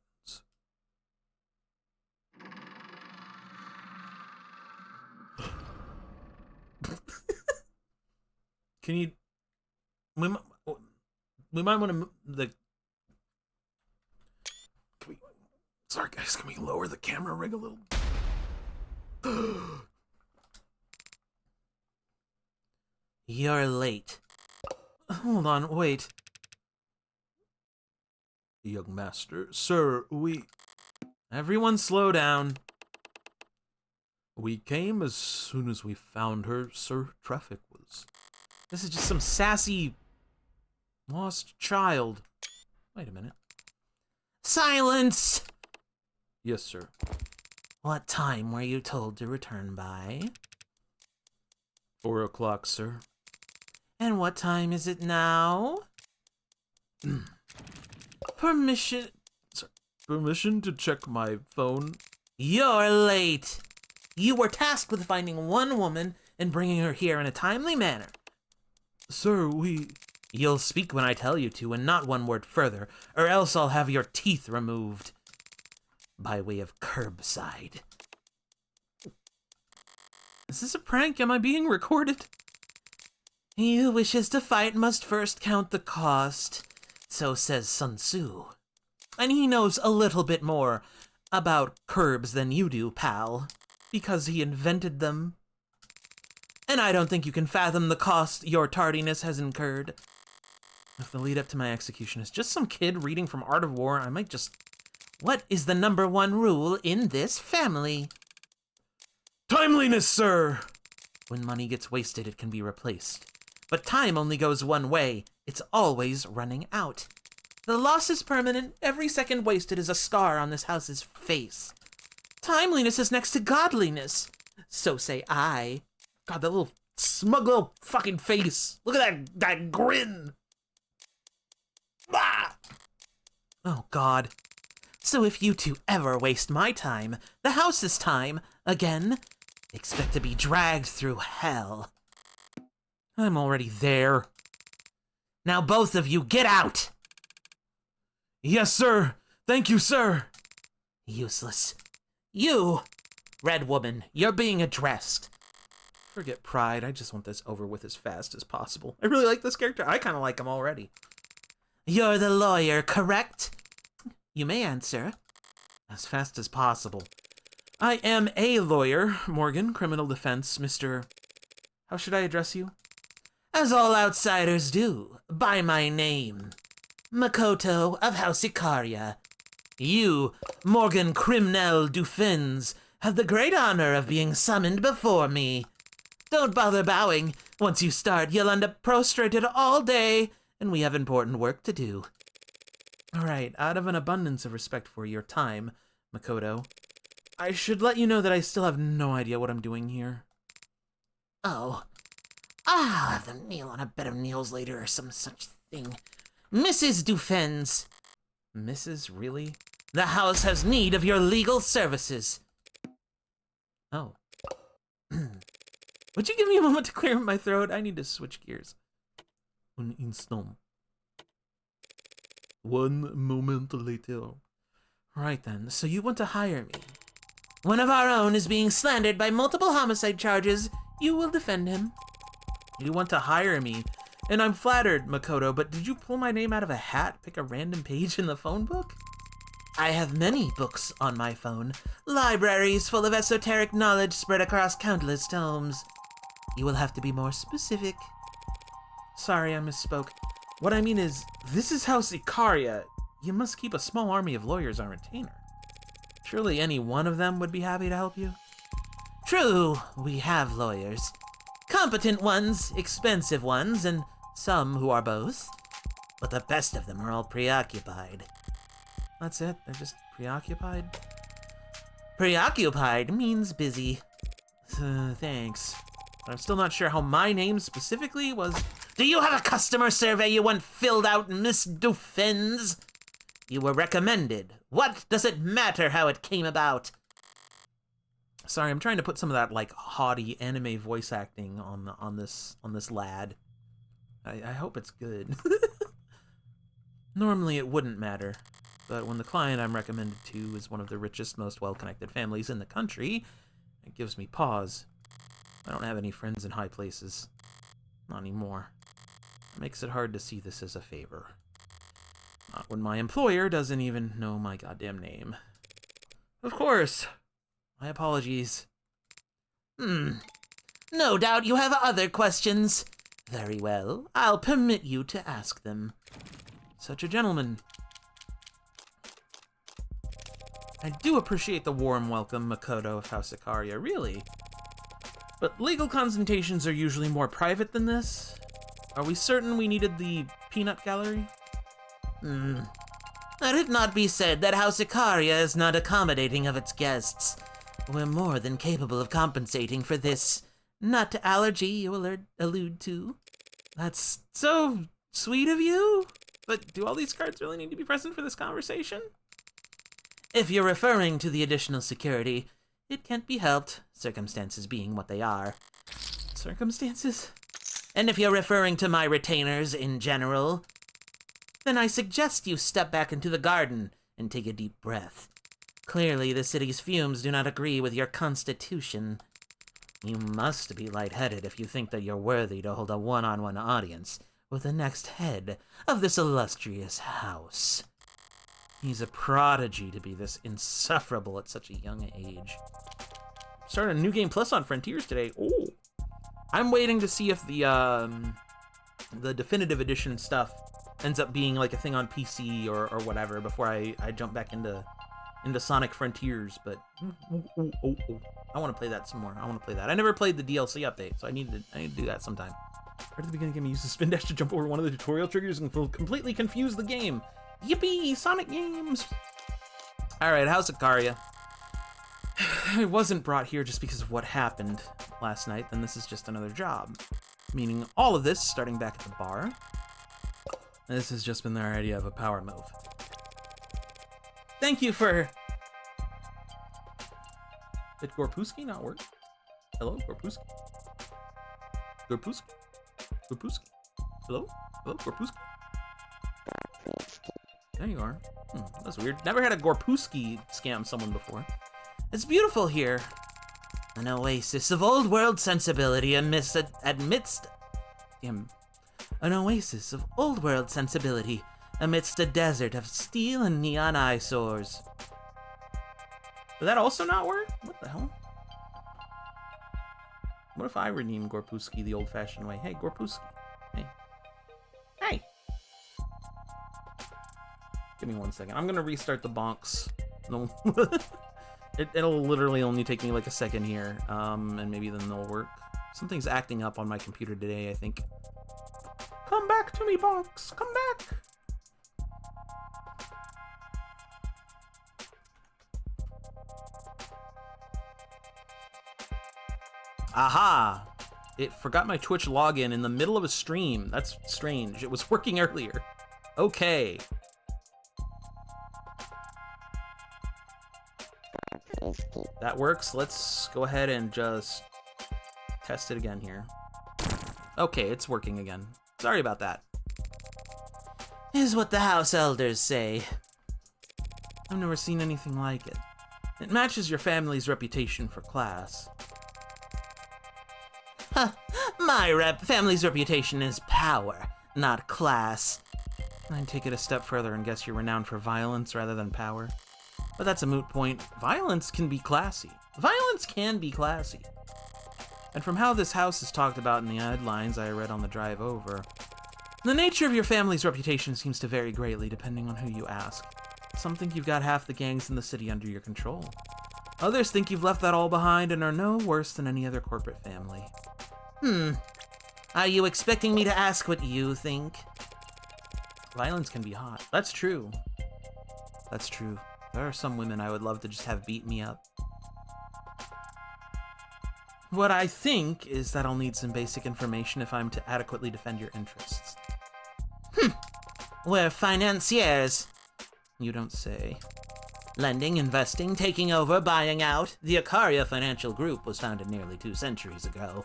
Can you... We might want to...
Sorry guys, can we lower the camera rig a little?
You're late.
Hold on, wait. Young master, sir, Everyone slow down. We came as soon as we found her, sir. Traffic was... This is just some sassy... lost child. Wait a minute.
Silence!
Yes, sir.
What time were you told to return by?
4 o'clock, sir.
And what time is it now? Permission...
Permission to check my phone?
You're late. You were tasked with finding one woman and bringing her here in a timely manner.
Sir,
You'll speak when I tell you to, and not one word further, or else I'll have your teeth removed. By way of curbside.
Is this a prank? Am I being recorded?
He who wishes to fight must first count the cost. So says Sun Tzu. And he knows a little bit more about curbs than you do, pal. Because he invented them. And I don't think you can fathom the cost your tardiness has incurred.
If the lead up to my execution is just some kid reading from Art of War, I might just...
What is the number one rule in this family?
Timeliness, sir!
When money gets wasted, it can be replaced. But time only goes one way. It's always running out. The loss is permanent. Every second wasted is a scar on this house's face. Timeliness is next to godliness. So say I.
God, that little smug little fucking face. Look at that grin.
Ah! Oh, God. So if you two ever waste my time, the house's time, again, expect to be dragged through hell.
I'm already there.
Now both of you get out!
Yes, sir. Thank you, sir.
Useless. You, Red Woman, you're being addressed.
Forget pride. I just want this over with as fast as possible. I really like this character. I kind of like him already.
You're the lawyer, correct? You may answer.
As fast as possible. I am a lawyer, Morgan, criminal defense, Mr. How should I address you?
As all outsiders do, by my name. Makoto of House Ikaria. You, Morgan Crimnel Dufens, have the great honor of being summoned before me. Don't bother bowing. Once you start, you'll end up prostrated all day, and we have important work to do.
All right, out of an abundance of respect for your time, Makoto, I should let you know that I still have no idea what I'm doing here.
Oh. I'll have them kneel on a bed of nails later or some such thing.
Mrs. Dufens.
Mrs. Really?
The house has need of your legal services.
Oh. Would you give me a moment to clear my throat? I need to switch gears. Un instant. 1 moment later. Right then, so you want to hire me?
One of our own is being slandered by multiple homicide charges. You will defend him.
You want to hire me? And I'm flattered, Makoto, but did you pull my name out of a hat? Pick a random page in the phone book?
I have many books on my phone. Libraries full of esoteric knowledge spread across countless tomes. You will have to be more specific.
Sorry, I misspoke. What I mean is, this is House Ikaria. You must keep a small army of lawyers on retainer. Surely any one of them would be happy to help you?
True, we have lawyers. Competent ones, expensive ones, and some who are both. But the best of them are all preoccupied.
That's it? They're just preoccupied?
Preoccupied means busy.
Thanks. But I'm still not sure how my name specifically was
Do you have a customer survey you want filled out, Miss Dauphins? You were recommended. What does it matter how it came about?
Sorry, I'm trying to put some of that like haughty anime voice acting on this lad. I hope it's good. Normally it wouldn't matter, but when the client I'm recommended to is one of the richest, most well-connected families in the country, it gives me pause. I don't have any friends in high places. Not anymore. It makes it hard to see this as a favor. Not when my employer doesn't even know my goddamn name. Of course. My apologies.
No doubt you have other questions. Very well, I'll permit you to ask them.
Such a gentleman. I do appreciate the warm welcome, Makoto of House Ikaria, really. But legal consultations are usually more private than this. Are we certain we needed the peanut gallery?
Let it not be said that House Ikaria is not accommodating of its guests. We're more than capable of compensating for this nut allergy you allude to.
That's so sweet of you. But do all these cards really need to be present for this conversation?
If you're referring to the additional security, it can't be helped, circumstances being what they are.
Circumstances?
And if you're referring to my retainers in general, then I suggest you step back into the garden and take a deep breath. Clearly, the city's fumes do not agree with your constitution. You must be lightheaded if you think that you're worthy to hold a one-on-one audience with the next head of this illustrious house.
He's a prodigy to be this insufferable at such a young age. Started a new game plus on Frontiers today. Oh, I'm waiting to see if the definitive edition stuff ends up being like a thing on PC or whatever before I jump back into Sonic Frontiers. But I want to play that some more. I want to play that. I never played the DLC update, so I need to do that sometime. Right at the beginning of the game, I used the spin dash to jump over one of the tutorial triggers and completely confuse the game. Yippee! Sonic games! Alright, House Ikaria. I wasn't brought here just because of what happened last night, then this is just another job. Meaning all of this, starting back at the bar, this has just been their idea of a power move. Thank you for... Did Gorpuski not work? Hello, Gorpuski? Gorpuski? Gorpuski? Hello? Hello, Gorpuski? There you are. That's weird. Never had a Gorpuski scam someone before.
It's beautiful here. An oasis of old world sensibility amidst
Damn.
an oasis of old world sensibility amidst a desert of steel and neon eyesores.
Did that also not work? What the hell? What if I redeem Gorpuski the old-fashioned way? Hey, Gorpuski. Hey. Hey! Give me 1 second. I'm gonna restart the bonks. No. It'll literally only take me like a second here, and maybe then they'll work. Something's acting up on my computer today, I think. Come back to me, bonks! Come back! Aha! It forgot my Twitch login in the middle of a stream. That's strange. It was working earlier. Okay. That works. Let's go ahead and just test it again here. Okay, it's working again. Sorry about that.
Is what the house elders say.
I've never seen anything like it. It matches your family's reputation for class.
My family's reputation is power, not class.
I'd take it a step further and guess you're renowned for violence rather than power. But that's a moot point. Violence can be classy. Violence can be classy. And from how this house is talked about in the headlines I read on the drive over, the nature of your family's reputation seems to vary greatly depending on who you ask. Some think you've got half the gangs in the city under your control. Others think you've left that all behind and are no worse than any other corporate family.
Are you expecting me to ask what you think?
Violence can be hot. That's true. That's true. There are some women I would love to just have beat me up. What I think is that I'll need some basic information if I'm to adequately defend your interests.
We're financiers.
You don't say.
Lending, investing, taking over, buying out. The Icaria Financial Group was founded nearly 2 centuries ago.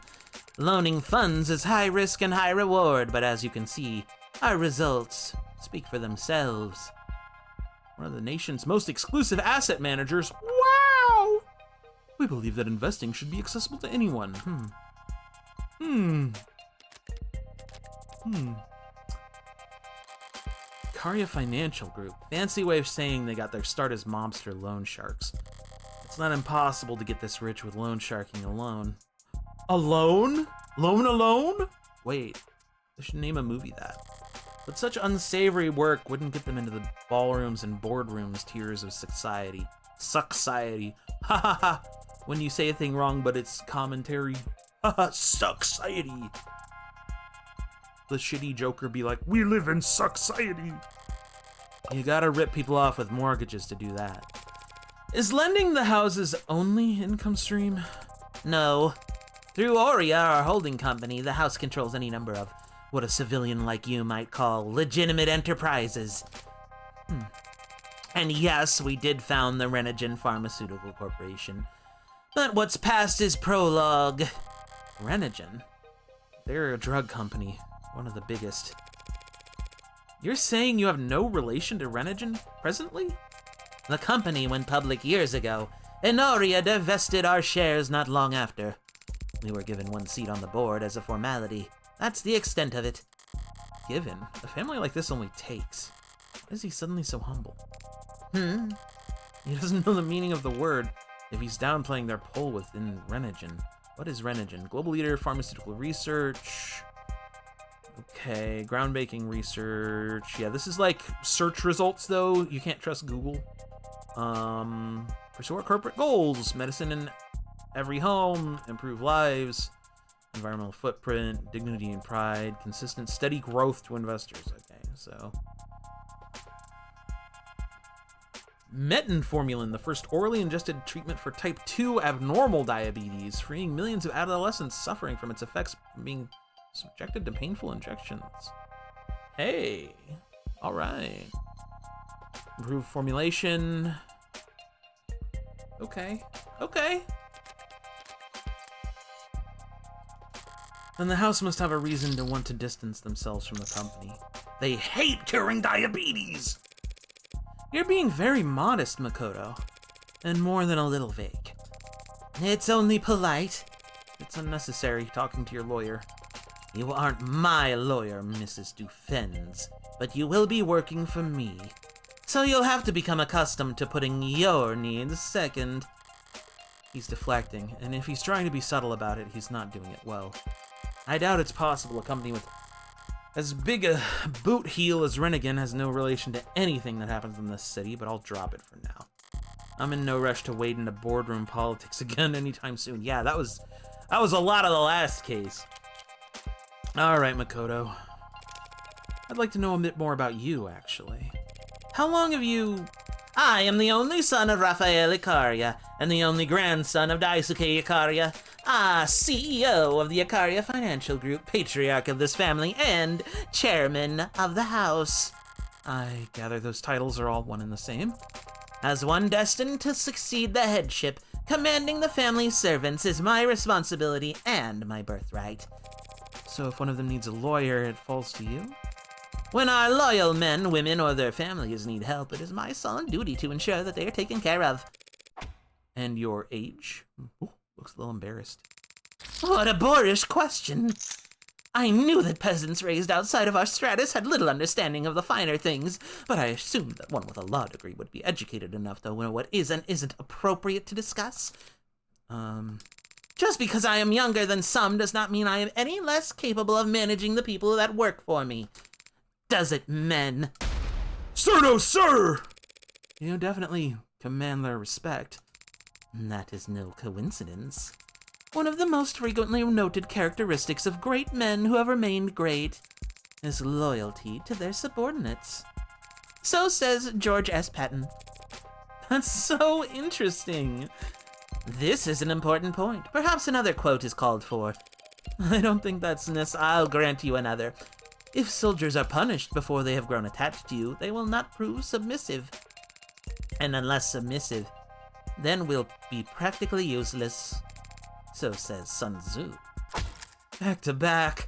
Loaning funds is high risk and high reward, but as you can see, our results speak for themselves.
One of the nation's most exclusive asset managers. Wow! We believe that investing should be accessible to anyone. Icaria Financial Group. Fancy way of saying they got their start as mobster loan sharks. It's not impossible to get this rich with loan sharking alone. Alone? Loan alone? Wait, they should name a movie that. But such unsavory work wouldn't get them into the ballrooms and boardrooms tiers of society. Suck-society. Ha ha ha. When you say a thing wrong, but it's commentary. Ha ha, suck-society. The shitty Joker be like, we live in suck-society. You gotta rip people off with mortgages to do that. Is lending the houses only income stream?
No. Through Aurea, our holding company, the house controls any number of what a civilian like you might call legitimate enterprises. And yes, we did found the Renogen Pharmaceutical Corporation. But what's past is prologue.
Renogen? They're a drug company. One of the biggest. You're saying you have no relation to Renogen presently?
The company went public years ago, and Aurea divested our shares not long after. We were given 1 seat on the board as a formality. That's the extent of it.
Given? A family like this only takes. Why is he suddenly so humble? He doesn't know the meaning of the word if he's downplaying their pull within Renogen. What is Renogen? Global leader, pharmaceutical research. Okay, groundbreaking research. Yeah, this is like search results, though. You can't trust Google. Pursue our corporate goals. Medicine in every home. Improve lives. Environmental footprint. Dignity and pride. Consistent, steady growth to investors. Okay, so... Metformin, the first orally ingested treatment for type 2 abnormal diabetes, freeing millions of adolescents suffering from its effects from being subjected to painful injections. Hey, all right. Improved formulation. Okay. Then the house must have a reason to want to distance themselves from the company. They hate curing diabetes! You're being very modest, Makoto. And more than a little vague.
It's only polite.
It's unnecessary talking to your lawyer.
You aren't my lawyer, Mrs. Dufenz, but you will be working for me. So you'll have to become accustomed to putting your needs second.
He's deflecting, and if he's trying to be subtle about it, he's not doing it well. I doubt it's possible a company with as big a boot heel as Renogen has no relation to anything that happens in this city, but I'll drop it for now. I'm in no rush to wade into boardroom politics again anytime soon. Yeah, that was a lot of the last case. All right, Makoto. I'd like to know a bit more about you, actually. How long have you...
I am the only son of Raphael Icaria, and the only grandson of Daisuke Icaria, CEO of the Icaria Financial Group, patriarch of this family, and chairman of the house.
I gather those titles are all one and the same.
As one destined to succeed the headship, commanding the family's servants is my responsibility and my birthright.
So if one of them needs a lawyer, it falls to you?
When our loyal men, women, or their families need help, it is my solemn duty to ensure that they are taken care of.
And your age? Ooh, looks a little embarrassed.
What a boorish question. I knew that peasants raised outside of our stratus had little understanding of the finer things, but I assumed that one with a law degree would be educated enough to know what is and isn't appropriate to discuss. Just because I am younger than some does not mean I am any less capable of managing the people that work for me. Does it, men?
Sir, no, sir! You definitely command their respect.
That is no coincidence. One of the most frequently noted characteristics of great men who have remained great is loyalty to their subordinates. So says George S. Patton.
That's so interesting.
This is an important point. Perhaps another quote is called for. I don't think that's I'll grant you another. If soldiers are punished before they have grown attached to you, they will not prove submissive. And unless submissive, then we'll be practically useless. So says Sun Tzu. Back to back.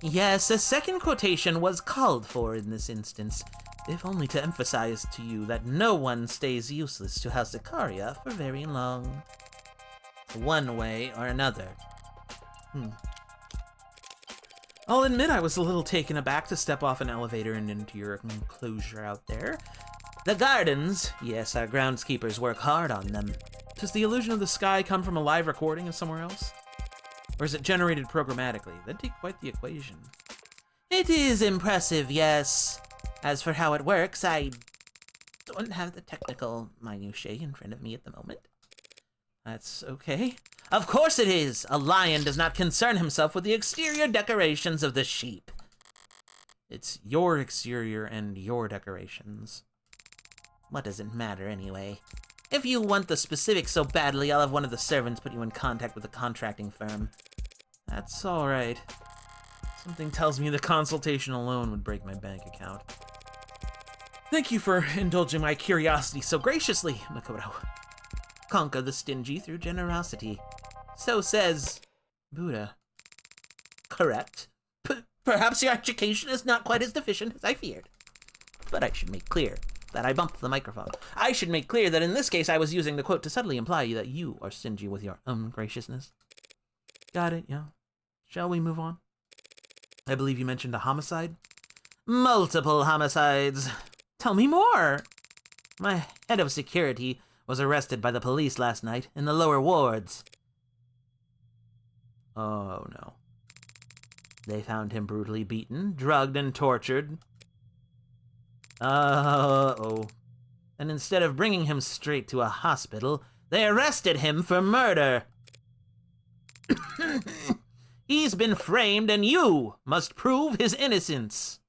Yes, a second quotation was called for in this instance, if only to emphasize to you that no one stays useless to House Icaria for very long. One way or another. I'll admit I was a little taken aback to step off an elevator and into your enclosure out there. The gardens, yes, our groundskeepers work hard on them. Does the illusion of the sky come from a live recording of somewhere else? Or is it generated programmatically? That'd take quite the equation. It is impressive, yes. As for how it works, I don't have the technical minutiae in front of me at the moment. That's okay. Of course it is! A lion does not concern himself with the exterior decorations of the sheep. It's your exterior and your decorations. What does it matter anyway? If you want the specifics so badly, I'll have one of the servants put you in contact with a contracting firm. That's alright. Something tells me the consultation alone would break my bank account. Thank you for indulging my curiosity so graciously, Makoto. Conquer the stingy through generosity. So says Buddha. Correct. Perhaps your education is not quite as deficient as I feared. But I should make clear that I bumped the microphone. I should make clear that in this case I was using the quote to subtly imply that you are stingy with your own graciousness. Got it, yeah. Shall we move on? I believe you mentioned a homicide? Multiple homicides. Tell me more. My head of security was arrested by the police last night in the lower wards. Oh no. They found him brutally beaten, drugged, and tortured. Uh-oh. And instead of bringing him straight to a hospital, they arrested him for murder. He's been framed and you must prove his innocence.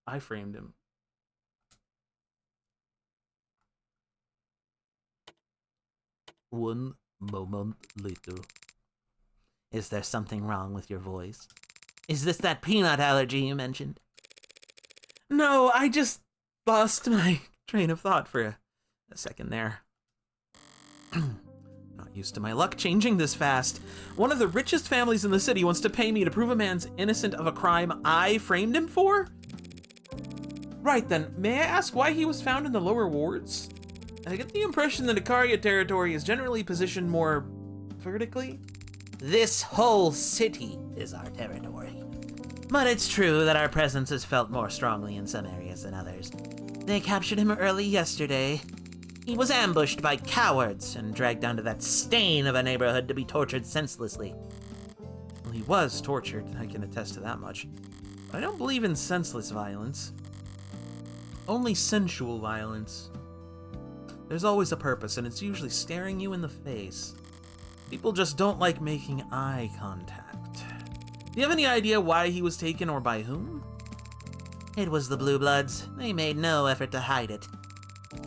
I framed him. One moment later. Is there something wrong with your voice? Is this that peanut allergy you mentioned? No, I just lost my train of thought for a second there. Not used to my luck changing this fast. One of the richest families in the city wants to pay me to prove a man's innocent of a crime I framed him for? Right then, may I ask why he was found in the lower wards? I get the impression that Icaria territory is generally positioned more vertically. This whole city is our territory. But it's true that our presence is felt more strongly in some areas than others. They captured him early yesterday. He was ambushed by cowards and dragged down to that stain of a neighborhood to be tortured senselessly. Well, he was tortured, I can attest to that much. But I don't believe in senseless violence. Only sensual violence. There's always a purpose, and it's usually staring you in the face. People just don't like making eye contact. Do you have any idea why he was taken or by whom? It was the Blue Bloods. They made no effort to hide it.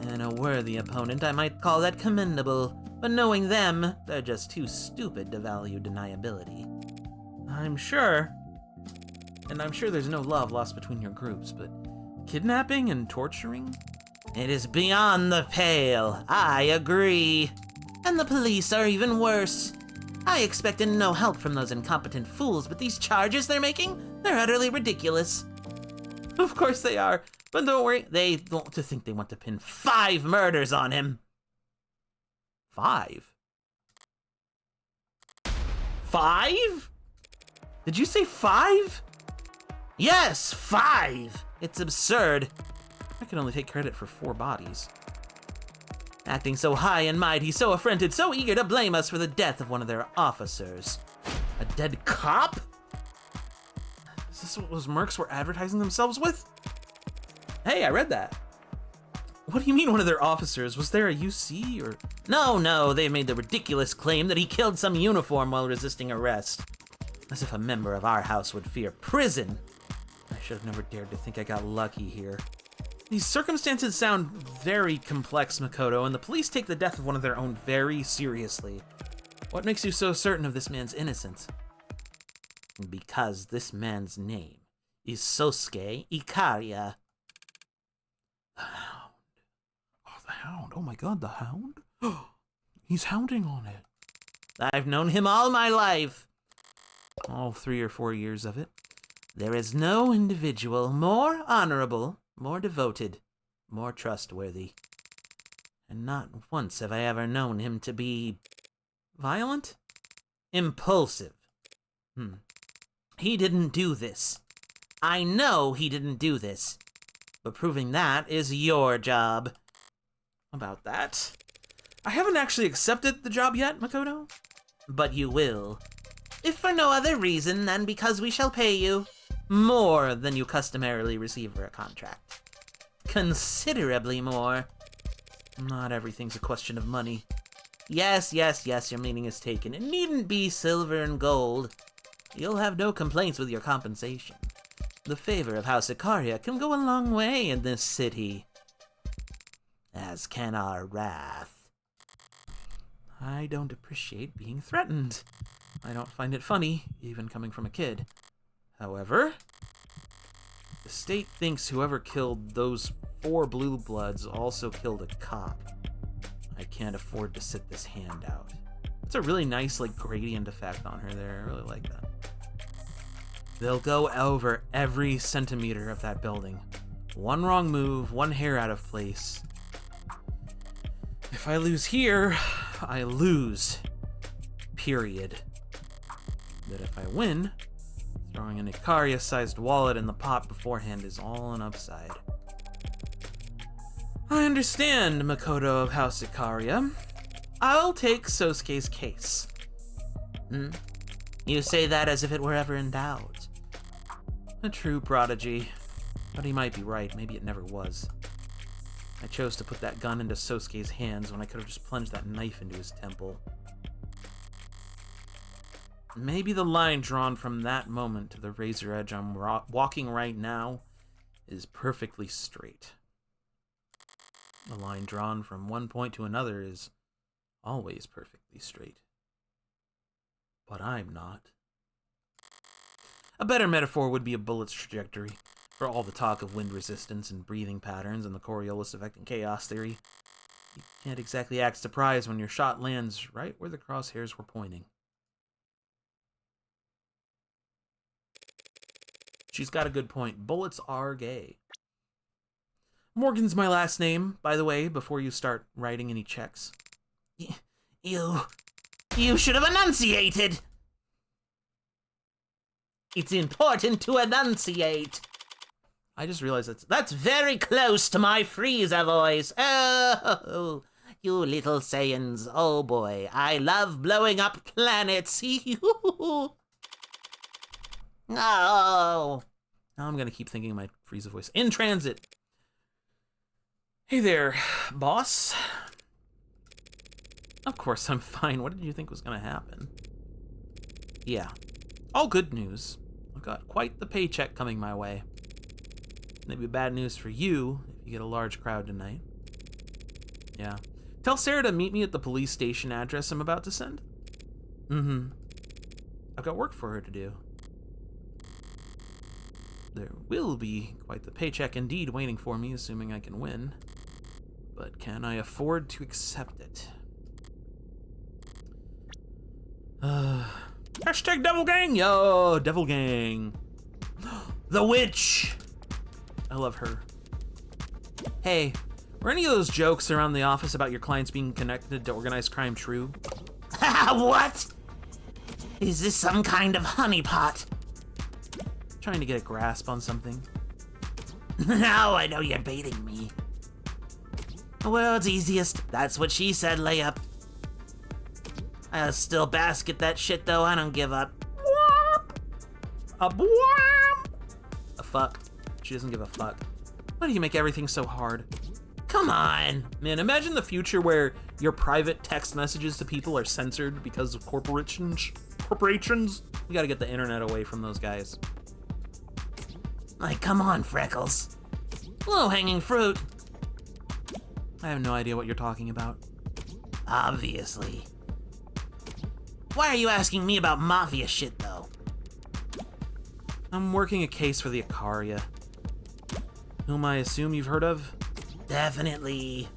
And a worthy opponent, I might call that commendable. But knowing them, they're just too stupid to value deniability. I'm sure. And I'm sure there's no love lost between your groups, but kidnapping and torturing? It is beyond the pale. I agree. And the police are even worse. I expected no help from those incompetent fools, but these charges they're making, they're utterly ridiculous. Of course they are. But don't worry, they don't think they want to pin 5 murders on him. 5? 5? Did you say 5? Yes, 5! It's absurd. I can only take credit for 4 bodies. Acting so high and mighty, so affronted, so eager to blame us for the death of one of their officers. A dead cop? Is this what those mercs were advertising themselves with? Hey, I read that. What do you mean one of their officers? Was there a UC or? No, they made the ridiculous claim that he killed some uniform while resisting arrest. As if a member of our house would fear prison. I should have never dared to think I got lucky here. These circumstances sound very complex, Makoto, and the police take the death of one of their own very seriously. What makes you so certain of this man's innocence? Because this man's name is Sosuke Ikaria.
The Hound. Oh, the Hound. Oh my god, the Hound? He's hounding on it.
I've known him all my life.
All 3 or 4 years of it.
There is no individual more honorable, more devoted, more trustworthy. And not once have I ever known him to be violent? Impulsive. He didn't do this. I know he didn't do this. But proving that is your job.
About that? I haven't actually accepted the job yet, Makoto.
But you will. If for no other reason than because we shall pay you more than you customarily receive for a contract. Considerably more.
Not everything's a question of money.
Yes, your meaning is taken. It needn't be silver and gold. You'll have no complaints with your compensation. The favor of House Ikaria can go a long way in this city. As can our wrath.
I don't appreciate being threatened. I don't find it funny, even coming from a kid. However, the state thinks whoever killed those 4 blue bloods also killed a cop. I can't afford to sit this hand out. It's a really nice, like, gradient effect on her there. I really like that. They'll go over every centimeter of that building. One wrong move, one hair out of place. If I lose here, I lose. Period. But if I win, throwing an Ikaria-sized wallet in the pot beforehand is all an upside. I understand, Makoto of House Ikaria. I'll take Sosuke's case.
You say that as if it were ever in doubt.
A true prodigy. But he might be right, maybe it never was. I chose to put that gun into Sosuke's hands when I could have just plunged that knife into his temple. Maybe the line drawn from that moment to the razor edge I'm walking right now is perfectly straight. The line drawn from one point to another is always perfectly straight. But I'm not. A better metaphor would be a bullet's trajectory. For all the talk of wind resistance and breathing patterns and the Coriolis effect and chaos theory, you can't exactly act surprised when your shot lands right where the crosshairs were pointing. She's got a good point. Bullets are gay. Morgan's my last name, by the way, before you start writing any checks.
You should have enunciated. It's important to enunciate.
I just realized
That's very close to my Frieza voice. Oh, you little Saiyans. Oh boy, I love blowing up planets. Oh.
Now I'm gonna keep thinking my Frieza voice. In transit. Hey there, boss. Of course I'm fine. What did you think was gonna happen? Yeah, all good news. I've got quite the paycheck coming my way. Maybe bad news for you if you get a large crowd tonight. Yeah. Tell Sarah to meet me at the police station address I'm about to send. I've got work for her to do. There will be quite the paycheck indeed waiting for me, assuming I can win. But can I afford to accept it? Hashtag Devil Gang! Yo, Devil Gang! The Witch! I love her. Hey, were any of those jokes around the office about your clients being connected to organized crime true?
What? Is this some kind of honeypot?
Trying to get a grasp on something.
Now I know you're baiting me. The world's easiest. That's what she said, layup. I'll still basket that shit though, I don't give up.
A fuck. She doesn't give a fuck. Why do you make everything so hard?
Come on.
Man, imagine the future where your private text messages to people are censored because of corporations. We gotta get the internet away from those guys.
Like, come on, Freckles. Low-hanging fruit.
I have no idea what you're talking about.
Obviously. Why are you asking me about mafia shit, though?
I'm working a case for the Ikaria, whom I assume you've heard of.
Definitely.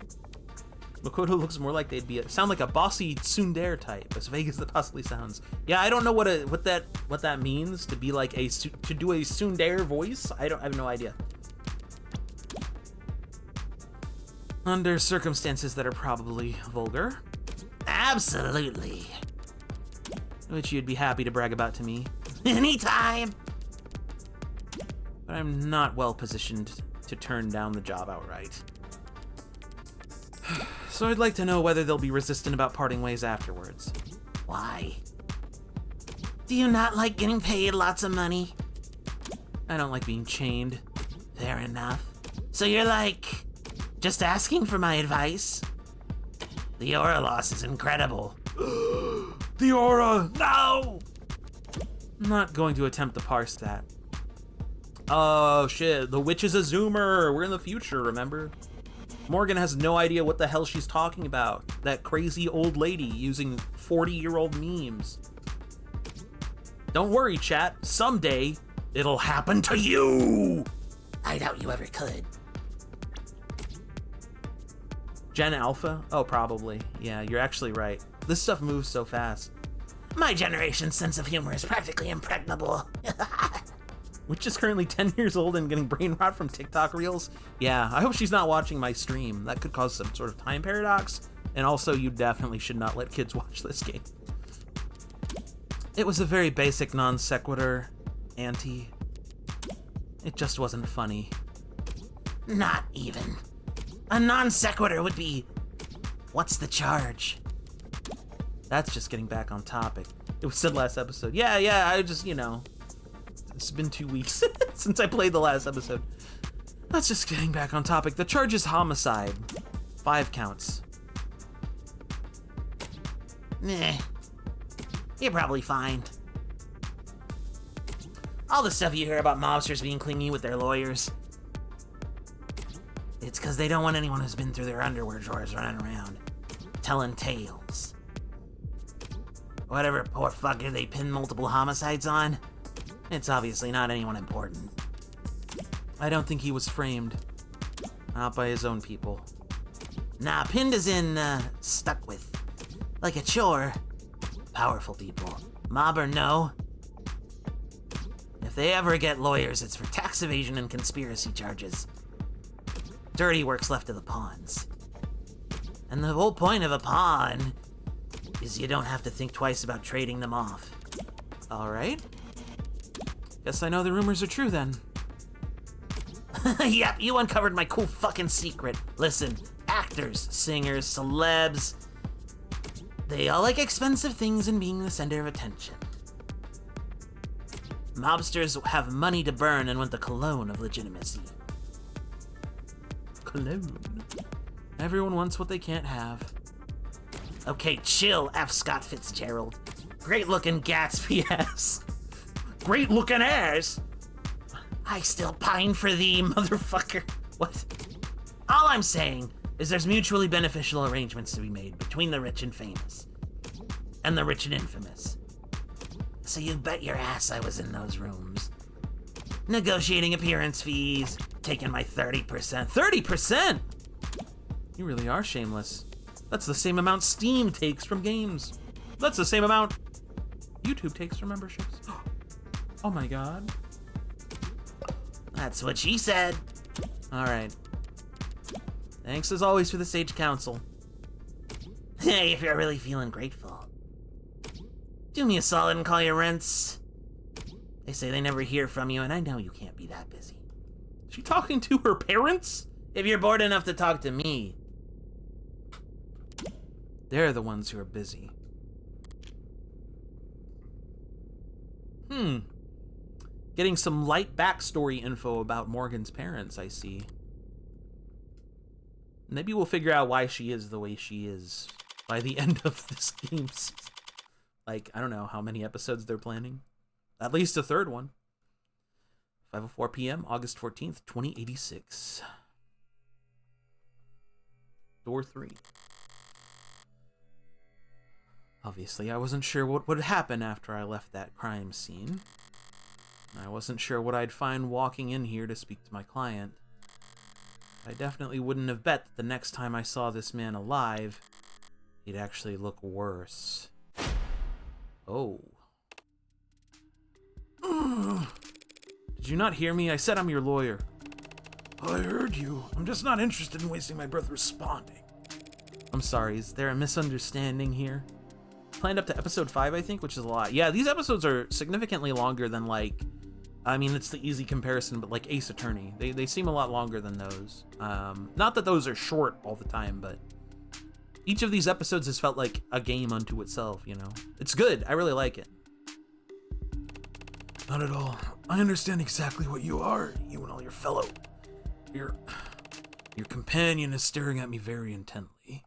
Makoto looks more like sound like a bossy tsundere type, as vague as that possibly sounds. Yeah, I don't know what that means to be like to do a tsundere voice. I have no idea. Under circumstances that are probably vulgar,
Absolutely.
which you'd be happy to brag about to me,
Anytime.
but I'm not well positioned to turn down the job outright. So I'd like to know whether they'll be resistant about parting ways afterwards.
Why? Do you not like getting paid lots of money?
I don't like being chained.
Fair enough. So you're like, just asking for my advice? The aura loss is incredible.
The aura!
No!
I'm not going to attempt to parse that. Oh shit, the witch is a zoomer. We're in the future, remember? Morgan has no idea what the hell she's talking about. That crazy old lady using 40-year-old memes. Don't worry, chat. Someday, it'll happen to you!
I doubt you ever could.
Gen Alpha? Oh, probably. Yeah, you're actually right. This stuff moves so fast.
My generation's sense of humor is practically impregnable.
Which is currently 10 years old and getting brain rot from TikTok reels. Yeah, I hope she's not watching my stream. That could cause some sort of time paradox. And also, you definitely should not let kids watch this game. It was a very basic non sequitur, Auntie. It just wasn't funny.
Not even. A non sequitur would be, what's the charge?
That's just getting back on topic. It was said last episode. Yeah, I just, it's been 2 weeks since I played the last episode. That's just getting back on topic. The charge is homicide. 5 counts.
Meh. You're probably fine. All the stuff you hear about mobsters being clingy with their lawyers, it's because they don't want anyone who's been through their underwear drawers running around telling tales. Whatever poor fucker they pin multiple homicides on, it's obviously not anyone important.
I don't think he was framed. Not by his own people.
Nah, pinned as in, stuck with. Like a chore. Powerful people. Mob or no. If they ever get lawyers, it's for tax evasion and conspiracy charges. Dirty work's left to the pawns. And the whole point of a pawn is you don't have to think twice about trading them off.
Alright. Guess I know the rumors are true then.
Yep, you uncovered my cool fucking secret. Listen, actors, singers, celebs, they all like expensive things and being the center of attention. Mobsters have money to burn and want the cologne of legitimacy.
Cologne. Everyone wants what they can't have.
Okay, chill, F. Scott Fitzgerald. Great looking Gatsby ass. Great looking ass. I still pine for thee, motherfucker. What? All I'm saying is there's mutually beneficial arrangements to be made between the rich and famous. And the rich and infamous. So you bet your ass I was in those rooms. Negotiating appearance fees, taking my 30%.
30%? You really are shameless. That's the same amount Steam takes from games. That's the same amount YouTube takes from memberships. Oh my god.
That's what she said.
Alright. Thanks as always for the Sage Counsel.
Hey, if you're really feeling grateful, do me a solid and call your rents. They say they never hear from you, and I know you can't be that busy.
Is she talking to her parents?
If you're bored enough to talk to me,
They're the ones who are busy. Getting some light backstory info about Morgan's parents, I see. Maybe we'll figure out why she is the way she is by the end of this game. Like, I don't know how many episodes they're planning. At least a third one. 5:04 p.m., August 14th, 2086. Door 3. Obviously, I wasn't sure what would happen after I left that crime scene. I wasn't sure what I'd find walking in here to speak to my client. I definitely wouldn't have bet that the next time I saw this man alive, he'd actually look worse. Oh. Did you not hear me? I said I'm your lawyer.
I heard you. I'm just not interested in wasting my breath responding.
I'm sorry, is there a misunderstanding here? Planned up to episode 5, I think, which is a lot. Yeah, these episodes are significantly longer than, like, I mean, it's the easy comparison, but like Ace Attorney. They seem a lot longer than those. Not that those are short all the time, but each of these episodes has felt like a game unto itself, you know? It's good. I really like it.
Not at all. I understand exactly what you are, you and all your fellow. Your companion is staring at me very intently.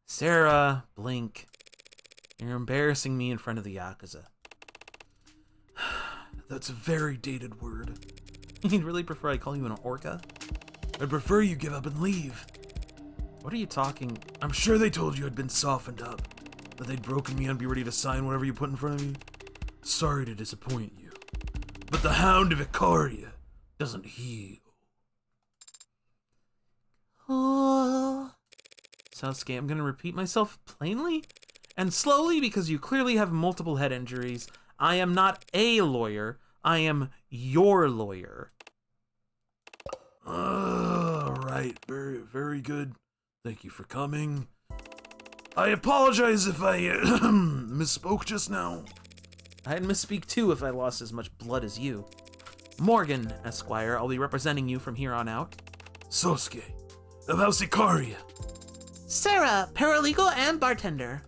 Sarah, blink. You're embarrassing me in front of the Yakuza.
That's a very dated word.
You'd really prefer I call you an orca?
I'd prefer you give up and leave.
What are you talking?
I'm sure they told you I'd been softened up, that they'd broken me and be ready to sign whatever you put in front of me. Sorry to disappoint you, but the Hound of Icaria doesn't heal.
Oh. Sasuke, I'm gonna repeat myself plainly and slowly because you clearly have multiple head injuries. I am not a lawyer. I am your lawyer.
Right. Very, very good. Thank you for coming. I apologize if I misspoke just now.
I'd misspeak too if I lost as much blood as you. Morgan, Esquire, I'll be representing you from here on out.
Sosuke, of House Icaria.
Sarah, paralegal and bartender.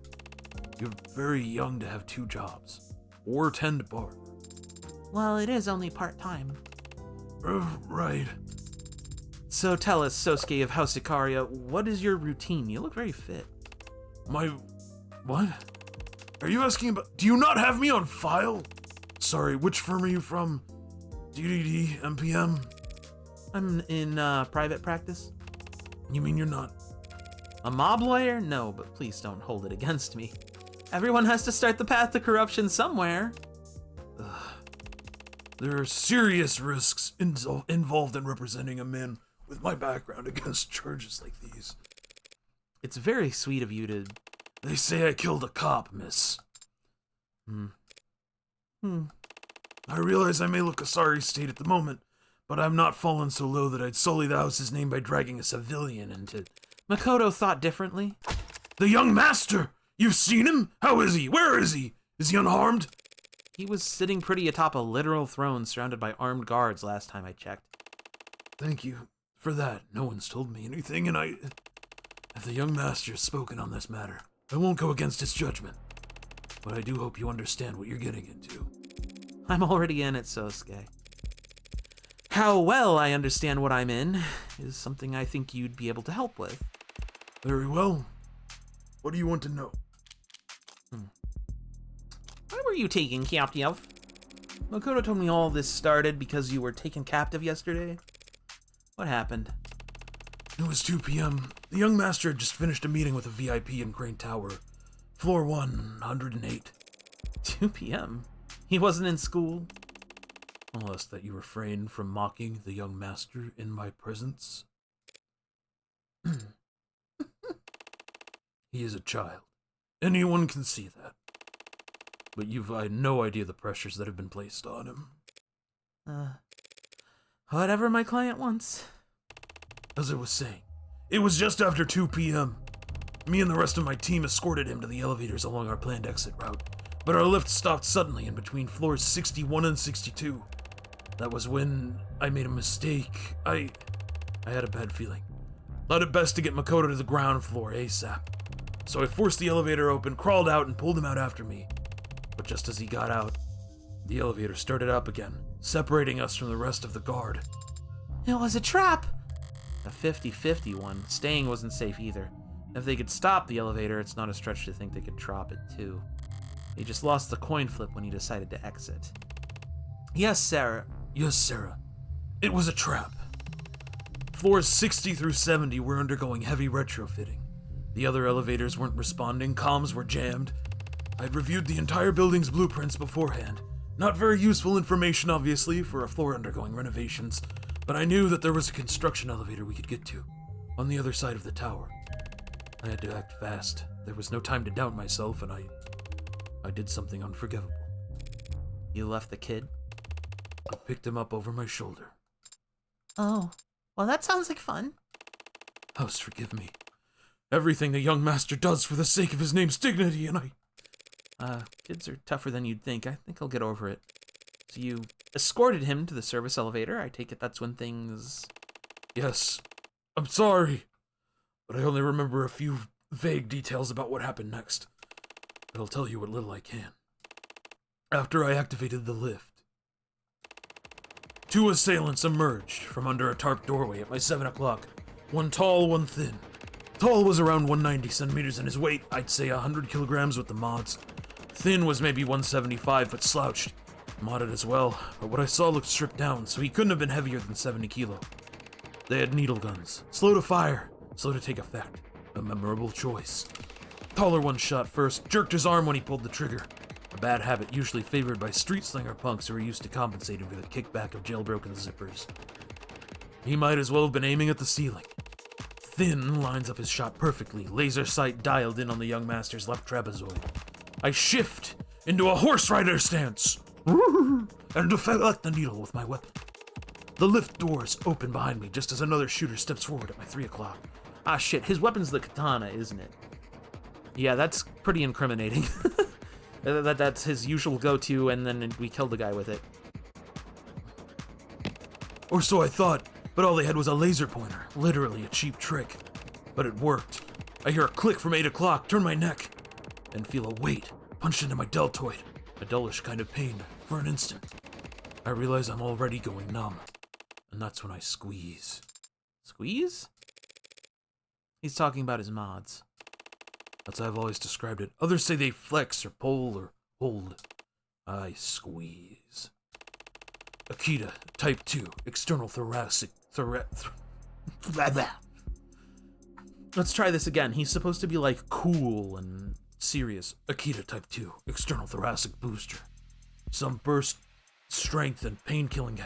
You're very young to have 2 jobs. Or tend bar.
Well, it is only part-time.
Right.
So tell us, Sosuke of House Icaria, what is your routine? You look very fit.
What? Are you asking about... Do you not have me on file? Sorry, which firm are you from? DDD, MPM?
I'm in private practice.
You mean you're not...
A mob lawyer? No, but please don't hold it against me. Everyone has to start the path to corruption somewhere.
There are serious risks involved in representing a man with my background against charges like these.
It's very sweet of you to...
They say I killed a cop, miss. I realize I may look a sorry state at the moment, but I'm not fallen so low that I'd sully the house's name by dragging a civilian into...
Makoto thought differently.
The young master! You've seen him? How is he? Where is he? Is he unharmed?
He was sitting pretty atop a literal throne surrounded by armed guards last time I checked.
Thank you for that. No one's told me anything, and if the young master has spoken on this matter, I won't go against his judgment. But I do hope you understand what you're getting into.
I'm already in it, Sosuke. How well I understand what I'm in is something I think you'd be able to help with.
Very well. What do you want to know?
Why were you taken captive? Makoto told me all this started because you were taken captive yesterday. What happened?
It was 2 p.m. The young master had just finished a meeting with a VIP in Crane Tower. Floor 108.
2 p.m.? He wasn't in school?
I'll ask that you refrain from mocking the young master in my presence. He is a child. Anyone can see that. But you've had no idea the pressures that have been placed on him.
Whatever my client wants.
As I was saying, it was just after 2 p.m. Me and the rest of my team escorted him to the elevators along our planned exit route, but our lift stopped suddenly in between floors 61 and 62. That was when I made a mistake. I had a bad feeling. Thought it best to get Makoto to the ground floor ASAP. So I forced the elevator open, crawled out, and pulled him out after me. But just as he got out, the elevator started up again, separating us from the rest of the guard.
It was a trap.
A 50-50 one. Staying wasn't safe either. If they could stop the elevator, it's not a stretch to think they could drop it too. He just lost the coin flip when he decided to exit.
Yes, Sarah. It was a trap. Floors 60 through 70 were undergoing heavy retrofitting. The other elevators weren't responding, comms were jammed. I'd reviewed the entire building's blueprints beforehand. Not very useful information, obviously, for a floor undergoing renovations, but I knew that there was a construction elevator we could get to, on the other side of the tower. I had to act fast. There was no time to doubt myself, and I did something unforgivable.
You left the kid?
I picked him up over my shoulder.
Oh, well, that sounds like fun.
House, forgive me. Everything the young master does for the sake of his name's dignity, and
Kids are tougher than you'd think. I think he'll get over it. So you escorted him to the service elevator. I take it that's when things...
Yes. I'm sorry. But I only remember a few vague details about what happened next. But I'll tell you what little I can. After I activated the lift, 2 assailants emerged from under a tarp doorway at my 7 o'clock. One tall, one thin. Tall was around 190 centimeters, and his weight, I'd say 100 kilograms with the mods. Thin was maybe 175, but slouched. Modded as well, but what I saw looked stripped down, so he couldn't have been heavier than 70 kilo. They had needle guns. Slow to fire, slow to take effect. A memorable choice. Taller one shot first, jerked his arm when he pulled the trigger. A bad habit usually favored by street slinger punks who are used to compensating for the kickback of jailbroken zippers. He might as well have been aiming at the ceiling. Thin lines up his shot perfectly, laser sight dialed in on the young master's left trapezoid. I shift into a horse rider stance and deflect the needle with my weapon. The lift doors open behind me just as another shooter steps forward at my 3 o'clock.
Ah, shit. His weapon's the katana, isn't it? Yeah, that's pretty incriminating. That's his usual go-to, and then we killed the guy with it.
Or so I thought, but all they had was a laser pointer. Literally a cheap trick. But it worked. I hear a click from 8 o'clock, turn my neck, and feel a weight punched into my deltoid. A dullish kind of pain for an instant. I realize I'm already going numb. And that's when I squeeze.
Squeeze? He's talking about his mods.
That's how I've always described it. Others say they flex or pull or hold. I squeeze. Akita, type 2, external thoracic...
Let's try this again. He's supposed to be, like, cool and serious.
Akita, type 2, external thoracic booster. Some burst strength and pain-killing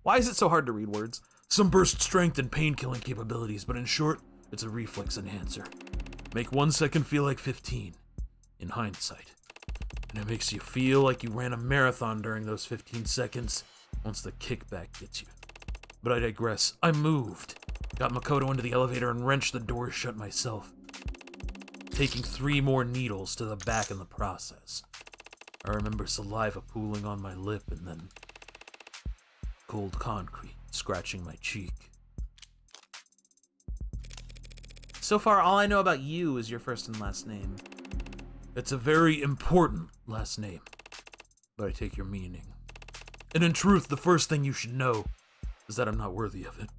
Why is it so hard to read words?
Some burst strength and pain-killing capabilities, but in short, it's a reflex enhancer. Make 1 second feel like 15, in hindsight. And it makes you feel like you ran a marathon during those 15 seconds, once the kickback gets you. But I digress. I moved. Got Makoto into the elevator and wrenched the doors shut myself. Taking 3 more needles to the back in the process. I remember saliva pooling on my lip and then cold concrete scratching my cheek.
So far, all I know about you is your first and last name.
It's a very important last name, but I take your meaning. And in truth, the first thing you should know is that I'm not worthy of it.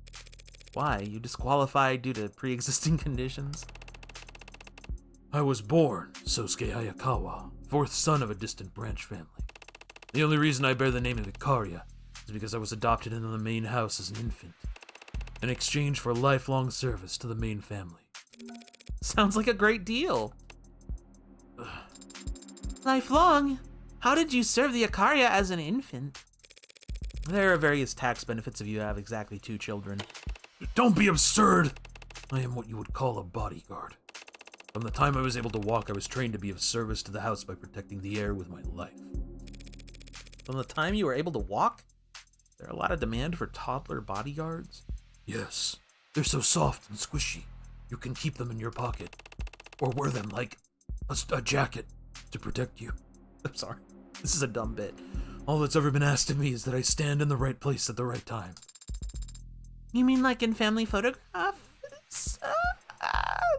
Why? You disqualified due to pre-existing conditions?
I was born Sosuke Hayakawa, 4th son of a distant branch family. The only reason I bear the name of Ikaria is because I was adopted into the main house as an infant, in exchange for lifelong service to the main family.
Sounds like a great deal.
Lifelong? How did you serve the Ikaria as an infant?
There are various tax benefits if you have exactly 2 children.
Don't be absurd! I am what you would call a bodyguard. From the time I was able to walk, I was trained to be of service to the house by protecting the air with my life.
From the time you were able to walk? There are a lot of demand for toddler bodyguards?
Yes. They're so soft and squishy, you can keep them in your pocket. Or wear them like a jacket to protect you.
I'm sorry. This is a dumb bit.
All that's ever been asked of me is that I stand in the right place at the right time.
You mean like in Family Photographs?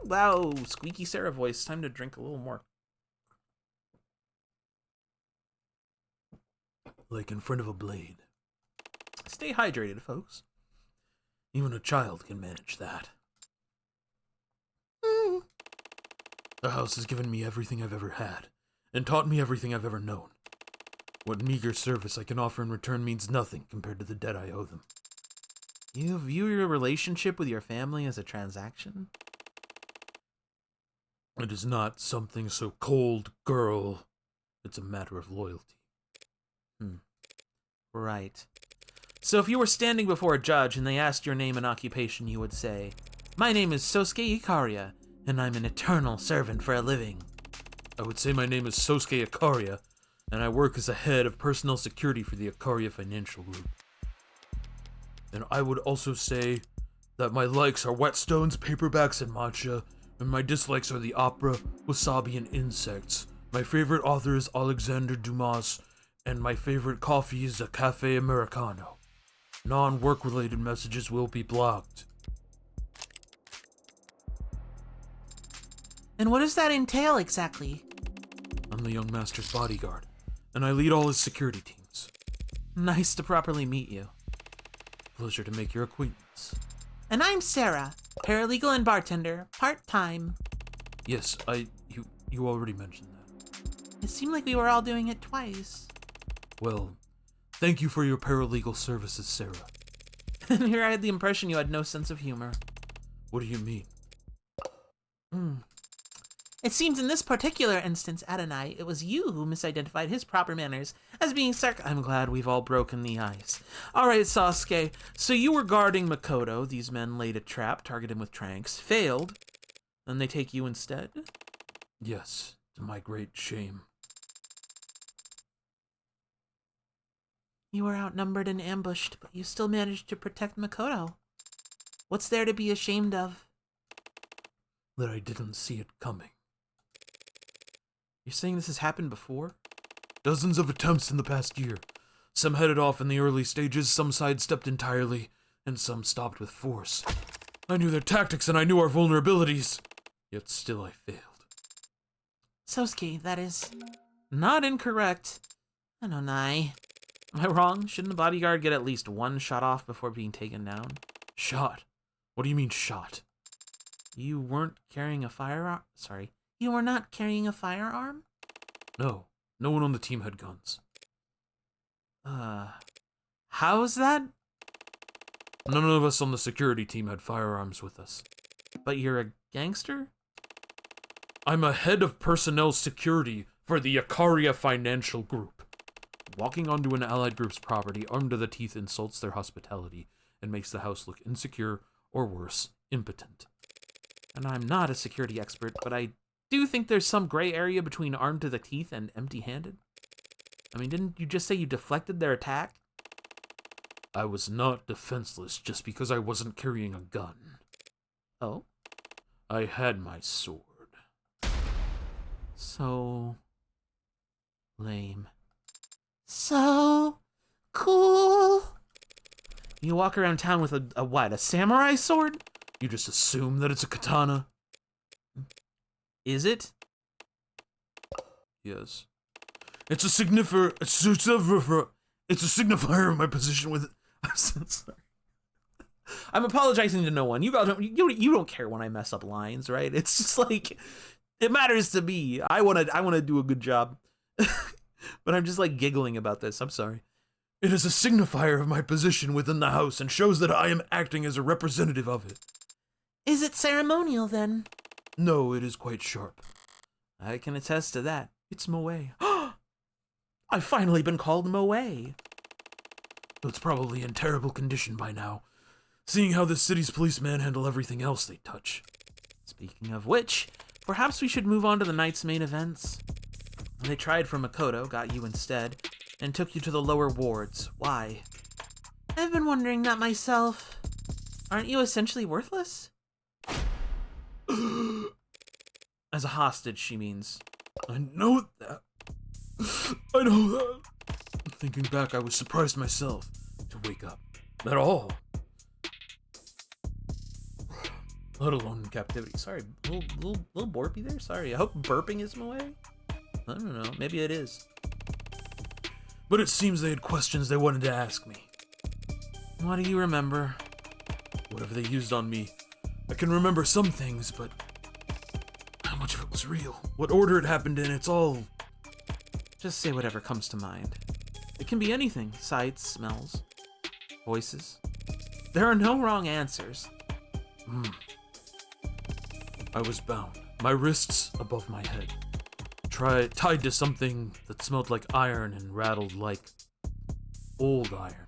Wow, squeaky Sarah voice. Time to drink a little more.
Like in front of a blade.
Stay hydrated, folks.
Even a child can manage that. The house has given me everything I've ever had, and taught me everything I've ever known. What meager service I can offer in return means nothing compared to the debt I owe them.
You view your relationship with your family as a transaction?
It is not something so cold, girl. It's a matter of loyalty.
Right. So if you were standing before a judge and they asked your name and occupation, you would say, "My name is Sosuke Ikaria, and I'm an eternal servant for a living."
I would say my name is Sosuke Ikaria, and I work as a head of personnel security for the Ikaria Financial Group. And I would also say that my likes are whetstones, paperbacks, and matcha, and my dislikes are the opera, wasabi, and insects. My favorite author is Alexander Dumas, and my favorite coffee is a Cafe Americano. Non-work related messages will be blocked.
And what does that entail exactly?
I'm the young master's bodyguard, and I lead all his security teams.
Nice to properly meet you.
Pleasure to make your acquaintance.
And I'm Sarah, paralegal and bartender, part-time.
Yes, you already mentioned that.
It seemed like we were all doing it twice.
Well, thank you for your paralegal services, Sarah.
And here I had the impression you had no sense of humor.
What do you mean?
It seems in this particular instance, Adonai, it was you who misidentified his proper manners as being I'm glad we've all broken the ice. Alright, Sasuke, so you were guarding Makoto. These men laid a trap, targeted him with tranks, failed, then they take you instead?
Yes, to my great shame.
You were outnumbered and ambushed, but you still managed to protect Makoto. What's there to be ashamed of?
That I didn't see it coming.
You're saying this has happened before?
Dozens of attempts in the past year. Some headed off in the early stages, some sidestepped entirely, and some stopped with force. I knew their tactics and I knew our vulnerabilities, yet still I failed.
Sosuke, that is not incorrect. Adonai. Am I wrong? Shouldn't a bodyguard get at least one shot off before being taken down?
Shot? What do you mean shot?
You weren't carrying a firearm? Sorry. You were not carrying a firearm?
No. No one on the team had guns.
How's that?
None of us on the security team had firearms with us.
But you're a gangster?
I'm a head of personnel security for the Ikaria Financial Group. Walking onto an allied group's property armed to the teeth insults their hospitality and makes the house look insecure, or worse, impotent.
And I'm not a security expert, but I do think there's some gray area between armed to the teeth and empty-handed. I mean, didn't you just say you deflected their attack?
I was not defenseless just because I wasn't carrying a gun.
Oh?
I had my sword.
So lame. So cool. You walk around town with a what? A samurai sword?
You just assume that it's a katana?
Is it?
Yes. It's a signifier of my position with it.
I'm so sorry. I'm apologizing to no one. You don't care when I mess up lines, right? It's just like it matters to me. I wanna do a good job. But I'm just like giggling about this. I'm sorry.
It is a signifier of my position within the house and shows that I am acting as a representative of it.
Is it ceremonial then?
No, it is quite sharp.
I can attest to that. It's Moe. I've finally been called Moe.
It's probably in terrible condition by now, seeing how the city's policemen handle everything else they touch.
Speaking of which, perhaps we should move on to the night's main events. They tried for Makoto, got you instead, and took you to the lower wards. Why? I've been wondering that myself. Aren't you essentially worthless? As a hostage, she means.
I know that. I know that. Thinking back, I was surprised myself to wake up at all.
Let alone in captivity. Sorry, little burpy there. Sorry. I hope burping is my way. I don't know. Maybe it is.
But it seems they had questions they wanted to ask me.
What do you remember?
Whatever they used on me. I can remember some things, but how much of it was is real. What order it happened in, it's all...
Just say whatever comes to mind. It can be anything. Sights, smells, voices. There are no wrong answers.
I was bound. My wrists above my head. Tied to something that smelled like iron and rattled like old iron.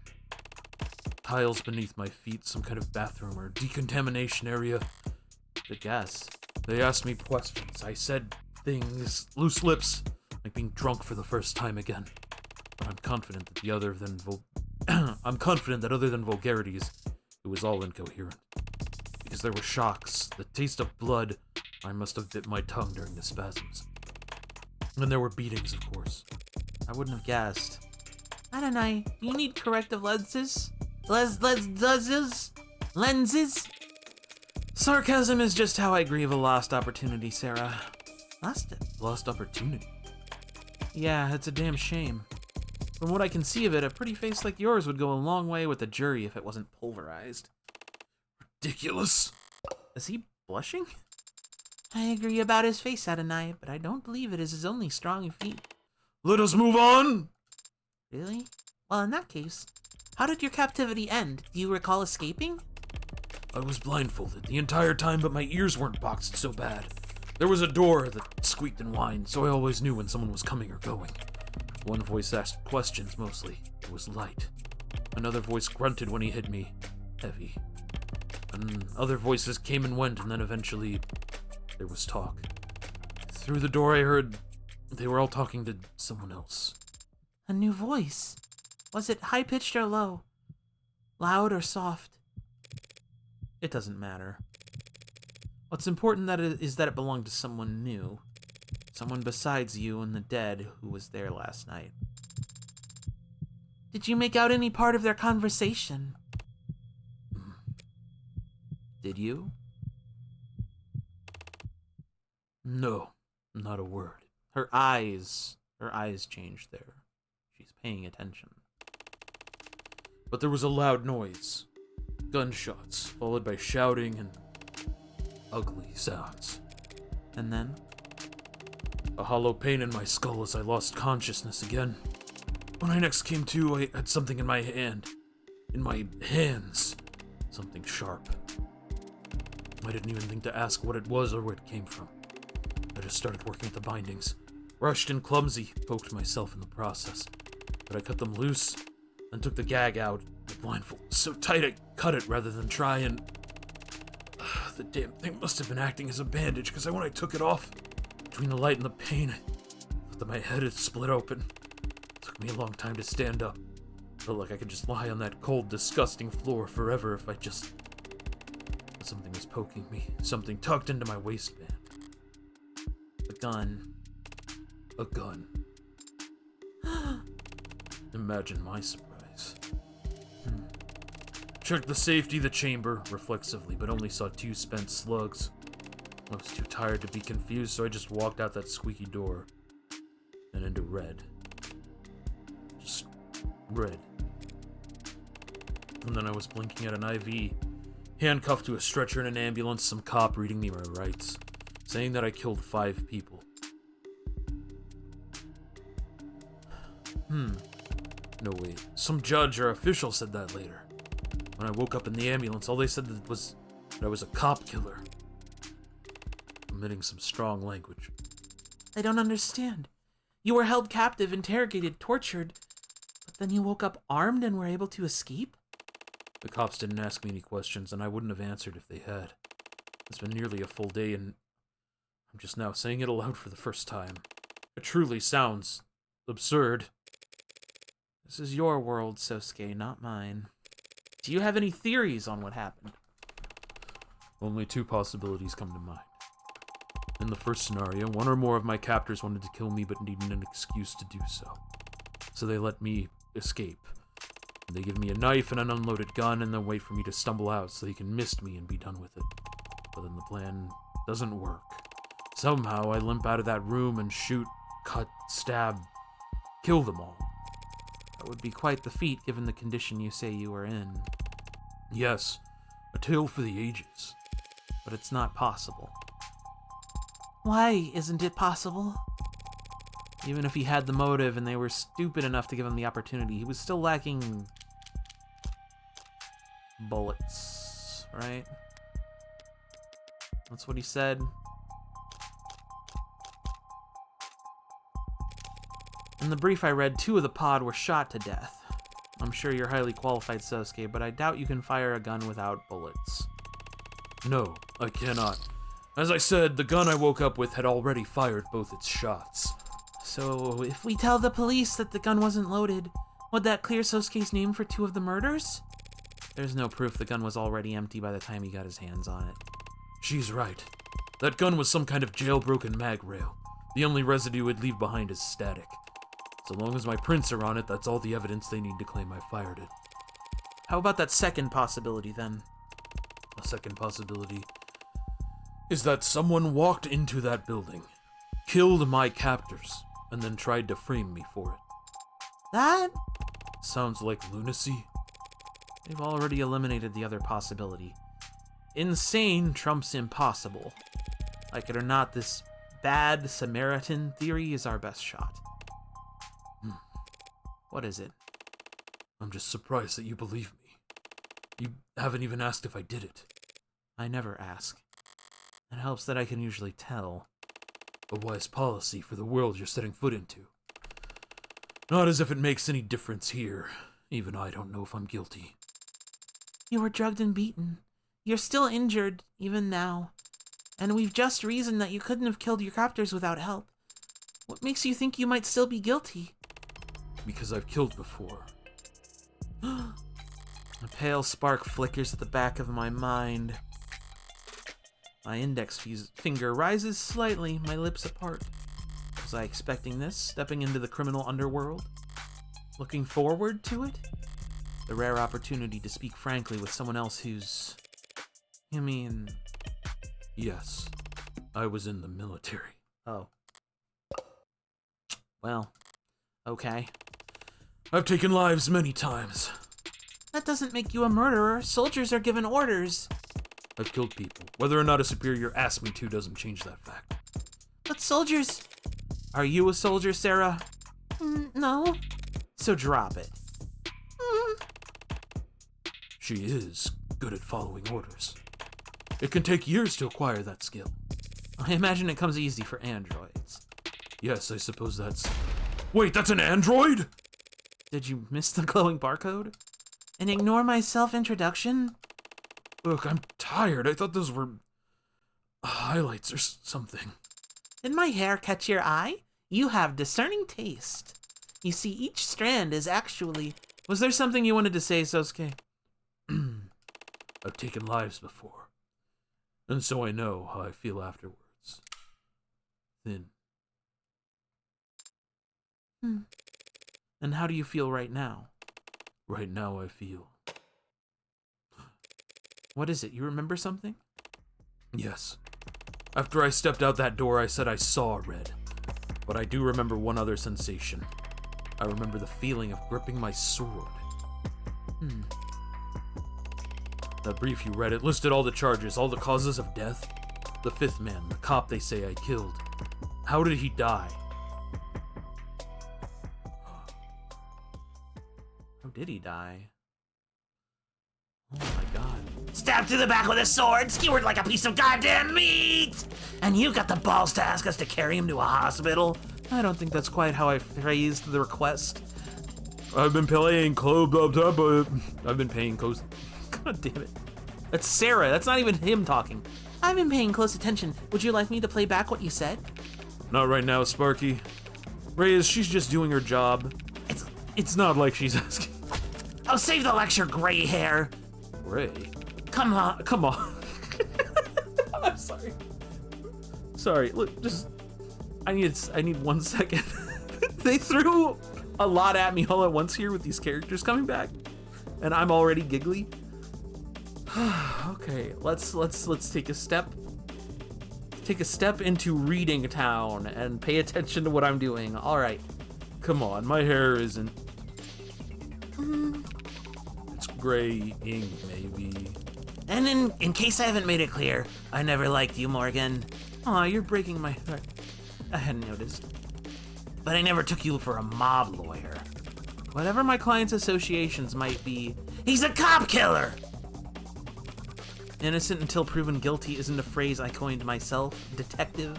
Tiles beneath my feet, some kind of bathroom or decontamination area.
Good guess.
They asked me questions. I said things, loose lips, like being drunk for the first time again. But I'm confident that other than vulgarities, it was all incoherent. Because there were shocks, the taste of blood. I must have bit my tongue during the spasms. And there were beatings, of course.
I wouldn't have guessed.
Adonai, do you need corrective lenses? Lenses?
Sarcasm is just how I grieve a lost opportunity, Sarah.
Lost opportunity.
Yeah, it's a damn shame. From what I can see of it, a pretty face like yours would go a long way with the jury if it wasn't pulverized.
Ridiculous.
Is he blushing?
I agree about his face, Adonai, but I don't believe it is his only strong feat.
Let us move on!
Really? Well, in that case, how did your captivity end? Do you recall escaping?
I was blindfolded the entire time, but my ears weren't boxed so bad. There was a door that squeaked and whined, so I always knew when someone was coming or going. One voice asked questions mostly. It was light. Another voice grunted when he hit me. Heavy. And other voices came and went, and then eventually there was talk. Through the door I heard they were all talking to someone else.
A new voice. Was it high-pitched or low? Loud or soft?
It doesn't matter. What's important is that it belonged to someone new. Someone besides you and the dead who was there last night.
Did you make out any part of their conversation?
Did you?
No, not a word.
Her eyes changed there. She's paying attention.
But there was a loud noise. Gunshots, followed by shouting and ugly sounds.
And then?
A hollow pain in my skull as I lost consciousness again. When I next came to, I had something in my hand. In my hands. Something sharp. I didn't even think to ask what it was or where it came from. I just started working at the bindings. Rushed and clumsy, poked myself in the process. But I cut them loose, and took the gag out. The blindfold was so tight I cut it rather than try and... The damn thing must have been acting as a bandage, because when I took it off, between the light and the pain, I thought that my head had split open. It took me a long time to stand up. Felt like I could just lie on that cold, disgusting floor forever if I just... But something was poking me. Something tucked into my waistband.
The gun.
A gun. Imagine my surprise. Checked the safety of the chamber reflexively, but only saw 2 spent slugs. I was too tired to be confused, so I just walked out that squeaky door and into red. Just red. And then I was blinking at an IV, handcuffed to a stretcher in an ambulance, some cop reading me my rights, saying that I killed 5 people. No, wait. Some judge or official said that later. When I woke up in the ambulance, all they said was that I was a cop killer. Omitting some strong language.
I don't understand. You were held captive, interrogated, tortured, but then you woke up armed and were able to escape?
The cops didn't ask me any questions, and I wouldn't have answered if they had. It's been nearly a full day, and I'm just now saying it aloud for the first time. It truly sounds absurd.
This is your world, Sosuke, not mine. Do you have any theories on what happened?
Only 2 possibilities come to mind. In the first scenario, 1 or more of my captors wanted to kill me but needed an excuse to do so. So they let me escape. They give me a knife and an unloaded gun and then wait for me to stumble out so they can mist me and be done with it. But then the plan doesn't work. Somehow I limp out of that room and shoot, cut, stab, kill them all.
That would be quite the feat given the condition you say you were in.
Yes, a tale for the ages.
But it's not possible.
Why isn't it possible?
Even if he had the motive and they were stupid enough to give him the opportunity, he was still lacking bullets, right? That's what he said. In the brief I read, 2 of the pod were shot to death. I'm sure you're highly qualified, Sosuke, but I doubt you can fire a gun without bullets.
No, I cannot. As I said, the gun I woke up with had already fired both its shots.
So, if we tell the police that the gun wasn't loaded, would that clear Sosuke's name for 2 of the murders?
There's no proof the gun was already empty by the time he got his hands on it.
She's right. That gun was some kind of jailbroken mag rail. The only residue it'd leave behind is static. So long as my prints are on it, that's all the evidence they need to claim I fired it.
How about that second possibility, then?
A second possibility is that someone walked into that building, killed my captors, and then tried to frame me for it.
That?
Sounds like lunacy.
They've already eliminated the other possibility. Insane trumps impossible. Like it or not, this bad Samaritan theory is our best shot. What is it?
I'm just surprised that you believe me. You haven't even asked if I did it.
I never ask. It helps that I can usually tell.
A wise policy for the world you're setting foot into. Not as if it makes any difference here. Even I don't know if I'm guilty.
You were drugged and beaten. You're still injured, even now. And we've just reasoned that you couldn't have killed your captors without help. What makes you think you might still be guilty?
Because I've killed before.
A pale spark flickers at the back of my mind. My index finger rises slightly, my lips apart. Was I expecting this, stepping into the criminal underworld? Looking forward to it? The rare opportunity to speak frankly with someone else who's... You mean...
Yes, I was in the military.
Oh. Well, okay.
I've taken lives many times.
That doesn't make you a murderer. Soldiers are given orders.
I've killed people. Whether or not a superior asked me to doesn't change that fact.
But soldiers...
Are you a soldier, Sarah?
No.
So drop it.
She is good at following orders. It can take years to acquire that skill.
I imagine it comes easy for androids.
Yes, I suppose that's... Wait, that's an android?!
Did you miss the glowing barcode?
And ignore my self-introduction?
Look, I'm tired. I thought those were... highlights or something.
Did my hair catch your eye? You have discerning taste. You see, each strand is actually...
Was there something you wanted to say, Sosuke?
I've taken lives before. And so I know how I feel afterwards. Thin.
And how do you feel right now?
Right now I feel...
What is it? You remember something?
Yes. After I stepped out that door, I said I saw red. But I do remember one other sensation. I remember the feeling of gripping my sword. The brief you read, it listed all the charges, all the causes of death. The 5th man, the cop they say I killed. How did he die?
How did he die? Oh my god.
Stabbed through the back with a sword, skewered like a piece of goddamn meat! And you got the balls to ask us to carry him to a hospital?
I don't think that's quite how I phrased the request.
I've been playing but I've been paying close.
God damn it. That's Sarah. That's not even him talking.
I've been paying close attention. Would you like me to play back what you said?
Not right now, Sparky. Reyes, she's just doing her job. It's not like she's asking.
Oh, save the lecture, gray hair.
Ray?
Come on.
Come on. I'm sorry. Sorry. Look, just I need 1 second. They threw a lot at me all at once here with these characters coming back, and I'm already giggly. Okay, let's take a step. Take a step into reading town and pay attention to what I'm doing. All right.
Come on, my hair isn't... It's gray ink, maybe.
And in case I haven't made it clear, I never liked you, Morgan.
Aw, you're breaking my heart. I hadn't noticed.
But I never took you for a mob lawyer.
Whatever my client's associations might be,
He's a cop killer!
innocent until proven guilty isn't a phrase I coined myself, detective.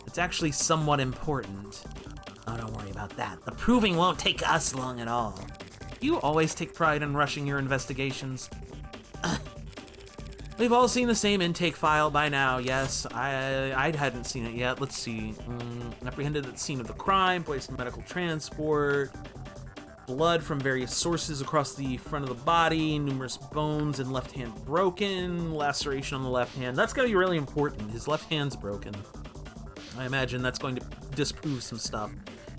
It's actually somewhat important.
Oh, don't worry about that. The proving won't take us long at all.
You always take pride in rushing your investigations. We've all seen the same intake file by now, yes. I hadn't seen it yet. Let's see. Apprehended at the scene of the crime, placed in medical transport. Blood from various sources across the front of the body, numerous bones and left hand broken, laceration on the left hand. That's gotta be really important. His left hand's broken. I imagine that's going to disprove some stuff.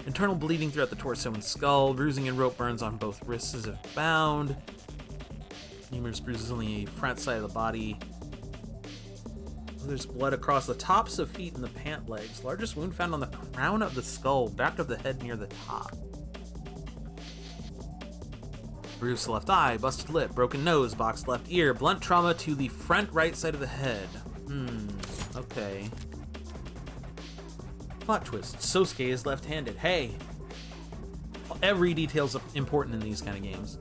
Internal bleeding throughout the torso and skull, bruising and rope burns on both wrists as if bound. Numerous bruises on the front side of the body. There's blood across the tops of feet and the pant legs. Largest wound found on the crown of the skull, back of the head near the top. Bruised left eye, busted lip, broken nose, boxed left ear, blunt trauma to the front right side of the head. Okay. Plot twist. Sosuke is left-handed. Hey! Every detail's important in these kind of games.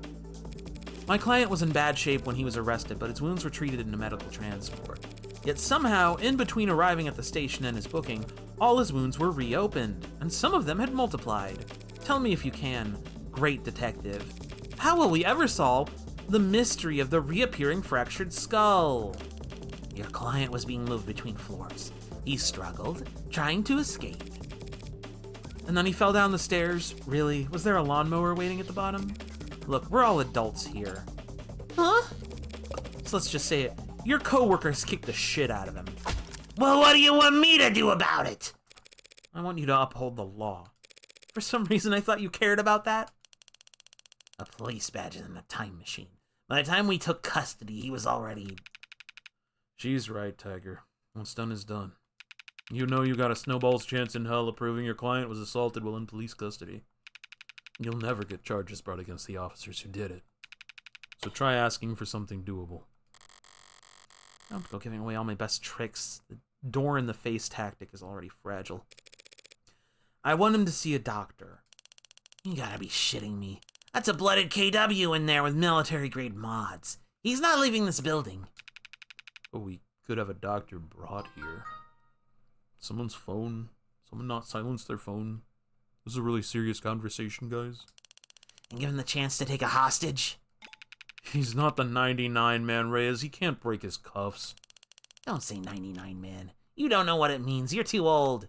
My client was in bad shape when he was arrested, but his wounds were treated in a medical transport. Yet somehow, in between arriving at the station and his booking, all his wounds were reopened, and some of them had multiplied. Tell me if you can, great detective. How will we ever solve the mystery of the reappearing fractured skull?
Your client was being moved between floors. He struggled, trying to escape.
And then he fell down the stairs? Really? Was there a lawnmower waiting at the bottom? Look, we're all adults here.
Huh?
So let's just say it. Your coworkers kicked the shit out of him.
Well, what do you want me to do about it?
I want you to uphold the law. For some reason, I thought you cared about that.
A police badge and a time machine. By the time we took custody, he was already...
She's right, Tiger. What's done is done. You know you got a snowball's chance in hell of proving your client was assaulted while in police custody. You'll never get charges brought against the officers who did it. So try asking for something doable. Don't go giving away all my best tricks. The door in the face tactic is already fragile. I want him to see a doctor.
You gotta be shitting me. That's a blooded KW in there with military-grade mods. He's not leaving this building.
But we could have a doctor brought here. Someone's phone. Someone not silenced their phone. This is a really serious conversation, guys.
And give him the chance to take a hostage?
He's not the 99 man, Reyes. He can't break his cuffs.
Don't say 99 man. You don't know what it means. You're too old.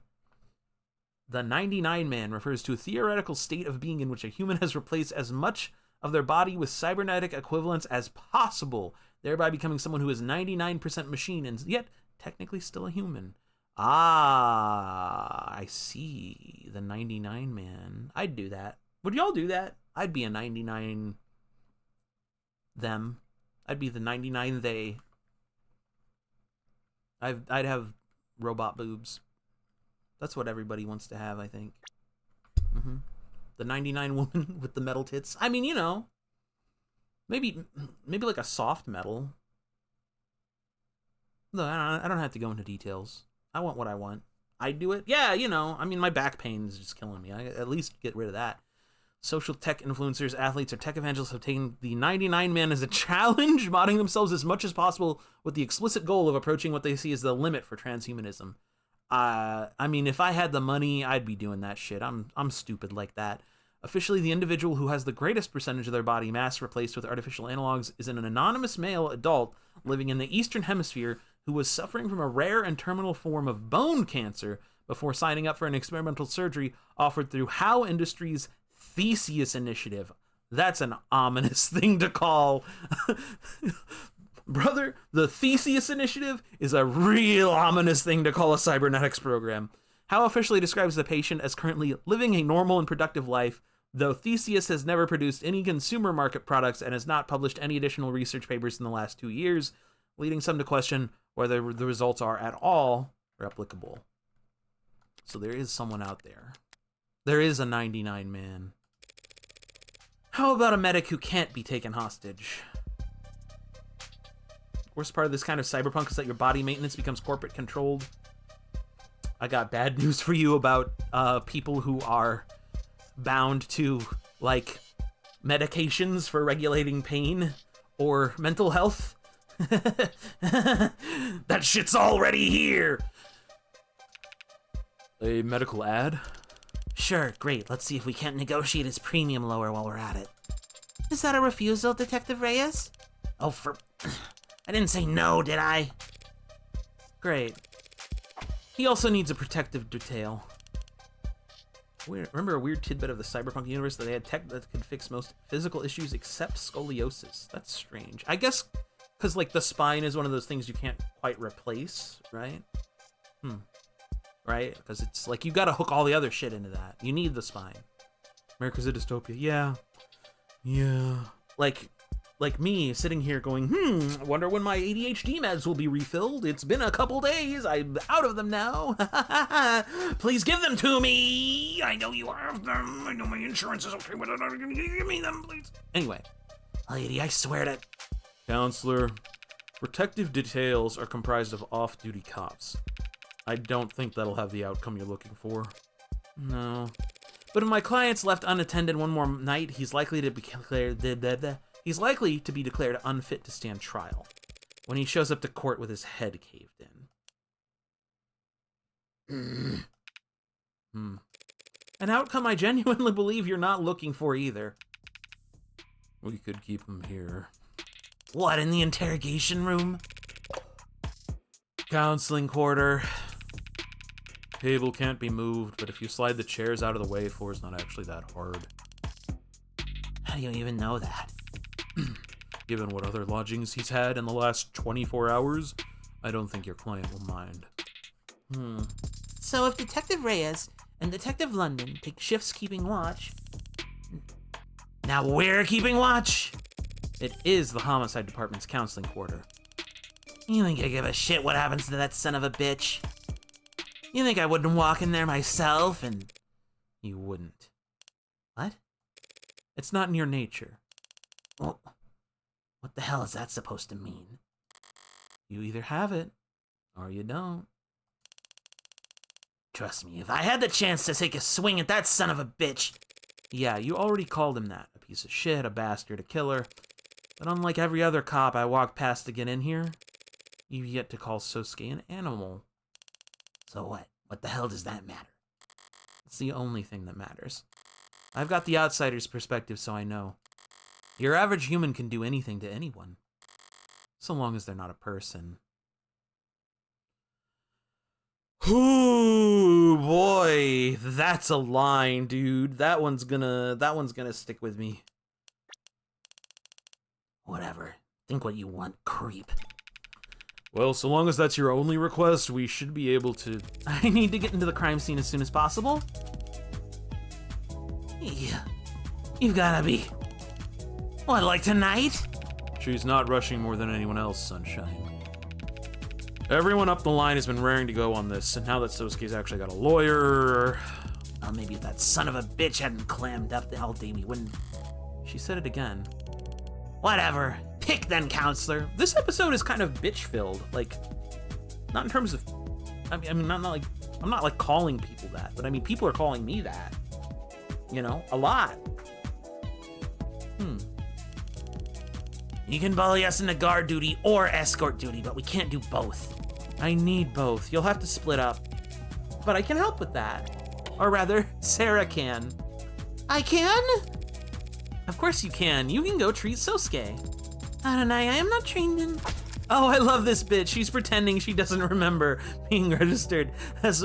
The 99 man refers to a theoretical state of being in which a human has replaced as much of their body with cybernetic equivalents as possible, thereby becoming someone who is 99% machine and yet technically still a human. Ah, I see. The 99 man. I'd do that. Would y'all do that? I'd be a 99 them. I'd be the 99 they. I'd have robot boobs. That's what everybody wants to have, I think. The 99 woman with the metal tits. I mean, you know, maybe like a soft metal. No, I don't have to go into details. I want what I want. I'd do it. Yeah, you know, I mean, my back pain is just killing me. I at least get rid of that. Social tech influencers, athletes, or tech evangelists have taken the 99 man as a challenge, modding themselves as much as possible with the explicit goal of approaching what they see as the limit for transhumanism. I mean, if I had the money, I'd be doing that shit. I'm stupid like that. Officially, the individual who has the greatest percentage of their body mass replaced with artificial analogs is an anonymous male adult living in the Eastern Hemisphere who was suffering from a rare and terminal form of bone cancer before signing up for an experimental surgery offered through How Industries' Theseus Initiative. That's an ominous thing to call. Brother, the Theseus Initiative is a real ominous thing to call a cybernetics program. How officially describes the patient as currently living a normal and productive life, though Theseus has never produced any consumer market products and has not published any additional research papers in the last 2 years, leading some to question whether the results are at all replicable. So there is someone out there. There is a 99 man. How about a medic who can't be taken hostage? worst part of this kind of cyberpunk is that your body maintenance becomes corporate controlled. I got bad news for you about people who are bound to, like, medications for regulating pain or mental health. That shit's already here! A medical ad?
Sure, great. Let's see if we can't negotiate his premium lower while we're at it. Is that a refusal, Detective Reyes? Oh, I didn't say no, did I?
Great. He also needs a protective detail. Remember a weird tidbit of the cyberpunk universe that they had tech that could fix most physical issues except scoliosis? That's strange. I guess because, like, the spine is one of those things you can't quite replace, right? Right? Because it's like you gotta hook all the other shit into that. You need the spine. America's a dystopia. Yeah. Like me sitting here going, I wonder when my ADHD meds will be refilled. It's been a couple days. I'm out of them now. Please give them to me. I know you have them. I know my insurance is okay with it. Give me them, please. Anyway.
Lady, I swear to...
Counselor, protective details are comprised of off-duty cops. I don't think that'll have the outcome you're looking for. No. But if my client's left unattended one more night, he's likely to be declared unfit to stand trial when he shows up to court with his head caved in. An outcome I genuinely believe you're not looking for either. We could keep him here.
What, in the interrogation room?
Counseling quarter. Table can't be moved, but if you slide the chairs out of the way, floor's not actually that hard.
How do you even know that?
Given what other lodgings he's had in the last 24 hours, I don't think your client will mind.
So if Detective Reyes and Detective London take shifts keeping watch... Now we're keeping watch?
It is the homicide department's counseling quarter.
You think I give a shit what happens to that son of a bitch? You think I wouldn't walk in there myself and...
You wouldn't.
What?
It's not in your nature.
Well, what the hell is that supposed to mean?
You either have it, or you don't.
Trust me, if I had the chance to take a swing at that son of a bitch...
Yeah, you already called him that. A piece of shit, a bastard, a killer. But unlike every other cop I walked past to get in here, you've yet to call Sosuke an animal.
So what? What the hell does that matter?
It's the only thing that matters. I've got the outsider's perspective, so I know. Your average human can do anything to anyone. So long as they're not a person. Ooh, boy. That's a line, dude. That one's gonna stick with me.
Whatever. Think what you want, creep.
Well, so long as that's your only request, we should be able to...
I need to get into the crime scene as soon as possible. Yeah. You've gotta be... What, like tonight?
She's not rushing more than anyone else, Sunshine. Everyone up the line has been raring to go on this, and now that Sosuke's actually got a lawyer...
Well, maybe if that son of a bitch hadn't clammed up the whole day, we wouldn't...
She said it again.
Whatever. Pick then, counselor.
This episode is kind of bitch-filled. Like, not in terms of... I mean, not like... I'm not, like, calling people that, but I mean, people are calling me that. You know? A lot.
You can bully us into guard duty or escort duty, but we can't do both.
I need both. You'll have to split up. But I can help with that. Or rather, Sarah can.
I can?
Of course you can. You can go treat Sosuke.
Adonai, I am not trained in...
Oh, I love this bitch. She's pretending she doesn't remember being registered as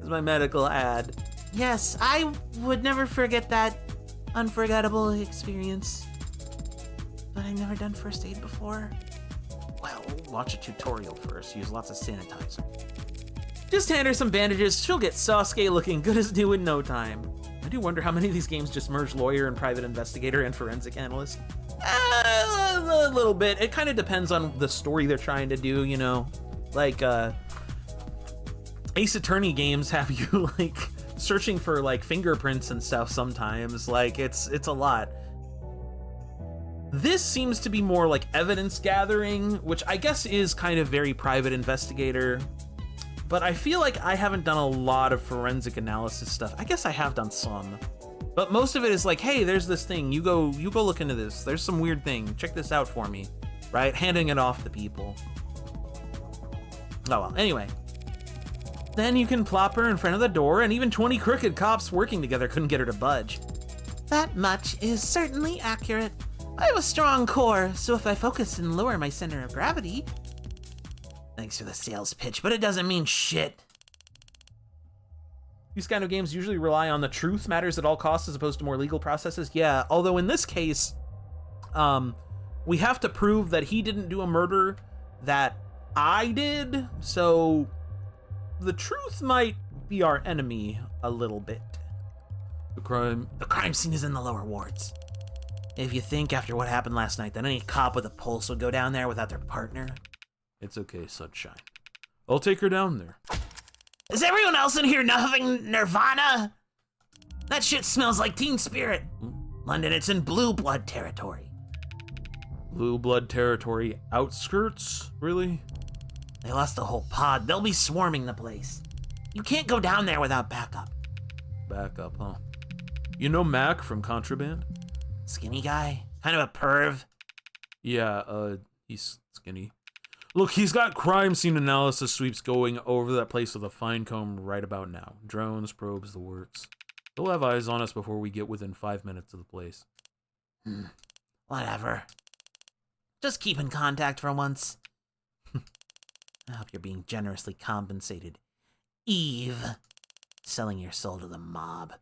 my medical ad.
Yes, I would never forget that unforgettable experience. But I've never done first aid before.
Well, watch a tutorial first. Use lots of sanitizer. Just hand her some bandages. She'll get Sasuke looking good as new in no time. I do wonder how many of these games just merge lawyer and private investigator and forensic analyst. A little bit. It kind of depends on the story they're trying to do, you know. Like, Ace Attorney games have you, like, searching for, like, fingerprints and stuff sometimes. Like, it's a lot. This seems to be more like evidence gathering, which I guess is kind of very private investigator. But I feel like I haven't done a lot of forensic analysis stuff. I guess I have done some. But most of it is like, hey, there's this thing. You go look into this. There's some weird thing. Check this out for me. Right? Handing it off to people. Oh well, anyway. Then you can plop her in front of the door, and even 20 crooked cops working together couldn't get her to budge.
That much is certainly accurate. I have a strong core, so if I focus and lower my center of gravity...
Thanks for the sales pitch, but it doesn't mean shit.
These kind of games usually rely on the truth matters at all costs as opposed to more legal processes. Yeah, although in this case, we have to prove that he didn't do a murder that I did, so the truth might be our enemy a little bit.
The crime
scene is in the lower wards. If you think after what happened last night that any cop with a pulse would go down there without their partner...
It's okay, Sunshine. I'll take her down there.
Is everyone else in here nothing Nirvana? That shit smells like Teen Spirit. London, it's in blue blood territory.
Blue blood territory outskirts? Really?
They lost the whole pod. They'll be swarming the place. You can't go down there without backup.
Backup, huh? You know Mac from Contraband?
Skinny guy? Kind of a perv?
Yeah, he's skinny. Look, he's got crime scene analysis sweeps going over that place with a fine comb right about now. Drones, probes, the works. They'll have eyes on us before we get within 5 minutes of the place.
Whatever. Just keep in contact for once. I hope you're being generously compensated. Eve. Selling your soul to the mob.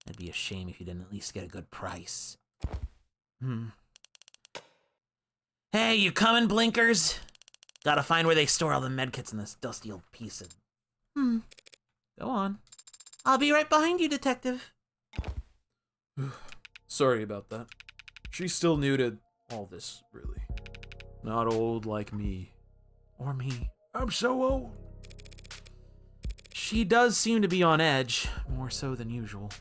It'd be a shame if you didn't at least get a good price. Hey, you coming, Blinkers? Gotta find where they store all the medkits in this dusty old piece of...
Go on. I'll be right behind you, Detective.
Sorry about that. She's still new to all this, really. Not old like me.
Or me.
I'm so old.
She does seem to be on edge, more so than usual.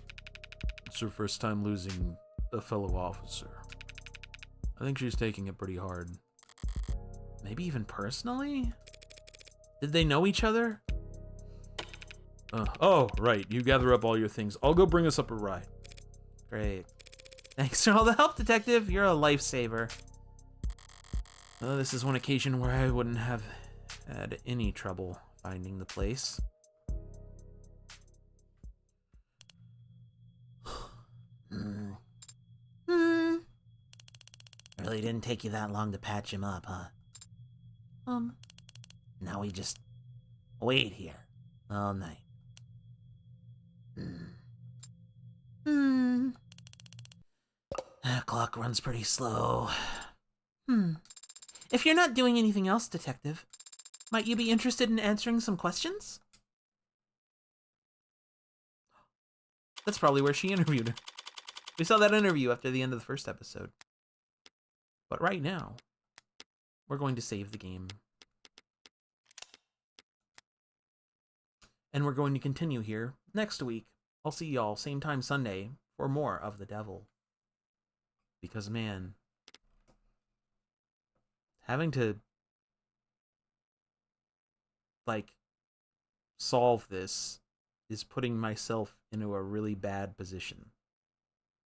It's her first time losing a fellow officer. I think she's taking it pretty hard.
Maybe even personally? Did they know each other?
Oh, right. You gather up all your things. I'll go bring us up a ride.
Great. Thanks for all the help, Detective. You're a lifesaver. This is one occasion where I wouldn't have had any trouble finding the place.
Really didn't take you that long to patch him up, huh? Now we just wait here all night. That clock runs pretty slow.
If you're not doing anything else, Detective, might you be interested in answering some questions?
That's probably where she interviewed her. We saw that interview after the end of the first episode. But right now, we're going to save the game. And we're going to continue here next week. I'll see y'all same time Sunday for more of The Devil. Because, man, having to, like, solve this is putting myself into a really bad position.